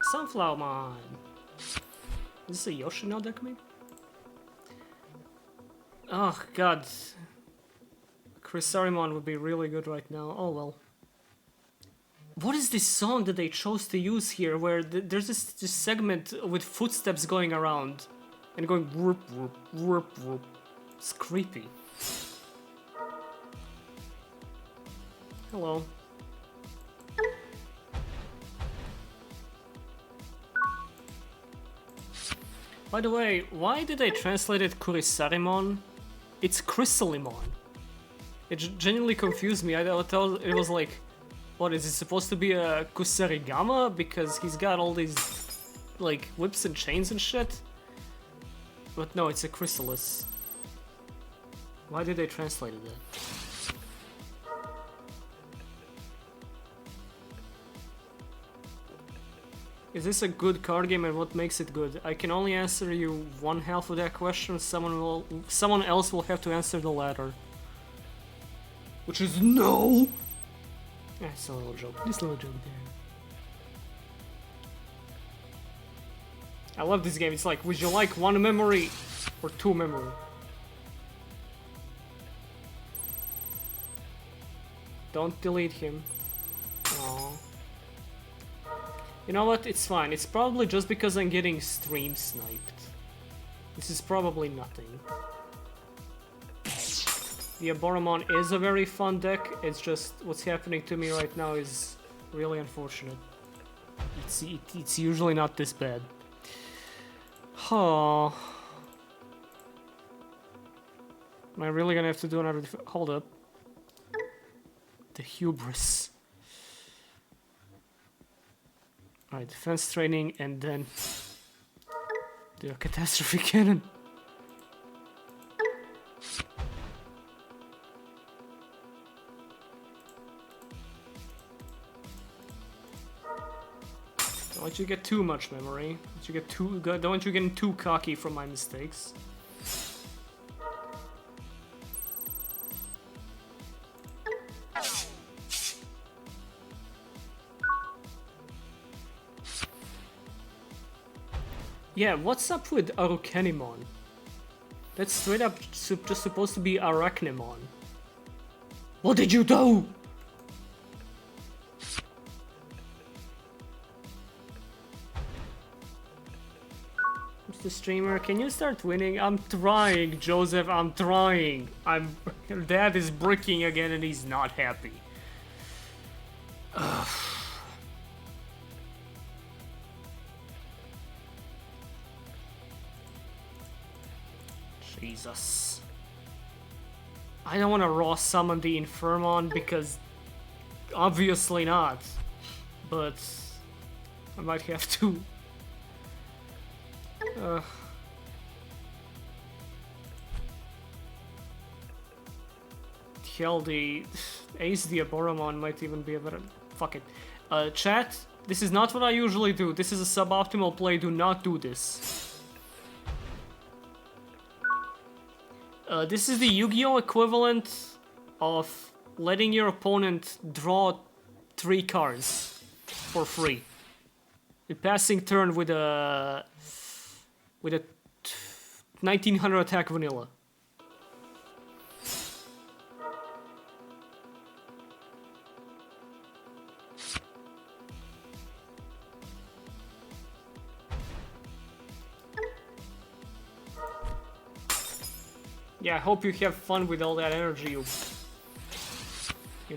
Sunflower Mine. Is this a Yoshino deck maybe? Oh god. Chrysarimon would be really good right now. Oh well. What is this song that they chose to use here where there's this segment with footsteps going around and going whoop whoop whoop whoop. It's creepy. Hello. By the way, why did they translate it Kurisarimon? It's Chrysalimon. It genuinely confused me. I thought it was like, what, is it supposed to be a Kusarigama? Because he's got all these, like, whips and chains and shit? But no, it's a Chrysalis. Why did they translate it that? Is this a good card game and what makes it good? I can only answer you one half of that question. Someone else will have to answer the latter. Which is no! It's a little joke. Just a little joke I love this game. It's like, would you like 1 memory or 2 memory? Don't delete him. Aww. You know what? It's fine. It's probably just because I'm getting stream sniped. This is probably nothing. The Aboromon is a very fun deck. It's just what's happening to me right now is really unfortunate. It's usually not this bad. Oh. Am I really gonna have to do another hold up. The hubris. Alright, defense training and then the catastrophe cannon. Don't let you get too much memory. Don't want you getting too cocky from my mistakes. Yeah, what's up with Arukenimon? That's straight up just supposed to be Arachnimon. What did you do? Mr. Streamer, can you start winning? I'm trying, Joseph, I'm trying. Your dad is bricking again and he's not happy. Ugh. Jesus. I don't want to raw summon the Infirmon because obviously not. But I might have to. Hell, the Ace the Aboromon might even be a better. Fuck it. Chat, this is not what I usually do. This is a suboptimal play. Do not do this. This is the Yu-Gi-Oh! Equivalent of letting your opponent draw 3 cards for free. A passing turn with a 1900 attack vanilla. Yeah, I hope you have fun with all that energy, you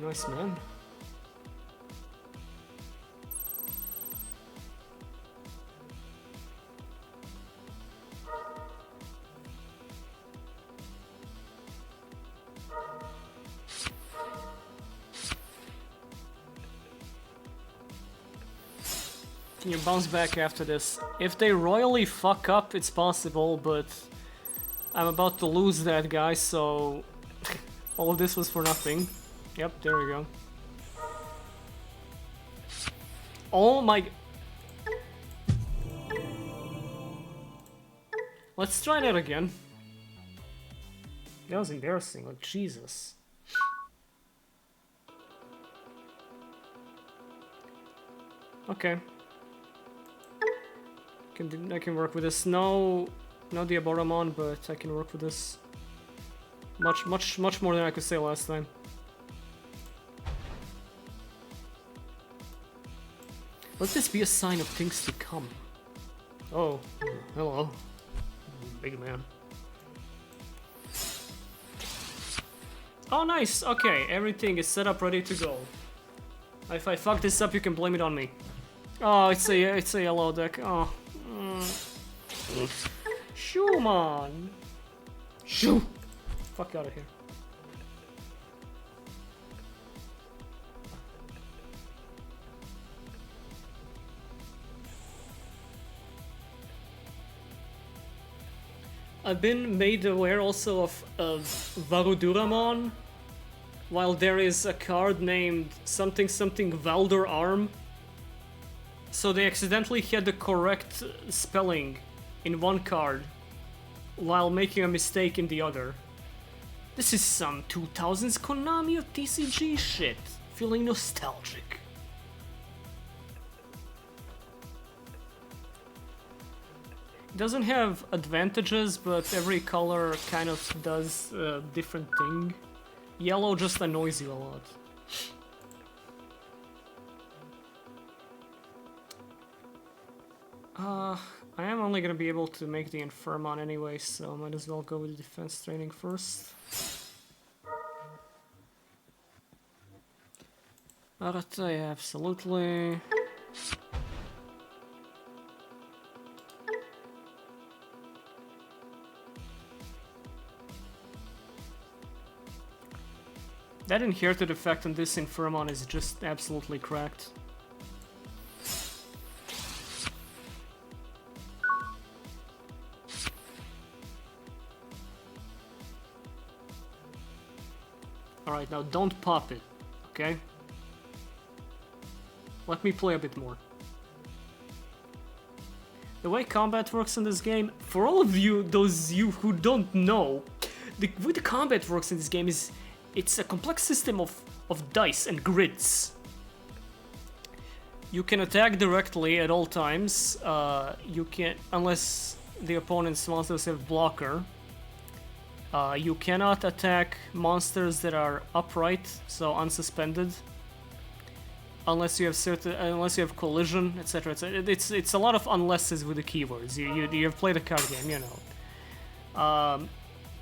nice man. Can you bounce back after this? If they royally fuck up, it's possible, but I'm about to lose that guy, so all of this was for nothing. Yep, there we go. Oh my... Let's try that again. That was embarrassing, like Jesus. Okay. I can work with this. No the Aboromon, but I can work with this. Much more than I could say last time. Let this be a sign of things to come. Oh, hello. Big man. Oh, nice. Okay, everything is set up, ready to go. If I fuck this up, you can blame it on me. Oh, it's a yellow deck. Oh. Shoo, man. Shoo. Fuck out of here. I've been made aware also of Varuduramon, while there is a card named something Valdur Arm. So they accidentally had the correct spelling in one card, while making a mistake in the other. This is some 2000s Konami or TCG shit. Feeling nostalgic. Doesn't have advantages, but every color kind of does a different thing. Yellow just annoys you a lot. I am only gonna be able to make the Infirmon anyway, so I might as well go with the defense training first. Arata, yeah, absolutely. That inherited effect on this Infirmon is just absolutely cracked. Alright, now don't pop it, okay? Let me play a bit more. The way combat works in this game, for all of you, those you who don't know, the way the combat works in this game is it's a complex system of dice and grids. You can attack directly at all times. You can't, unless the opponent's monsters have blocker. You cannot attack monsters that are upright, so unsuspended. Unless you have collision, etc. It's a lot of unlesses with the keywords. You have played a card game, you know.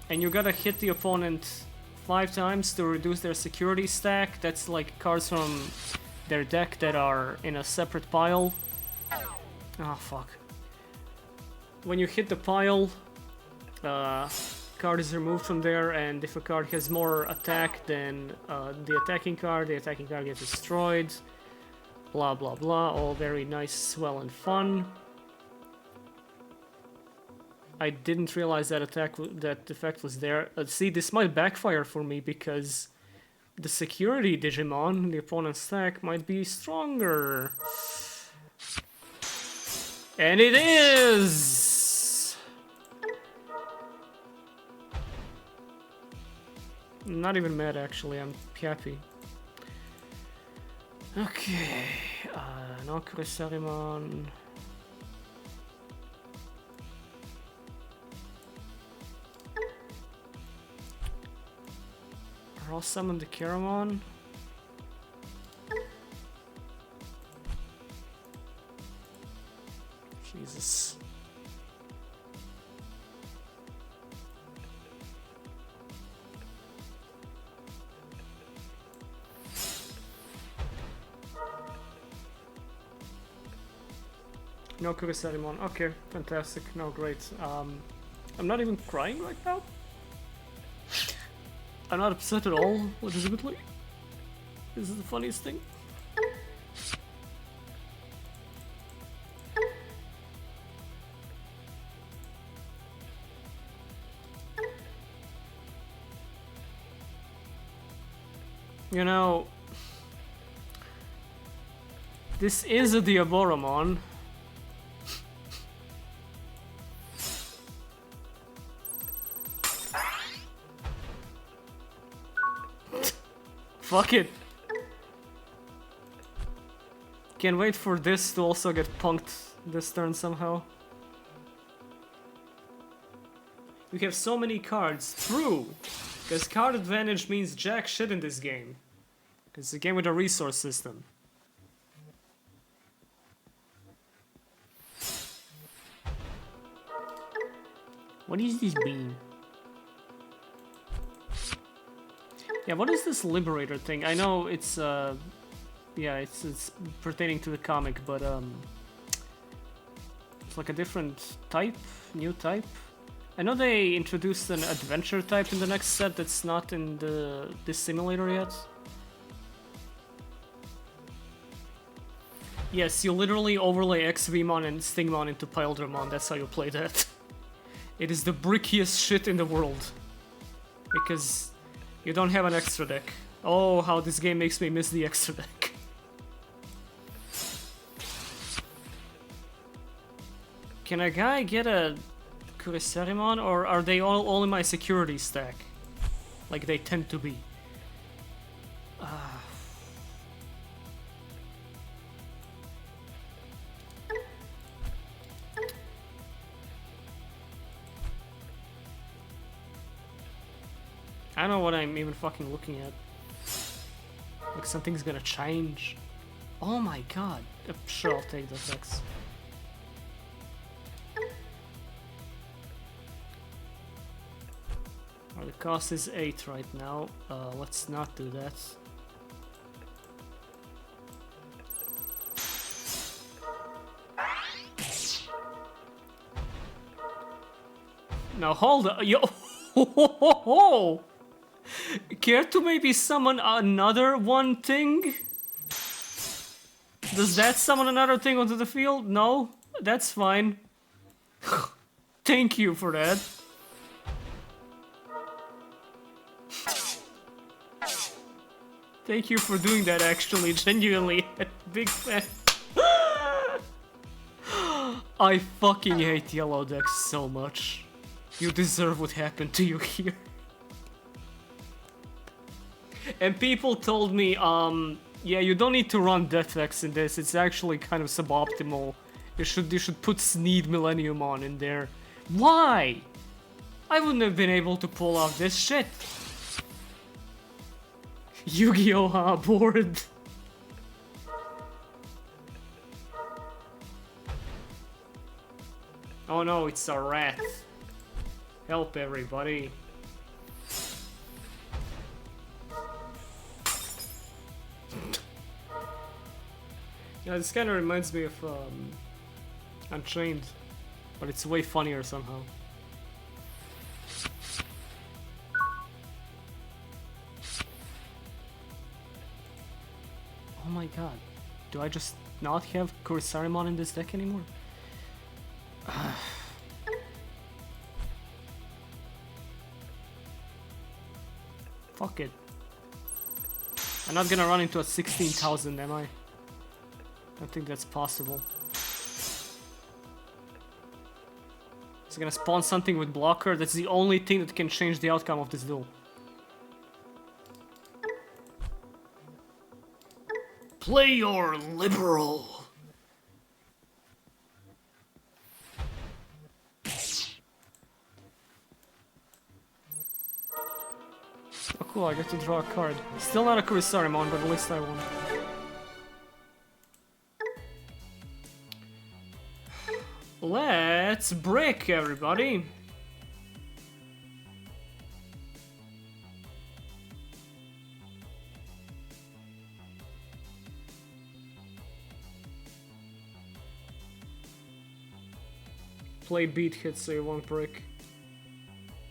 And you gotta hit the opponent 5 times to reduce their security stack. That's like cards from their deck that are in a separate pile. Ah, fuck. When you hit the pile, card is removed from there, and if a card has more attack than the attacking card gets destroyed. Blah blah blah, all very nice, well and fun. I didn't realize that that effect was there. See, this might backfire for me because the security Digimon in the opponent's stack might be stronger. And it is! I'm not even mad, actually, I'm happy. Okay, no Kurisarimon. Raw summon the Keramon. Jesus. No Kurisarimon. Okay, fantastic. No, great. I'm not even crying right now. I'm not upset at all, legitimately. This is the funniest thing. You know, this is a Diaboromon. Fuck it. Can't wait for this to also get punked this turn somehow. We have so many cards. True! Because card advantage means jack shit in this game. Because it's a game with a resource system. What is this beam? Yeah, what is this Liberator thing? I know it's, yeah, it's pertaining to the comic, but, it's like a different type, new type. I know they introduced an adventure type in the next set that's not in this simulator yet. Yes, you literally overlay XVmon and Stingmon into Pildramon, that's how you play that. It is the brickiest shit in the world. Because you don't have an extra deck. Oh, how this game makes me miss the extra deck. Can a guy get a Kurisarimon, or are they all in my security stack? Like they tend to be. I don't know what I'm even fucking looking at. Like something's gonna change. Oh my god. Sure, I'll take the effects. Well, the cost is 8 right now. Let's not do that. Now hold on, yo! Care to maybe summon another one thing? Does that summon another thing onto the field? No? That's fine. Thank you for that. Thank you for doing that actually, genuinely. Big fan. I fucking hate yellow decks so much. You deserve what happened to you here. And people told me, yeah, you don't need to run Death X in this, it's actually kind of suboptimal. You should put Sneed Millennium on in there. Why? I wouldn't have been able to pull off this shit. Yu-Gi-Oh! Board. Oh no, it's a rat. Help everybody. Yeah, this kind of reminds me of Unchained, but it's way funnier somehow. Oh my god, do I just not have Kurisarimon in this deck anymore? Fuck it. I'm not gonna run into a 16,000, am I? I don't think that's possible. It's gonna spawn something with blocker. That's the only thing that can change the outcome of this duel. Play your liberal. Oh cool, I get to draw a card. Still not a Kurisarimon, but at least I won. Let's break, everybody. Play beat hit so you won't break.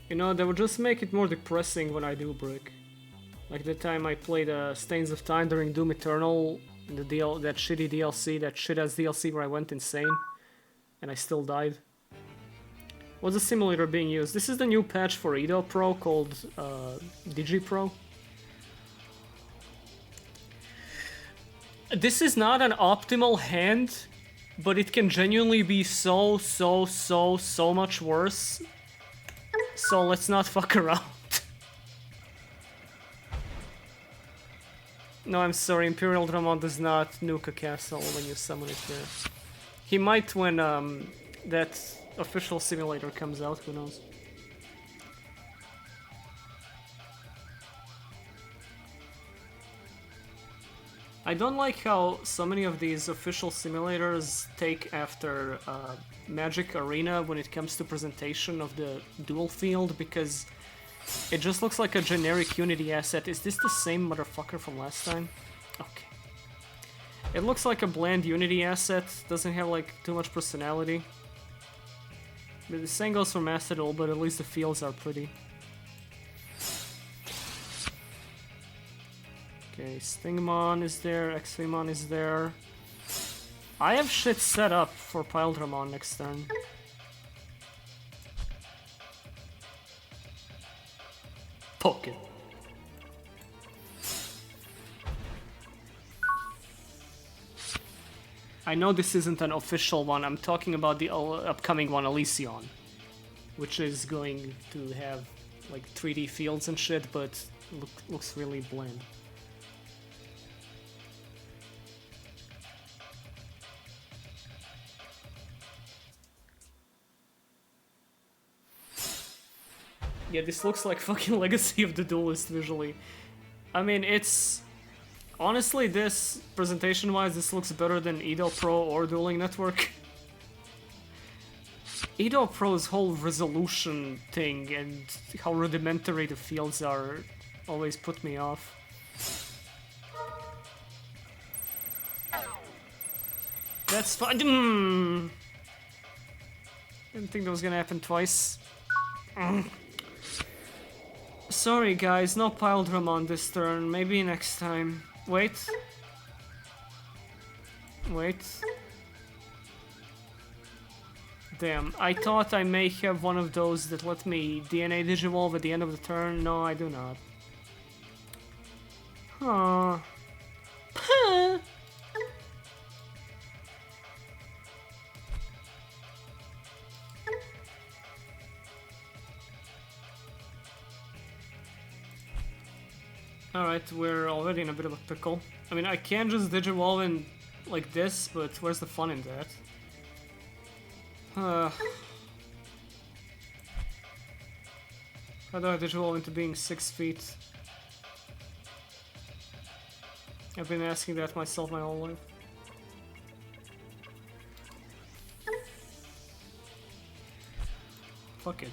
You know, that would just make it more depressing when I do break. Like the time I played Stains of Time during Doom Eternal, that shitty DLC, that shit-ass DLC where I went insane. And I still died. What's the simulator being used? This is the new patch for Edo Pro called DigiPro. This is not an optimal hand, but it can genuinely be so much worse. So let's not fuck around. No, I'm sorry, Imperial Dramon does not nuke a castle when you summon it there. He might when that official simulator comes out, who knows. I don't like how so many of these official simulators take after Magic Arena when it comes to presentation of the dual field, because it just looks like a generic Unity asset. Is this the same motherfucker from last time? Okay. It looks like a bland Unity asset, doesn't have like too much personality. But the same goes for Master Duel, but at least the fields are pretty. Okay, Stingmon is there, Xvmon is there. I have shit set up for Piledramon next turn. Poke it. I know this isn't an official one, I'm talking about the upcoming one, Elysion. Which is going to have like 3D fields and shit, but looks really bland. Yeah, this looks like fucking Legacy of the Duelist visually. I mean, it's... Honestly, this, presentation-wise, this looks better than Edo Pro or Dueling Network. Edo Pro's whole resolution thing and how rudimentary the fields are always put me off. That's fine. Didn't think that was gonna happen twice. Sorry guys, no pile drum on this turn. Maybe next time. Wait. Wait. Damn, I thought I may have one of those that let me DNA Digivolve at the end of the turn. No, I do not. Huh. Alright, we're already in a bit of a pickle. I mean, I can just Digivolve in like this, but where's the fun in that? How do I Digivolve into being 6 feet? I've been asking that myself my whole life. Fuck it.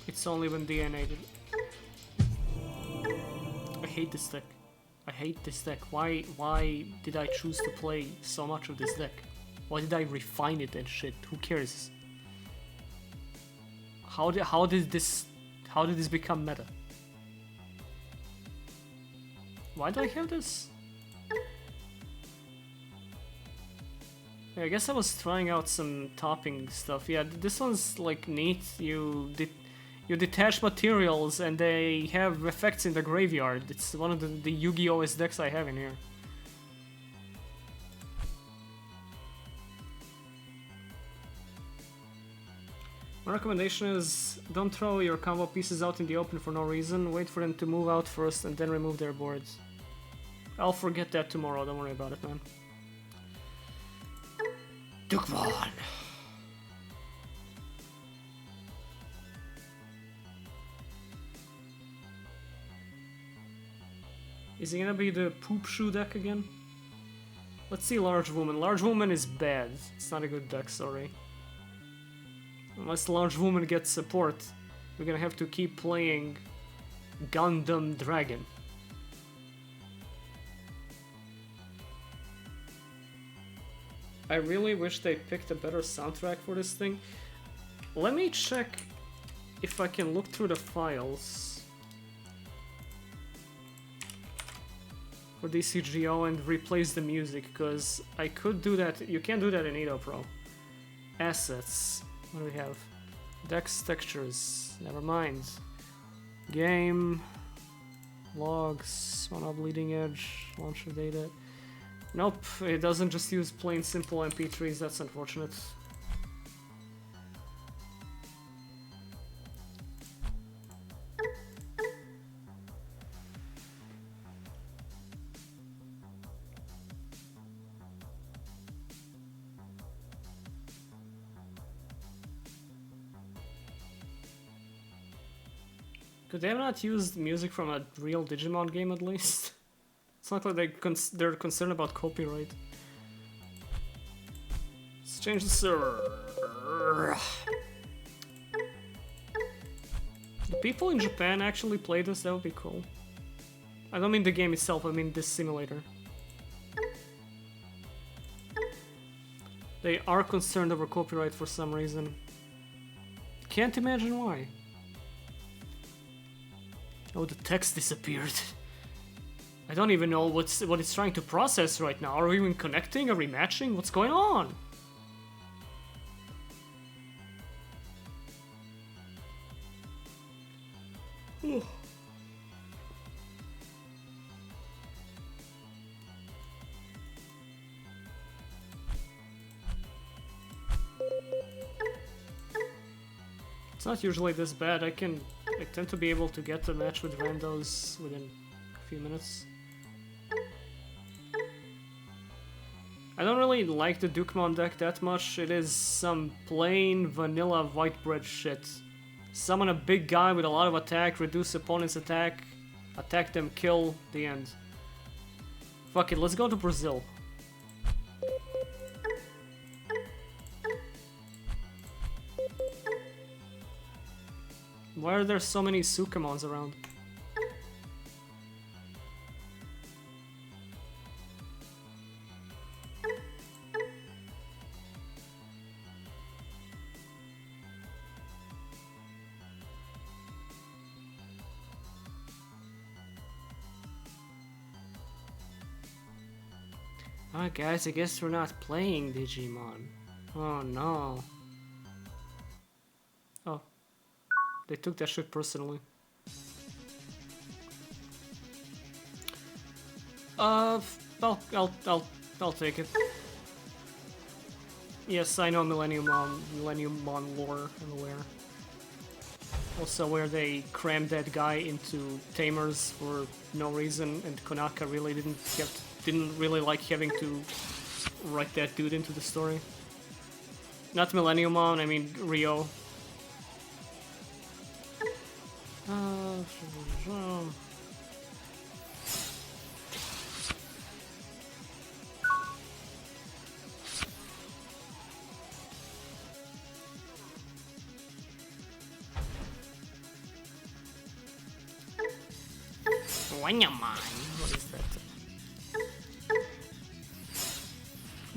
It's only when DNA did. I hate this deck. I hate this deck. Why did I choose to play so much of this deck? Why did I refine it and shit? Who cares? How did this become meta? Why do I have this? Yeah, I guess I was trying out some topping stuff. Yeah, this one's like neat. You detach materials and they have effects in the graveyard. It's one of the Yu-Gi-Oh! Decks I have in here. My recommendation is don't throw your combo pieces out in the open for no reason. Wait for them to move out first and then remove their boards. I'll forget that tomorrow, don't worry about it, man. Digimon! Is he gonna be the poop shoe deck again? Let's see Large Woman. Large Woman is bad. It's not a good deck, sorry. Unless Large Woman gets support, we're gonna have to keep playing Gundam Dragon. I really wish they picked a better soundtrack for this thing. Let me check if I can look through the files for DCGO and replace the music, because I could do that. You can't do that in Edo Pro. Assets. What do we have? Dex textures. Never mind. Game. Logs. One bleeding edge. Launcher data. Nope, it doesn't just use plain simple MP3s. That's unfortunate. Could they have not used music from a real Digimon game at least? It's not like they're concerned about copyright. Let's change the server. Do people in Japan actually play this? That would be cool. I don't mean the game itself, I mean this simulator. They are concerned over copyright for some reason. Can't imagine why. Oh, the text disappeared. I don't even know what it's trying to process right now. Are we even connecting? Are we matching? What's going on? It's not usually this bad. I tend to be able to get a match with randos within a few minutes. I don't really like the Dukemon deck that much. It is some plain vanilla white bread shit. Summon a big guy with a lot of attack, reduce opponent's attack, attack them, kill, the end. Fuck it, let's go to Brazil. Why are there so many Sukamons around? Alright guys, I guess we're not playing Digimon. Oh no. Oh. They took that shit personally. I'll take it. Yes, I know Millennium Mon lore and aware. Also where they crammed that guy into Tamers for no reason, and Konaka really didn't really like having to write that dude into the story. Not Millennium Mon, I mean Rio. What is that?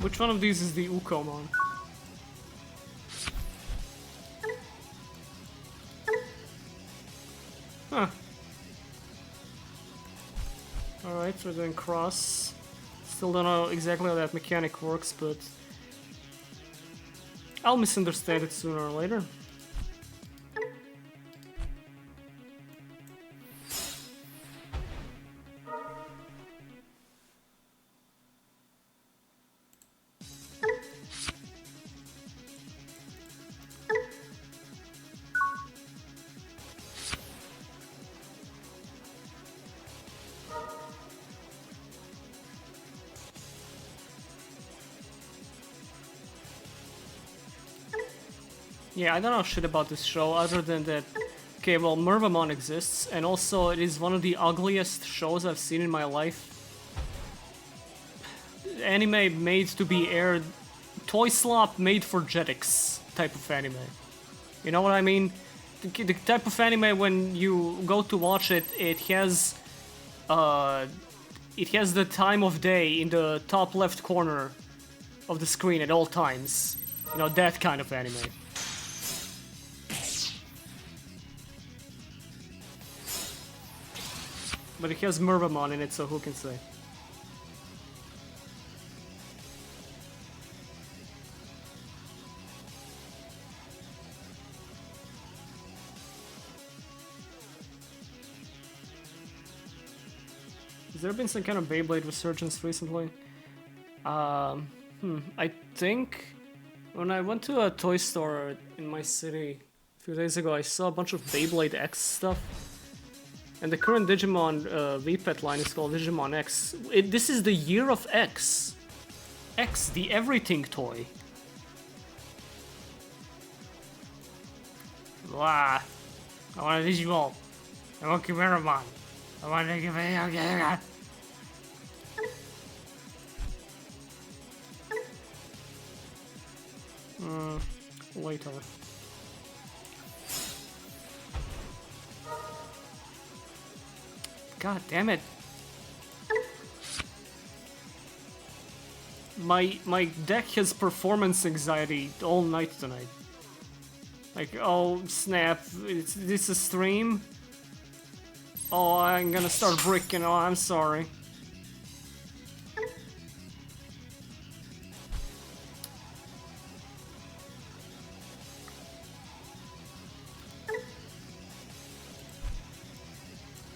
Which one of these is the Ukomon? Huh. Alright, we're doing cross. Still don't know exactly how that mechanic works, but I'll misunderstand it sooner or later. Yeah, I don't know shit about this show other than that. Okay, well, Mervamon exists, and also it is one of the ugliest shows I've seen in my life. Anime made to be aired, toy slop made for jetix type of anime. You know what I mean? The type of anime when you go to watch it, it has the time of day in the top left corner of the screen at all times. You know, that kind of anime. But it has Mervamon in it, so who can say? Has there been some kind of Beyblade resurgence recently? I think when I went to a toy store in my city a few days ago, I saw a bunch of Beyblade X stuff. And the current Digimon VPET line is called Digimon X. This is the year of X. X, the everything toy. Wow. I want a Digimon. I want Chimeramon. I want to give it. Later. God damn it. My deck has performance anxiety all night tonight. Like, oh snap, is this a stream? Oh, I'm gonna start bricking, oh, I'm sorry.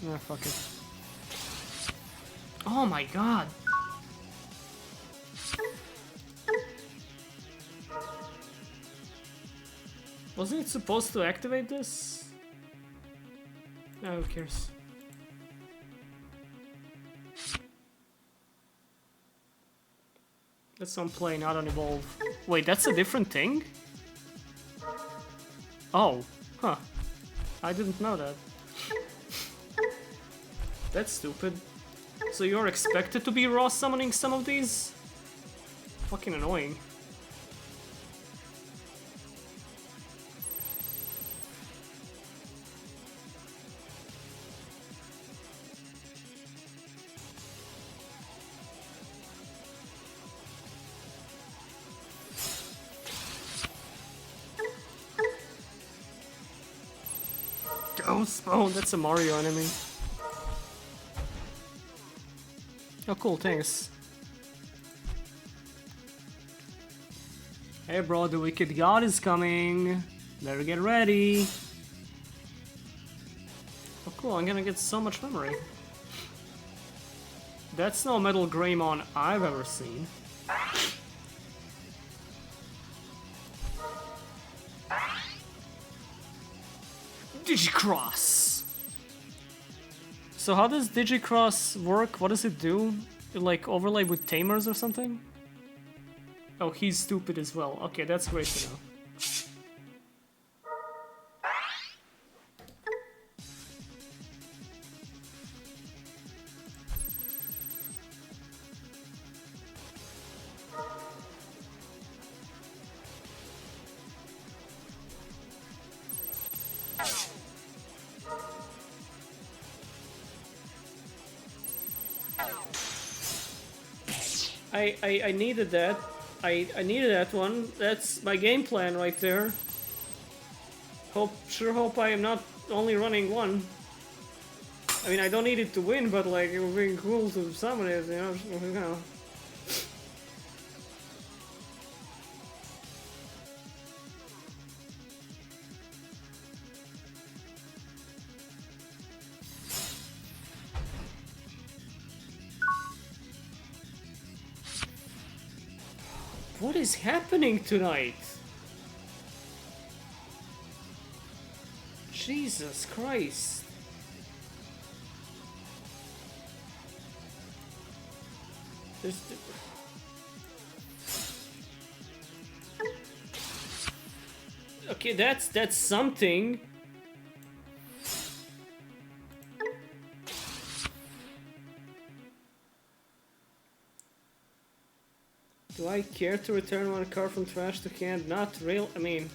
Ah, fuck it. Oh my god! Wasn't it supposed to activate this? No, who cares? That's on play, not on evolve. Wait, that's a different thing? Oh, huh. I didn't know that. That's stupid. So you're expected to be raw summoning some of these? Fucking annoying. Ghostbone, that's a Mario enemy. Oh cool, thanks. Hey bro, the Wicked God is coming. Better get ready. Oh cool, I'm gonna get so much memory. That's no Metal Greymon I've ever seen. Digicross! So how does Digicross work? What does it do? It like overlay with Tamers or something? Oh, he's stupid as well. Okay, that's great to know. I needed that. I needed that one. That's my game plan right there. Sure hope I am not only running one. I mean, I don't need it to win, but like, it would be cool to summon it, you know. What is happening tonight? Jesus Christ. There's... Okay, that's something. Do I care to return one card from trash to canned? Not real. I mean,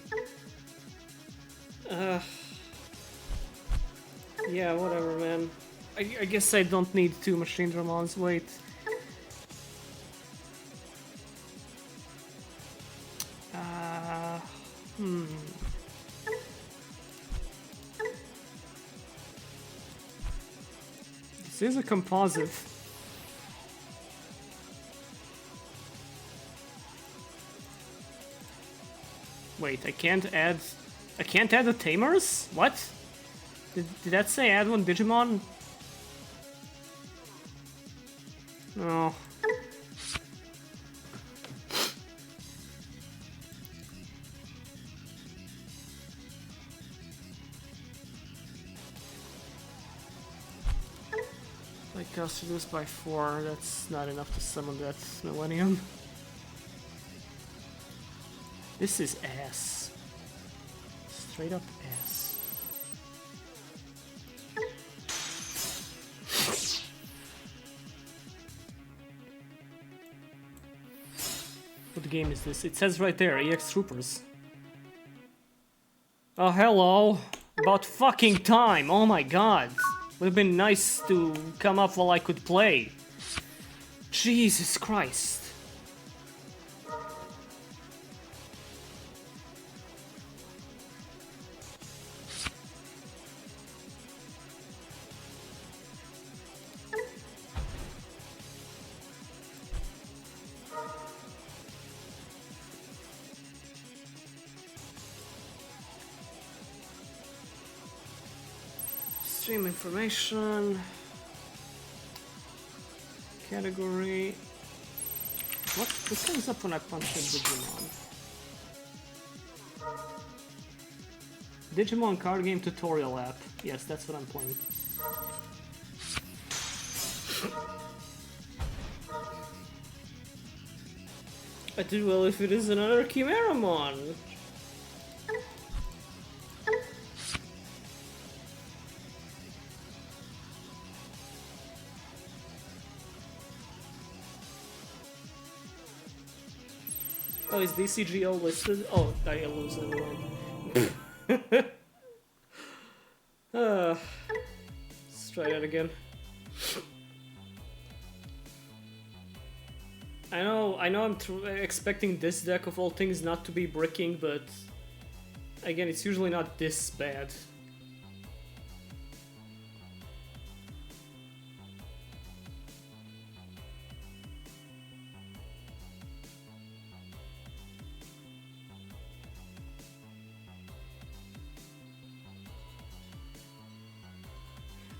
yeah, whatever, man. I guess I don't need 2 Machine Dramons. Wait. This is a composite. Wait, I can't add the Tamers? What? Did that say add one Digimon? No. Like cost reduced by 4, that's not enough to summon that Millennium. This is ass. Straight up ass. What game is this? It says right there, E.X Troopers. Oh, hello. About fucking time. Oh my god. Would have been nice to come up while I could play. Jesus Christ. Stream information. Category. What comes up when I punch in Digimon? Digimon card game tutorial app. Yes, that's what I'm playing. I did well if it is another Chimeramon. Oh, is DCGO listed? Oh, I lose everyone. Let's try that again. I know I'm expecting this deck of all things not to be bricking, but again, it's usually not this bad.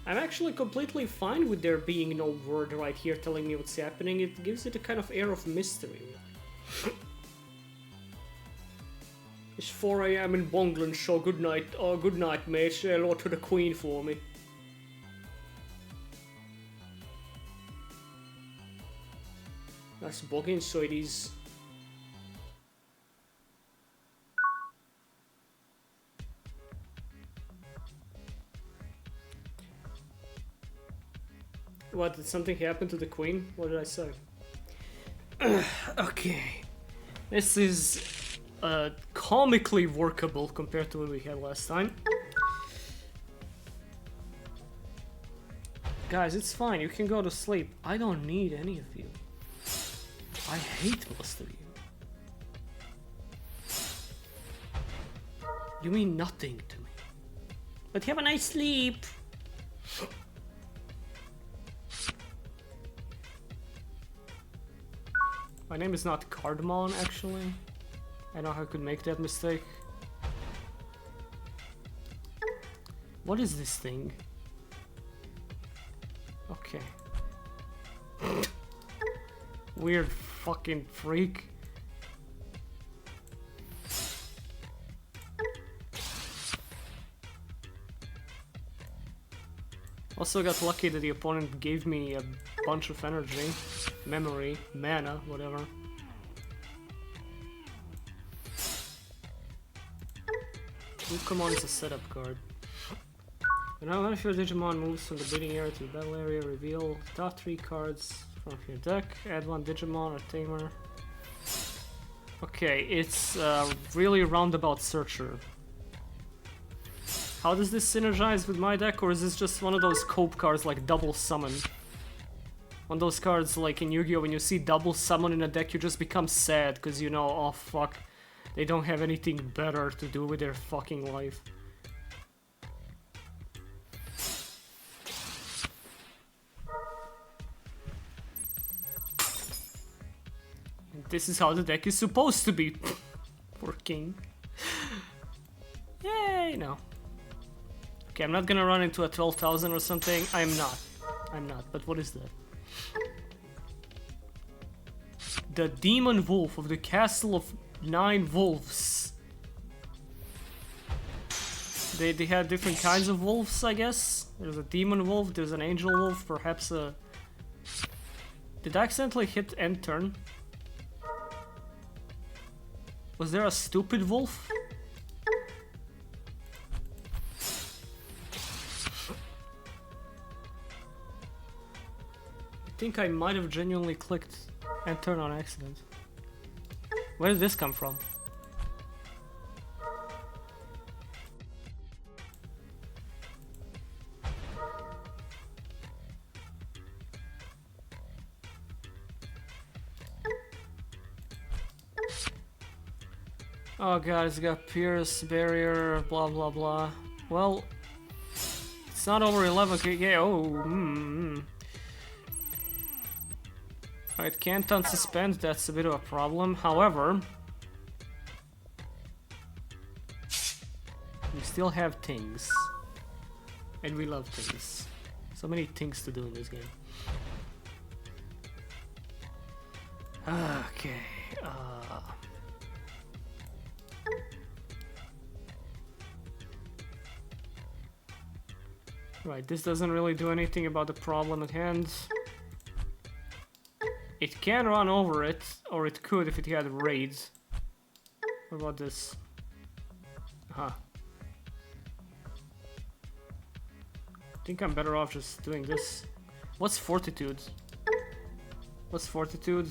I'm actually completely fine with there being no word right here telling me what's happening. It gives it a kind of air of mystery. It's 4 AM in Bongland, so good night. Oh, good night, mate. Say hello to the Queen for me. That's bug inside these. What, did something happen to the Queen? What did I say? Okay. This is comically workable compared to what we had last time. Guys, it's fine. You can go to sleep. I don't need any of you. I hate most of you. You mean nothing to me. But have a nice sleep. My name is not Cardamon, actually. I know how I could make that mistake. What is this thing? Okay. Weird fucking freak. Also got lucky that the opponent gave me a bunch of energy, memory, mana, whatever. Pokemon is a setup card. Now one of your Digimon moves from the breeding area to the battle area, reveal the top 3 cards from your deck, add 1 Digimon or Tamer. Okay, it's a really roundabout searcher. How does this synergize with my deck, or is this just one of those cope cards like double summon? One of those cards like in Yu-Gi-Oh! When you see double summon in a deck, you just become sad because you know, oh fuck, they don't have anything better to do with their fucking life. And this is how the deck is supposed to be working. Yay, no. Okay, I'm not gonna run into a 12,000 or something. I'm not, but what is that? The Demon Wolf of the Castle of 9 Wolves. They had different kinds of wolves, I guess. There's a Demon Wolf, there's an Angel Wolf, perhaps a... Did I accidentally hit end turn? Was there a stupid wolf? I think I might have genuinely clicked and turn on accident. Where did this come from? Oh god, it's got Pierce, Barrier, blah blah blah. Well, it's not over 11k. Yeah, oh, Alright, can't unsuspend, that's a bit of a problem. However, we still have things. And we love things. So many things to do in this game. Okay, Right, this doesn't really do anything about the problem at hand. It can run over it, or it could if it had raids. What about this? Huh. I think I'm better off just doing this. What's fortitude? What's fortitude?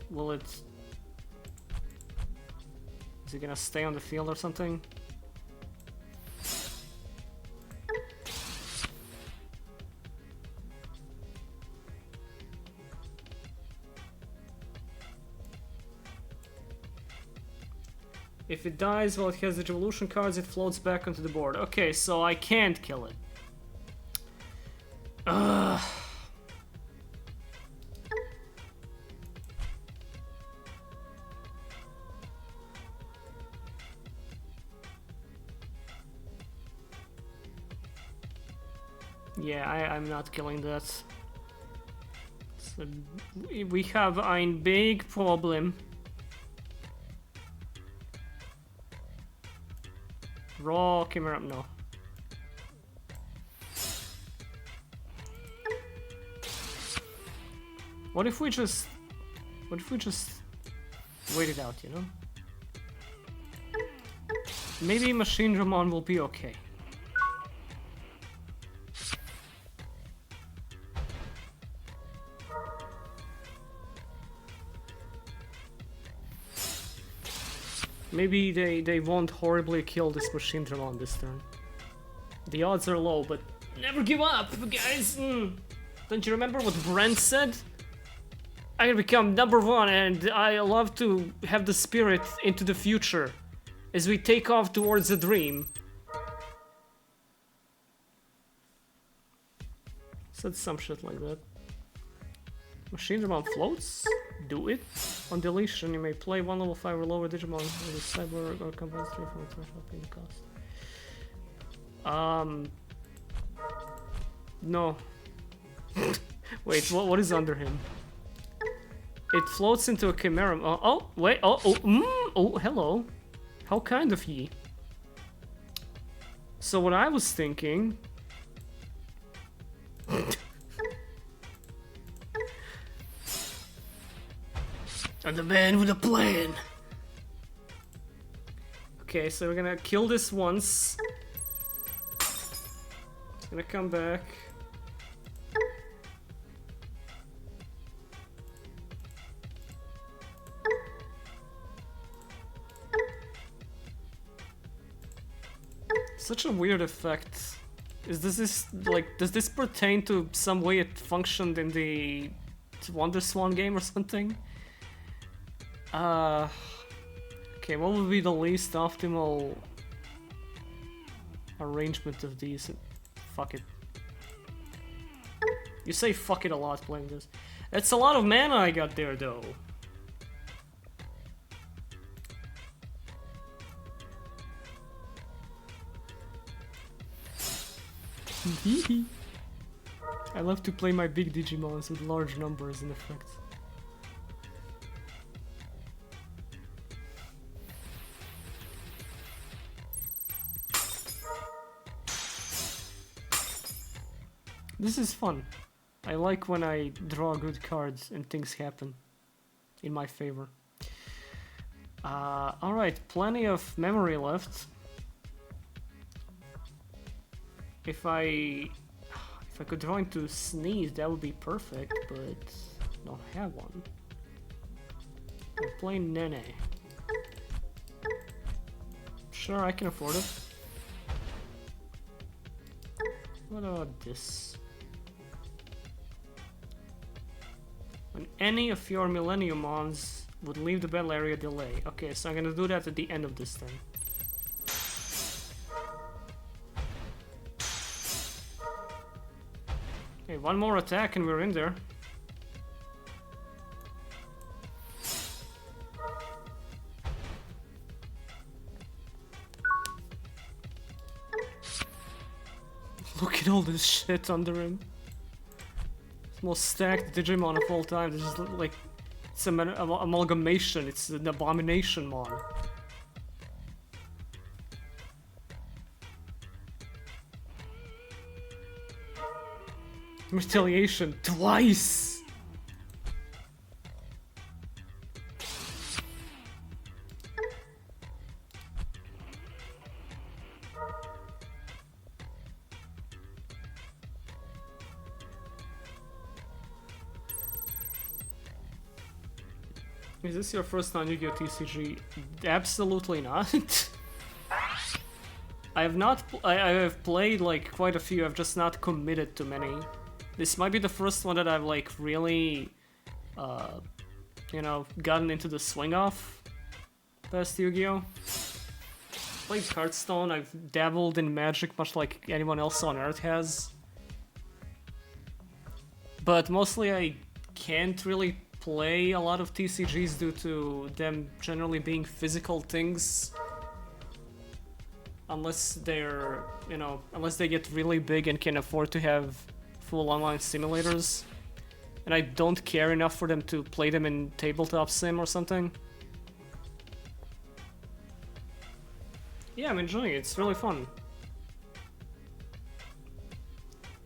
Will it... Is it gonna stay on the field or something? If it dies while it has the evolution cards, it floats back onto the board. Okay, so I can't kill it. Ugh. Yeah, I'm not killing that. So we have a big problem. Raw camera, no. What if we just wait it out, you know? Maybe Machine Dramon will be okay. Maybe they won't horribly kill this Machine Dramon this turn. The odds are low, but never give up, guys! Don't you remember what Brent said? I can become #1 and I love to have the spirit into the future as we take off towards a dream. Said some shit like that. Machine Dramon floats? Do it. On deletion, you may play 1 level 5 or lower Digimon with a cyber or compounds 3 from threshold paying cost. No. Wait, what is under him? It floats into a chimera. Wait, oh, hello. How kind of ye. So what I was thinking... I'm the man with a plan. Okay, so we're gonna kill this once. It's gonna come back. Such a weird effect. Does this pertain to some way it functioned in the Wonder Swan game or something? Okay, what would be the least optimal arrangement of these? Fuck it. You say fuck it a lot playing this. That's a lot of mana I got there though. I love to play my big Digimons with large numbers and effects. This is fun. I like when I draw good cards and things happen in my favor. Alright, plenty of memory left. If I could draw into Sneeze, that would be perfect, but I don't have one. I'm playing Nene. Sure, I can afford it. What about this? When any of your Millenniumons would leave the battle area, delay. Okay, so I'm gonna do that at the end of this turn. Okay, one more attack and we're in there. Look at all this shit under him. It's the most stacked Digimon of all time. This is like, it's an amalgamation. It's an abomination mon. Retaliation twice. Is this your first non-Yu-Gi-Oh TCG? Absolutely not. I have not. I have played like quite a few. I've just not committed to many. This might be the first one that I've like really, you know, gotten into the swing of. Past Yu-Gi-Oh. Played Hearthstone. I've dabbled in Magic, much like anyone else on Earth has. But mostly, I can't really play a lot of TCGs due to them generally being physical things. Unless they're, you know, unless they get really big and can afford to have full online simulators. And I don't care enough for them to play them in tabletop sim or something. Yeah, I'm enjoying it, it's really fun.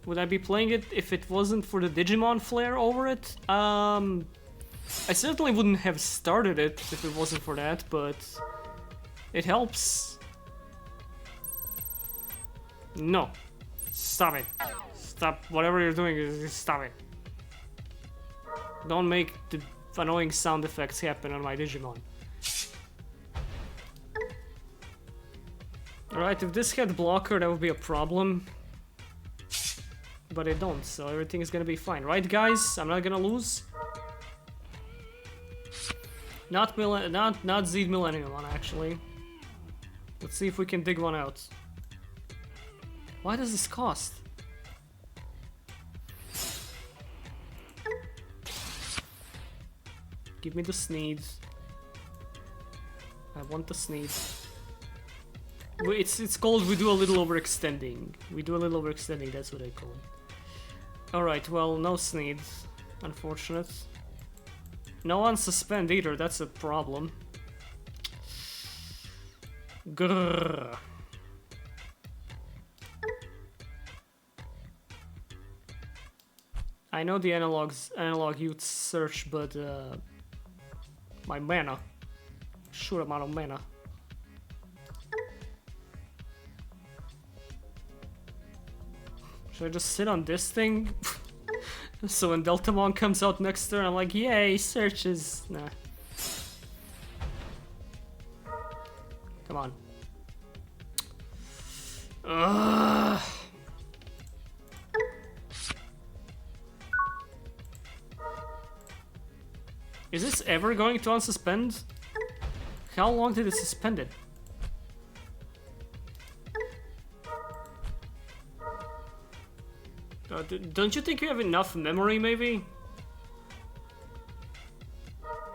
Would I be playing it if it wasn't for the Digimon flair over it? I certainly wouldn't have started it if it wasn't for that, but it helps. No. Stop it. Stop whatever you're doing, just stop it. Don't make the annoying sound effects happen on my Digimon. Alright, if this had blocker, that would be a problem. But it don't, so everything is gonna be fine. Right, guys? I'm not gonna lose. Not Zed Millennium one, actually. Let's see if we can dig one out. Why does this cost? Give me the Sneeds. I want the Sneeds. It's called we do a little overextending. We do a little overextending, that's what I call it. Alright, well, no Sneeds. Unfortunate. No unsuspend either, that's a problem. Grrr. I know the analog youth search, but my mana. Sure amount of mana. Should I just sit on this thing? So when Deltamon comes out next turn, I'm like, yay, searches. Nah. Come on. Ugh. Is this ever going to unsuspend? How long did it suspend it? Don't you think you have enough memory, maybe?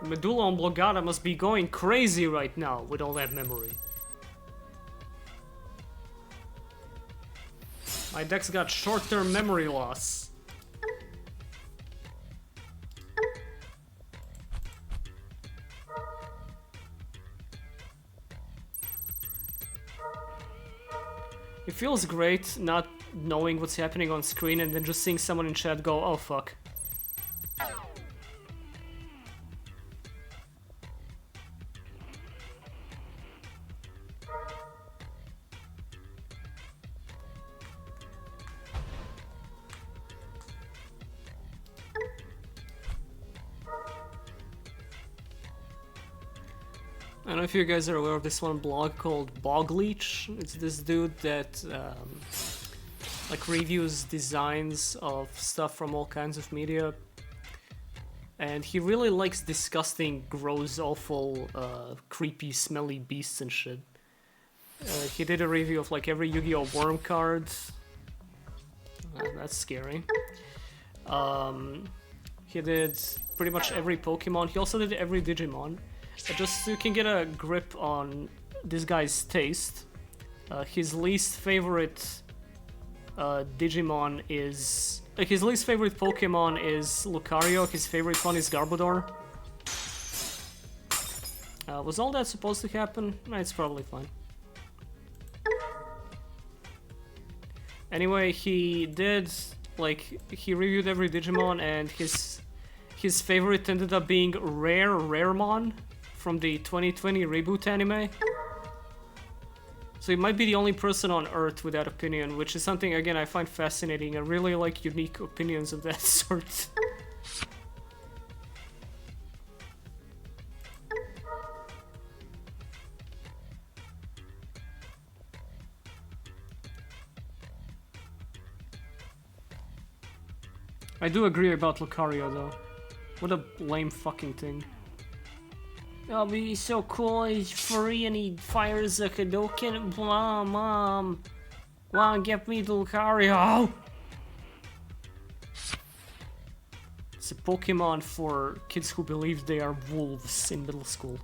Medulla oblongata must be going crazy right now with all that memory. My deck's got short-term memory loss. It feels great not knowing what's happening on screen and then just seeing someone in chat go, oh fuck. I don't know if you guys are aware of this one blog called Bogleech. It's this dude that like reviews designs of stuff from all kinds of media. And he really likes disgusting, gross, awful, creepy, smelly beasts and shit. He did a review of like every Yu-Gi-Oh! Worm card. That's scary. He did pretty much every Pokemon. He also did every Digimon. Just so you can get a grip on this guy's taste. His least favorite Digimon is... his least favorite Pokemon is Lucario, his favorite one is Garbodor. Was all that supposed to happen? It's probably fine. Anyway, he did, like, he reviewed every Digimon and his favorite ended up being Raremon from the 2020 reboot anime. So he might be the only person on Earth with that opinion, which is something, again, I find fascinating. I really like unique opinions of that sort. I do agree about Lucario though. What a lame fucking thing. Oh, but he's so cool, he's free and he fires a Hadouken. Mom. Mom, get me the Lucario! It's a Pokemon for kids who believe they are wolves in middle school.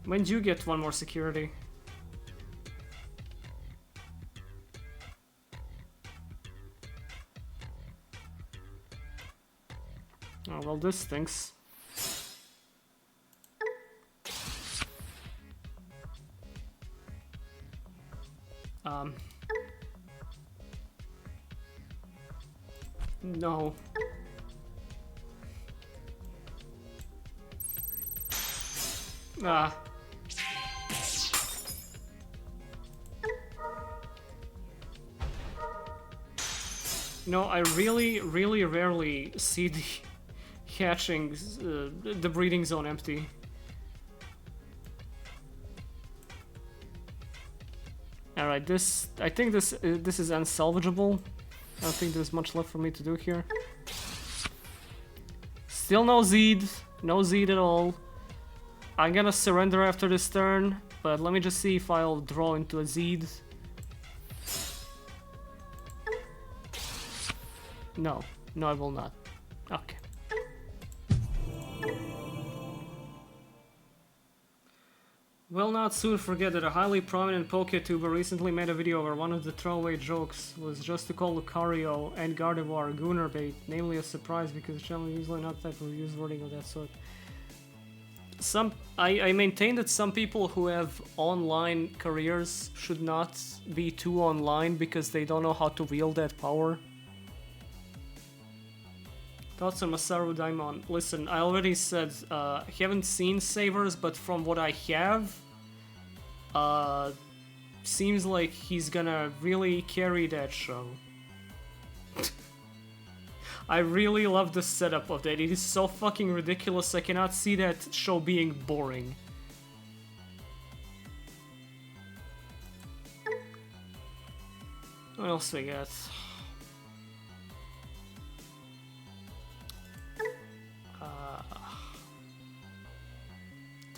When do you get one more security? Oh, well, this stinks. No. Ah. No, I really rarely see the hatchings, the breeding zone empty. Alright, I think this is unsalvageable. I don't think there's much left for me to do here. Still no Zed, no Zed at all. I'm gonna surrender after this turn, but let me just see if I'll draw into a Zed. No, I will not. Okay. Will not soon forget that a highly prominent PokeTuber recently made a video where one of the throwaway jokes was just to call Lucario and Gardevoir Gooner bait, namely a surprise because the channel is usually not type of use wording of that sort. I maintain that some people who have online careers should not be too online because they don't know how to wield that power. Thoughts on Masaru Daimon? Listen, I already said, I haven't seen Savers, but from what I have, seems like he's gonna really carry that show. I really love the setup of that. It is so fucking ridiculous. I cannot see that show being boring. What else we got?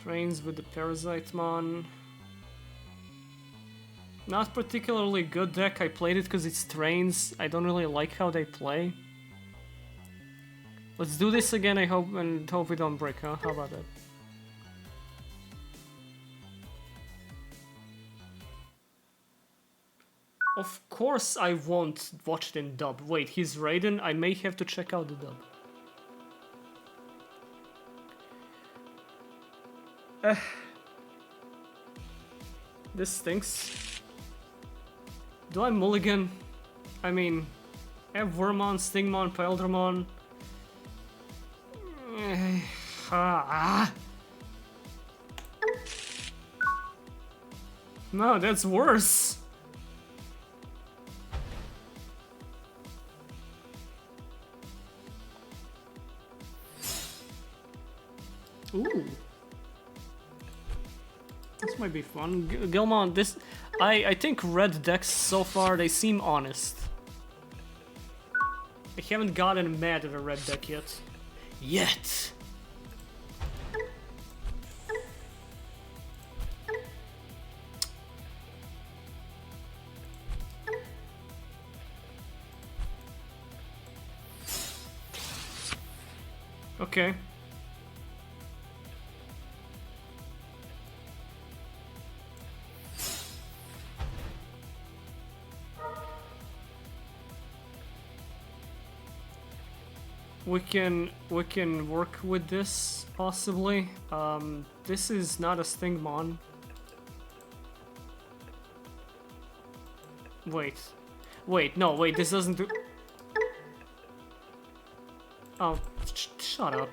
Trains with the Parasite-mon. Not particularly good deck. I played it because it's trains. I don't really like how they play. Let's do this again, I hope, and hope we don't break, huh? How about that? Of course I won't watch it in dub. Wait, he's Raiden? I may have to check out the dub. This stinks. Do I mulligan? I mean, I have Wormmon, Stingmon, Paildramon. No, that's worse. Ooh. This might be fun. Gilmon, this... I think red decks so far, they seem honest. I haven't gotten mad at a red deck yet. Yet! Okay. We can work with this possibly. This is not a Stingmon. Wait, no, wait, this doesn't do... Oh, shut up.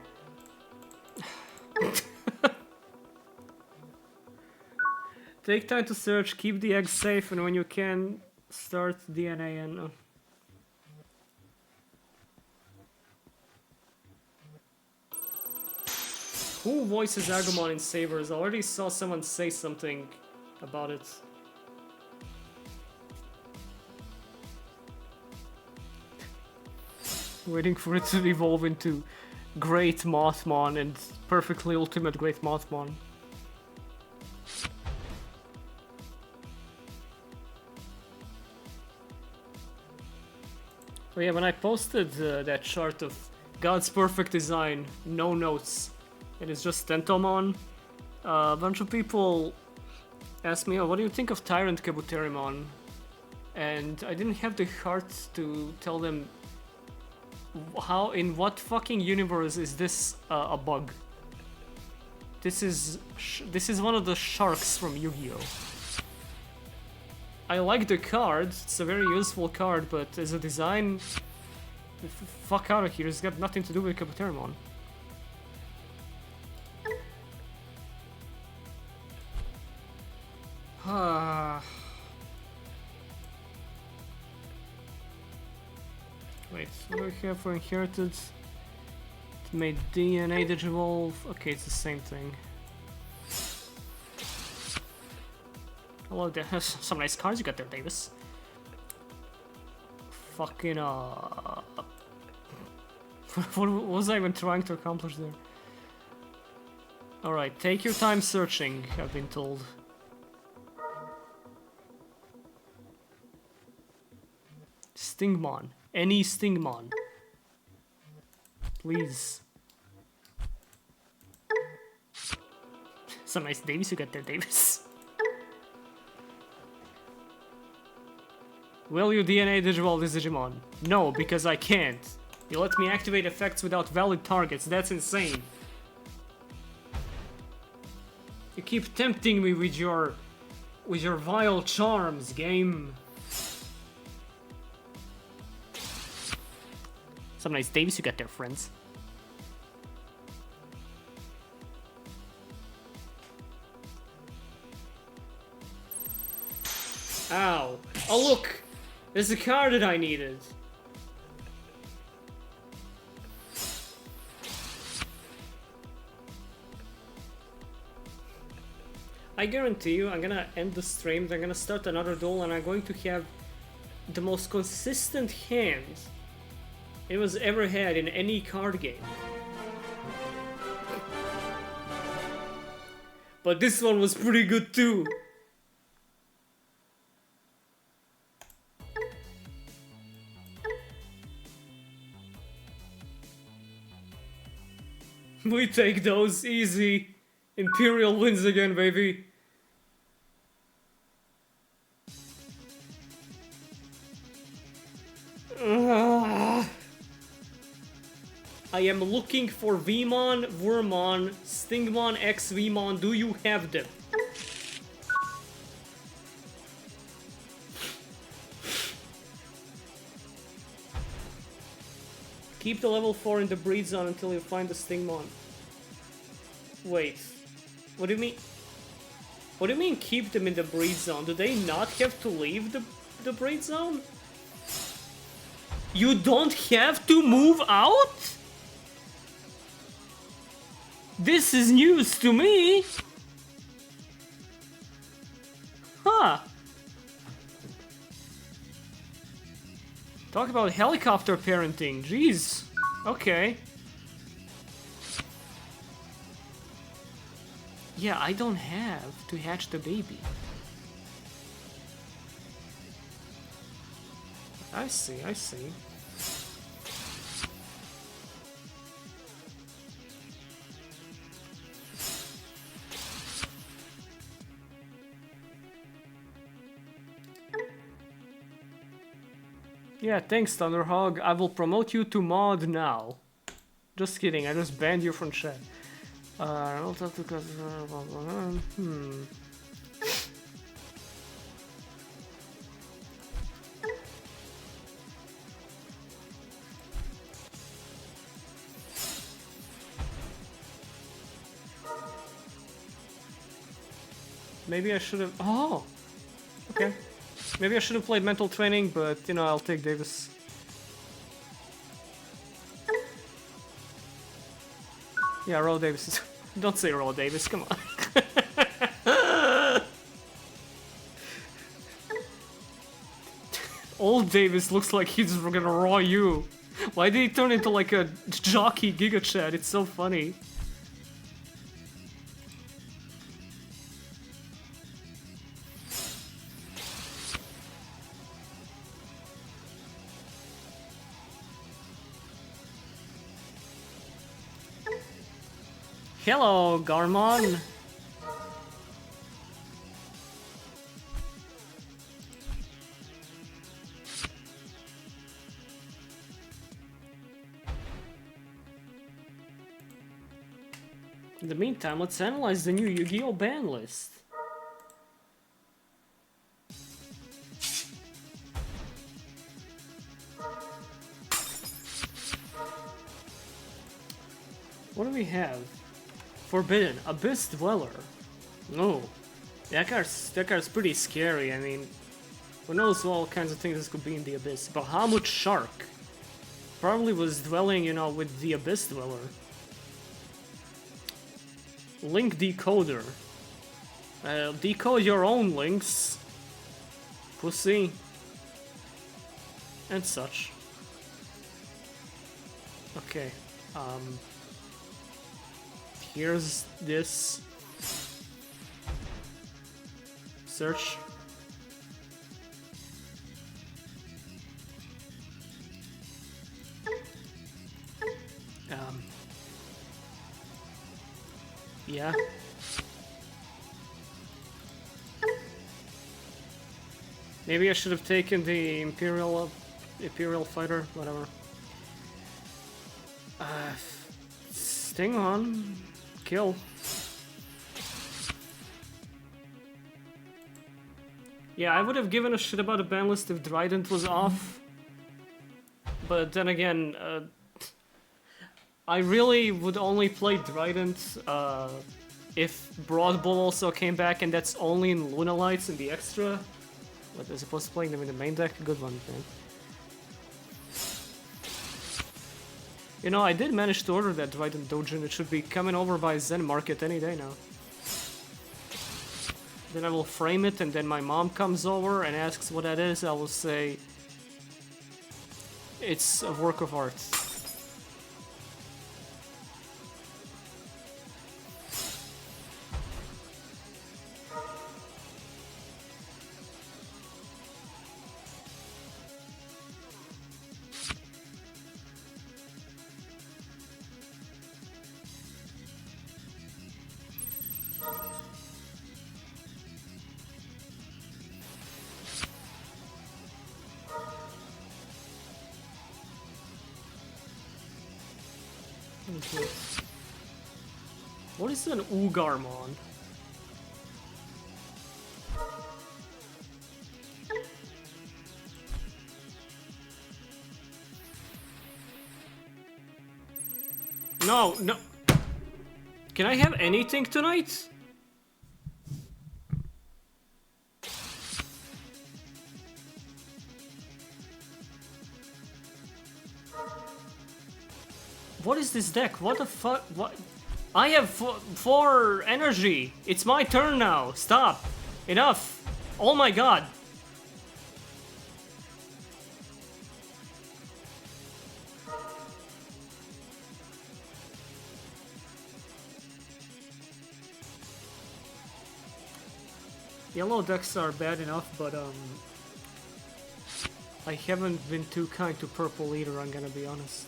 Take time to search, keep the eggs safe, and when you can, start DNA and... Who voices Agumon in Sabers? I already saw someone say something about it. Waiting for it to evolve into Great Mothmon and perfectly ultimate Great Mothmon. So yeah, when I posted that chart of God's perfect design, no notes, and it's just Tentomon, a bunch of people asked me, oh, what do you think of Tyrant Kabuterimon? And I didn't have the heart to tell them how, in what fucking universe is this a bug? This is one of the sharks from Yu-Gi-Oh! I like the card, it's a very useful card, but as a design, fuck out of here, it's got nothing to do with Kabuterimon. Wait, what do we have for inherited? It made DNA Digivolve. Okay, it's the same thing. Hello, there's some nice cards you got there, Davis. Fucking what was I even trying to accomplish there? Alright, take your time searching, I've been told. Stingmon. Any Stingmon. Please. Some nice Davis you got there, Davis. Will you DNA Digivolve this Digimon? No, because I can't. You let me activate effects without valid targets, that's insane. You keep tempting me with your vile charms, game. Some nice Davis you got there, friends. Ow. Oh look! There's a card that I needed. I guarantee you, I'm gonna end the stream, I'm gonna start another duel, and I'm going to have the most consistent hand it was ever had in any card game. But this one was pretty good too. We take those easy. Imperial wins again, baby. I am looking for Vmon, Wormmon, Stingmon, X Vmon. Do you have them? Keep the level 4 in the breed zone until you find the Stingmon. Wait. What do you mean? What do you mean keep them in the breed zone? Do they not have to leave the breed zone? You don't have to move out? This is news to me. Huh. Talk about helicopter parenting. Jeez. Okay. Yeah, I don't have to hatch the baby. I see, I see. Yeah, thanks, Thunderhog. I will promote you to mod now. Just kidding, I just banned you from chat. I'll talk to Maybe I should have. Oh! Okay. Maybe I should have played mental training, but you know, I'll take Davis. Yeah, roll Davis. Don't say raw, Davis, come on. Old Davis looks like he's gonna raw you. Why did he turn into like a jockey Giga Chad? It's so funny. Hello, Garmon. In the meantime, let's analyze the new Yu-Gi-Oh! Ban list. What do we have? Forbidden, Abyss Dweller. No. That card's pretty scary, I mean... Who knows what all kinds of things this could be in the Abyss. Bahamut Shark. Probably was dwelling, you know, with the Abyss Dweller. Link Decoder. Decode your own links. Pussy. And such. Okay. Here's this. Search. Yeah. Maybe I should have taken the Imperial fighter, whatever. Sting on. Kill. Yeah, I would have given a shit about a ban list if Trident was off. But then again, I really would only play Trident if Broad Bull also came back, and that's only in Luna Lights in the extra. But as opposed to playing them in the main deck, good one, man. You know, I did manage to order that Trident Dojin. It should be coming over by Zen Market any day now. Then I will frame it, and then my mom comes over and asks what that is. I will say it's a work of art. What is an Ugarmon? No, no. Can I have anything tonight? What is this deck? What the fuck? What? I have 4 energy. It's my turn now. Stop. Enough. Oh my god. Yellow decks are bad enough, but I haven't been too kind to purple either, I'm gonna be honest.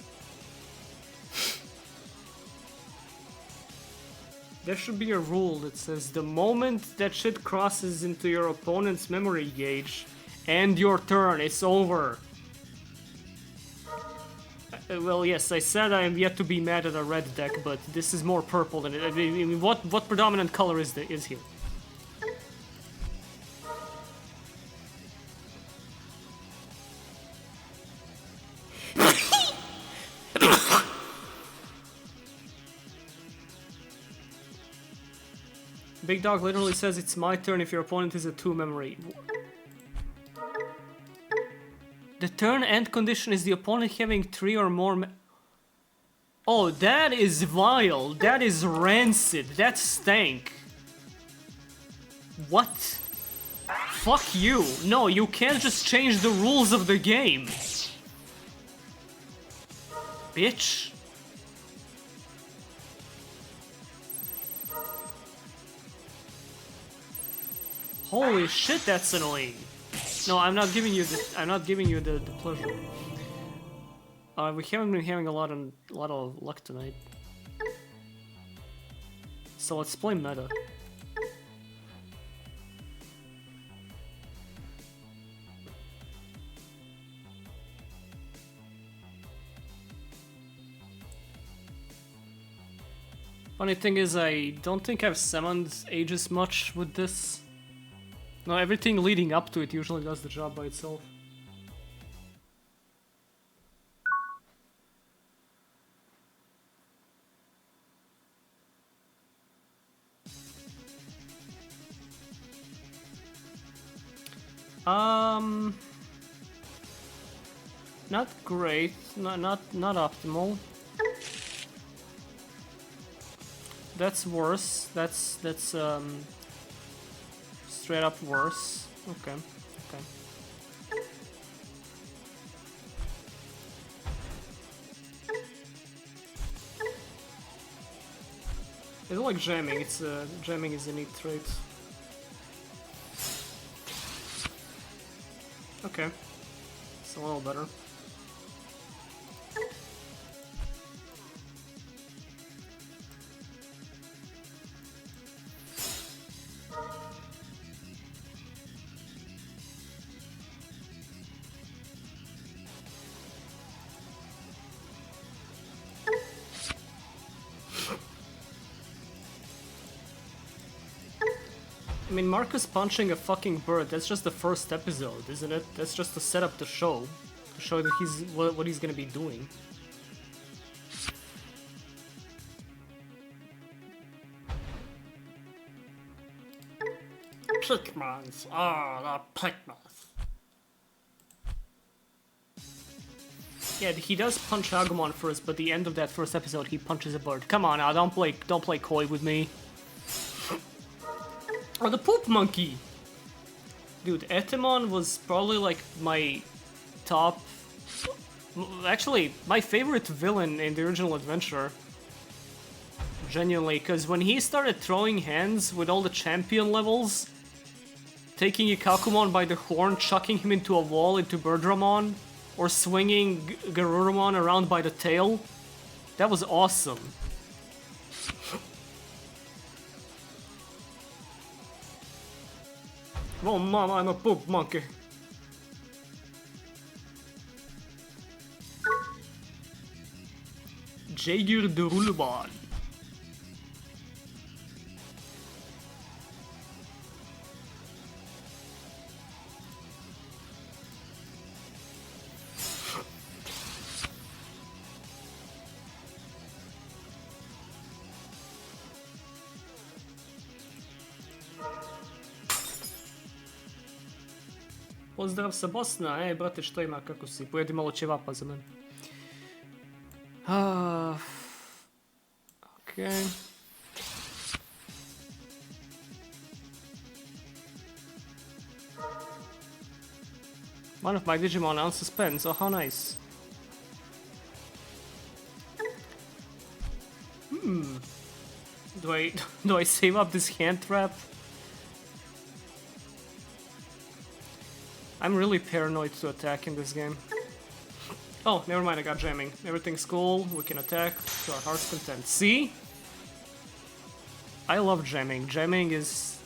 There should be a rule that says the moment that shit crosses into your opponent's memory gauge and your turn, it's over. Well, yes, I said I am yet to be mad at a red deck, but this is more purple than it. I mean, what predominant color is here? Big Dog literally says it's my turn if your opponent is a 2 memory. The turn end condition is the opponent having 3 or more Oh, that is vile. That is rancid. That's stank. What? Fuck you. No, you can't just change the rules of the game. Bitch. Holy shit, that's annoying. No, I'm not giving you the pleasure. We haven't been having a lot of luck tonight. So let's play meta. Funny thing is, I don't think I've summoned Aegis much with this. No, everything leading up to it usually does the job by itself. Not great, not optimal. That's worse. That's straight up worse. Okay, okay. I don't like jamming. It's jamming is a neat trait. Okay, it's a little better. I mean, Marcus punching a fucking bird, that's just the first episode, isn't it? That's just to set up the show. To show that he's what he's gonna be doing. Pikmans! Ah, the Pikmans! Yeah, he does punch Agumon first, but the end of that first episode he punches a bird. Come on now, don't play coy with me. Oh, the poop monkey! Dude, Etemon was probably like my top... Actually, my favorite villain in the original adventure. Genuinely, because when he started throwing hands with all the champion levels, taking Ikakumon by the horn, chucking him into a wall into Birdramon, or swinging Garurumon around by the tail, that was awesome. Oh mama, I'm a poop monkey. Jaeger de Rulebaan. Pozdrav sa Bosna, brate, što ima, kako si? Pojedi malo ćevapa za mene. Okay. One of my Digimon on suspense, oh how nice. Do I save up this hand trap? I'm really paranoid to attack in this game. Oh, never mind, I got jamming. Everything's cool, we can attack to our heart's content. See? I love jamming. Jamming is...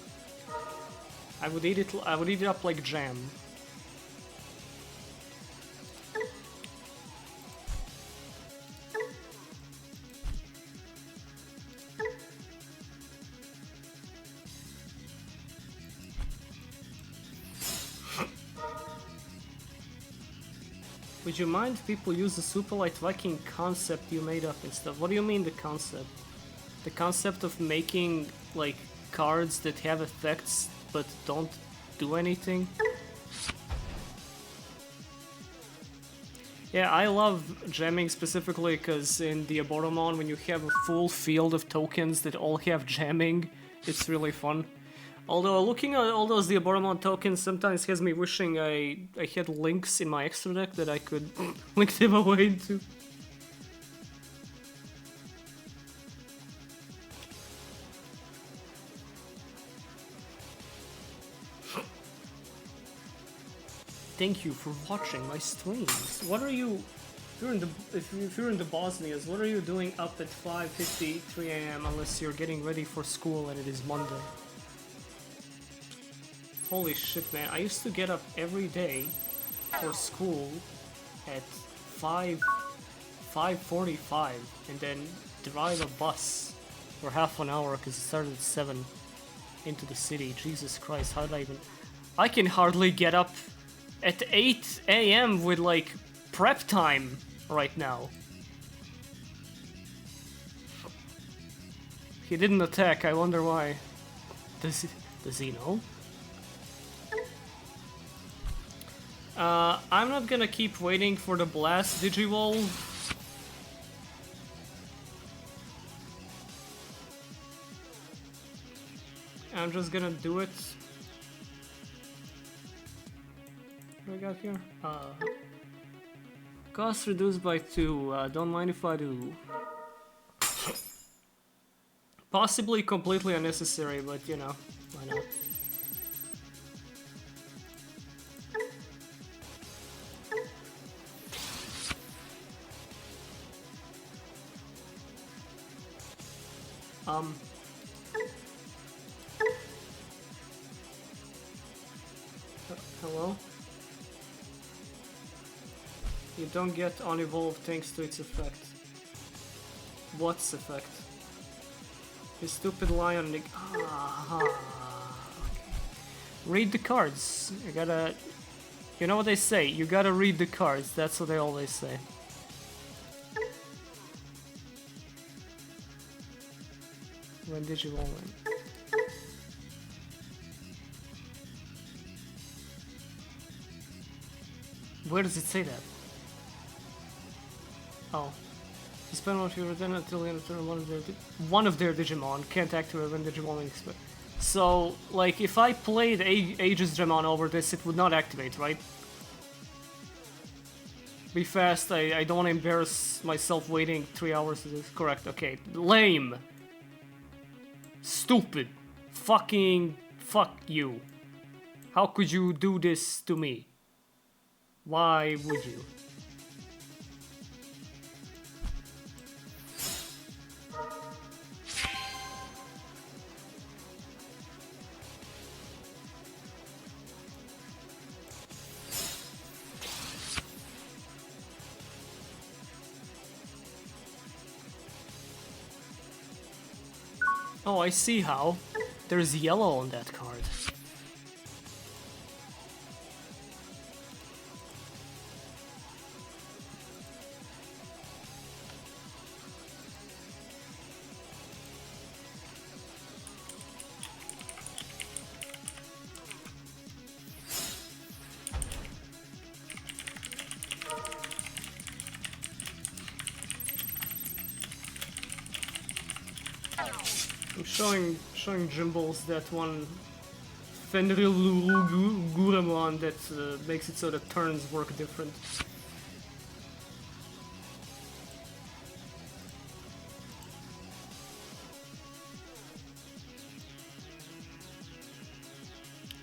I would eat it up like jam. Would you mind if people use the Super Light Viking concept you made up and stuff? What do you mean the concept? The concept of making, like, cards that have effects but don't do anything? Yeah, I love jamming specifically because in the Aboromon, when you have a full field of tokens that all have jamming, it's really fun. Although looking at all those Diaboromon tokens sometimes has me wishing I had links in my extra deck that I could link them away into. Thank you for watching my streams. What are you? If you're in the Bosnias, what are you doing up at 5:53 a.m. unless you're getting ready for school and it is Monday? Holy shit, man! I used to get up every day for school at 5:45 and then drive a bus for half an hour because it started at 7 into the city. Jesus Christ, how did I even? I can hardly get up at 8 a.m. with like prep time right now. He didn't attack, I wonder why. Does he know? I'm not gonna keep waiting for the blast Digivolve. I'm just gonna do it. What do I got here? Cost reduced by 2. Don't mind if I do. Possibly completely unnecessary, but you know, why not? Hello? You don't get unevolved thanks to its effect. What's effect? You stupid lion. Okay. Read the cards. You gotta. You know what they say? You gotta read the cards. That's what they always say. When did you roll in? Where does it say that? Oh. You spend one of your return until the end of turn one of their Digimon can't activate when Digimon expect. So, like, if I played Aegis Dramon over this, it would not activate, right? Be fast, I don't want to embarrass myself waiting 3 hours to this. Correct, okay. Lame! Stupid! Fucking... fuck you. How could you do this to me? Why would you? Oh, I see how. There's yellow on that card. I'm showing Jimbles that one Fenrir Guramon that makes it so that turns work different.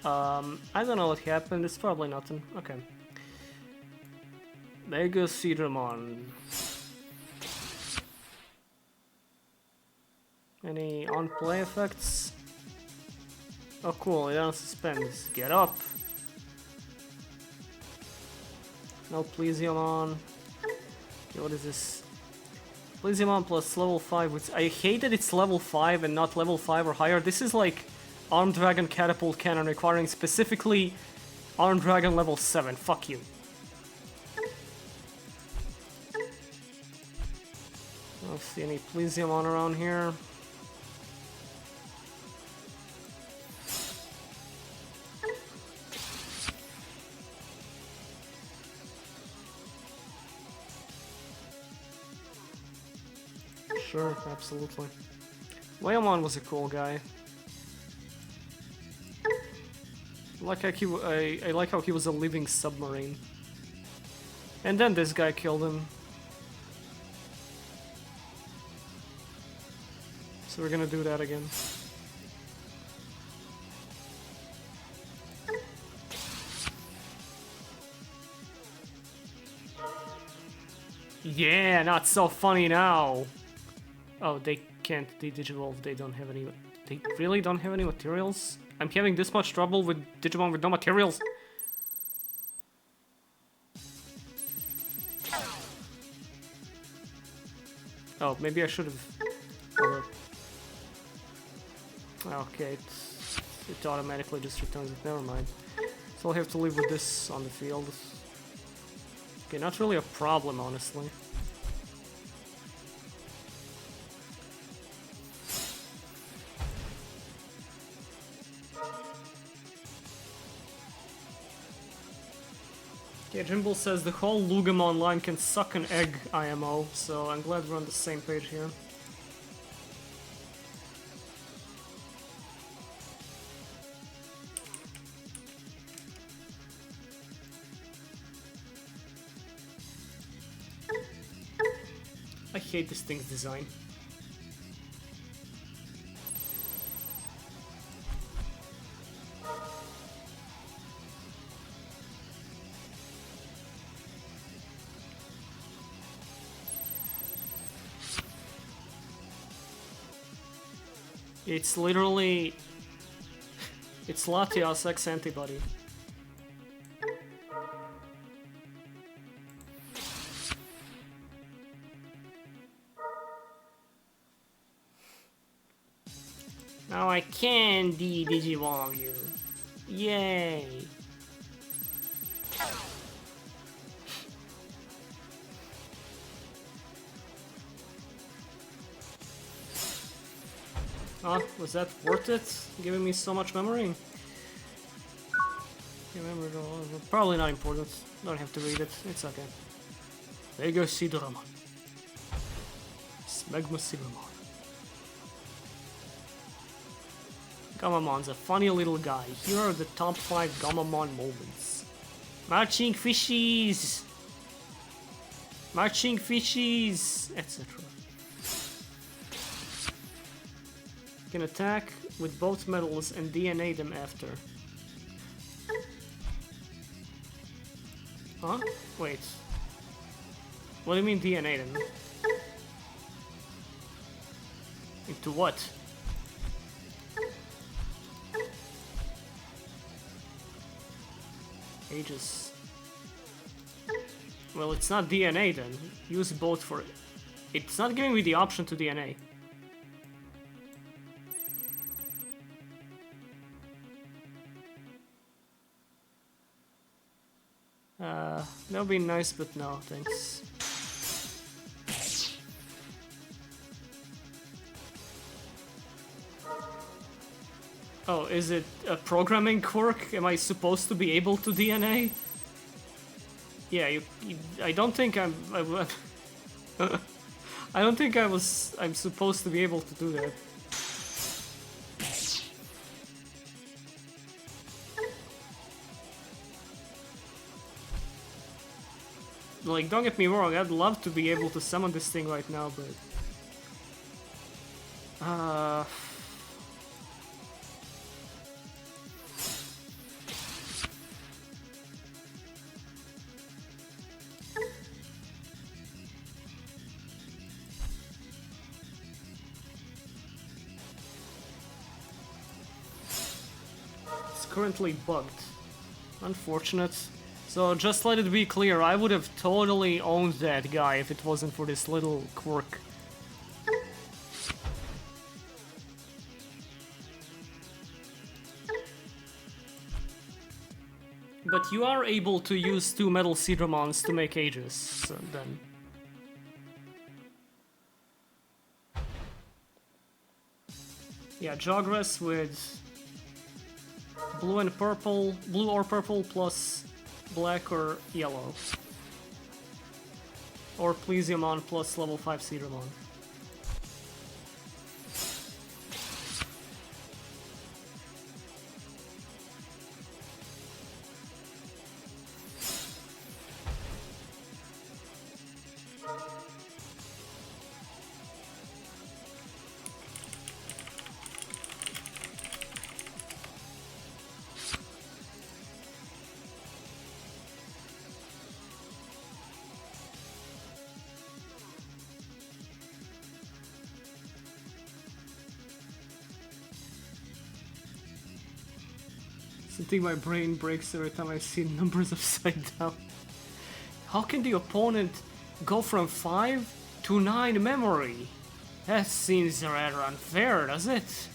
I don't know what happened, it's probably nothing. Okay. Mega Seedramon. Any on-play effects? Oh cool, it doesn't suspends. Get up! No Plesiomon. Okay, what is this? Plesiomon plus level 5, which I hate that it's level 5 and not level 5 or higher. This is like Armed Dragon Catapult Cannon requiring specifically Armed Dragon level 7. Fuck you. I don't see any Plesiomon around here. sure, absolutely. Wayamon was a cool guy. I like how he was a living submarine. And then this guy killed him. So we're gonna do that again. Yeah, not so funny now. Oh, they can't de-digivolve. They don't have any. They really don't have any materials? I'm having this much trouble with Digimon with no materials. Oh, maybe I should have. Okay, it automatically just returns it. Never mind. So I'll have to live with this on the field. Okay, not really a problem, honestly. Okay, Jimble says the whole Lugamon line can suck an egg, IMO, so I'm glad we're on the same page here. I hate this thing's design. It's literally... it's Latias X antibody. Now I can de-digivolve you. Yay! Oh, was that worth it? Giving me so much memory? Remember, probably not important. Don't have to read it. It's okay. Mega Sidramon. Smegma Sidramon. Gamamon's a funny little guy. Here are the top 5 Gamamon moments. Marching fishies! Marching fishies! Etc. Can attack with both metals and DNA them after. Huh? Wait. What do you mean DNA them? Into what? Ages. Well, it's not DNA then. Use both for it. It's not giving me the option to DNA. That would be nice, but no, thanks. Oh, is it a programming quirk? Am I supposed to be able to DNA? Yeah, I don't think I don't think I'm supposed to be able to do that. Like, don't get me wrong, I'd love to be able to summon this thing right now, but... It's currently bugged. Unfortunate. So just let it be clear, I would have totally owned that guy if it wasn't for this little quirk. But you are able to use 2 metal Seedramons to make Aegis, so then... Yeah, Jogress with blue and purple, blue or purple plus black or yellow. Or Plesiomon plus level 5 Seedramon. I think my brain breaks every time I see numbers upside down. How can the opponent go from 5 to 9 memory? That seems rather unfair, does it?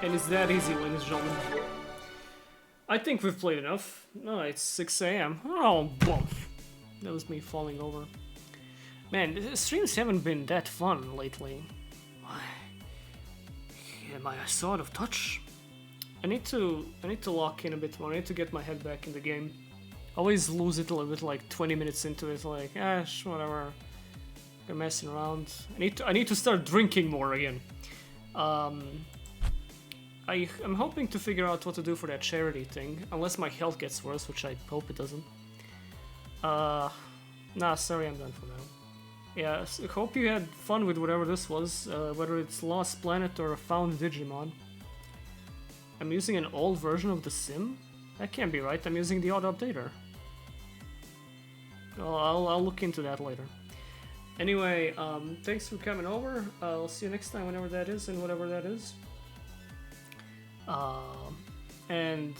And it's that easy, ladies and gentlemen. I think we've played enough. No, it's 6 AM. Oh, bump. That was me falling over. Man, the streams haven't been that fun lately. Am I so out of touch? I need to lock in a bit more. I need to get my head back in the game. Always lose it a little bit, like 20 minutes into it, like, whatever. I'm messing around. I need to start drinking more again. I'm hoping to figure out what to do for that charity thing, unless my health gets worse, which I hope it doesn't. Nah, sorry, I'm done for now. Yeah, so hope you had fun with whatever this was, whether it's Lost Planet or Found Digimon. I'm using an old version of the sim? That can't be right, I'm using the auto updater. Well, I'll look into that later. Anyway, thanks for coming over. I'll see you next time, whenever that is, and whatever that is. And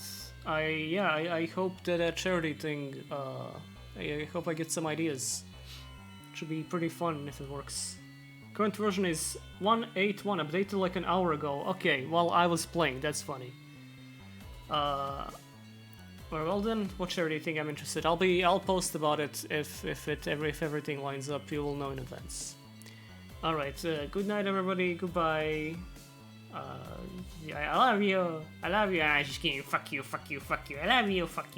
I hope that charity thing, I hope I get some ideas. Should be pretty fun if it works. Current version is 1.8.1, updated like an hour ago. Okay, while I was playing, that's funny. Well then, what charity thing I'm interested. I'll post about it if everything lines up. You will know in advance. All right, good night everybody. Goodbye. Yeah, I love you. I love you. I'm just kidding. Fuck you. I love you. Fuck you.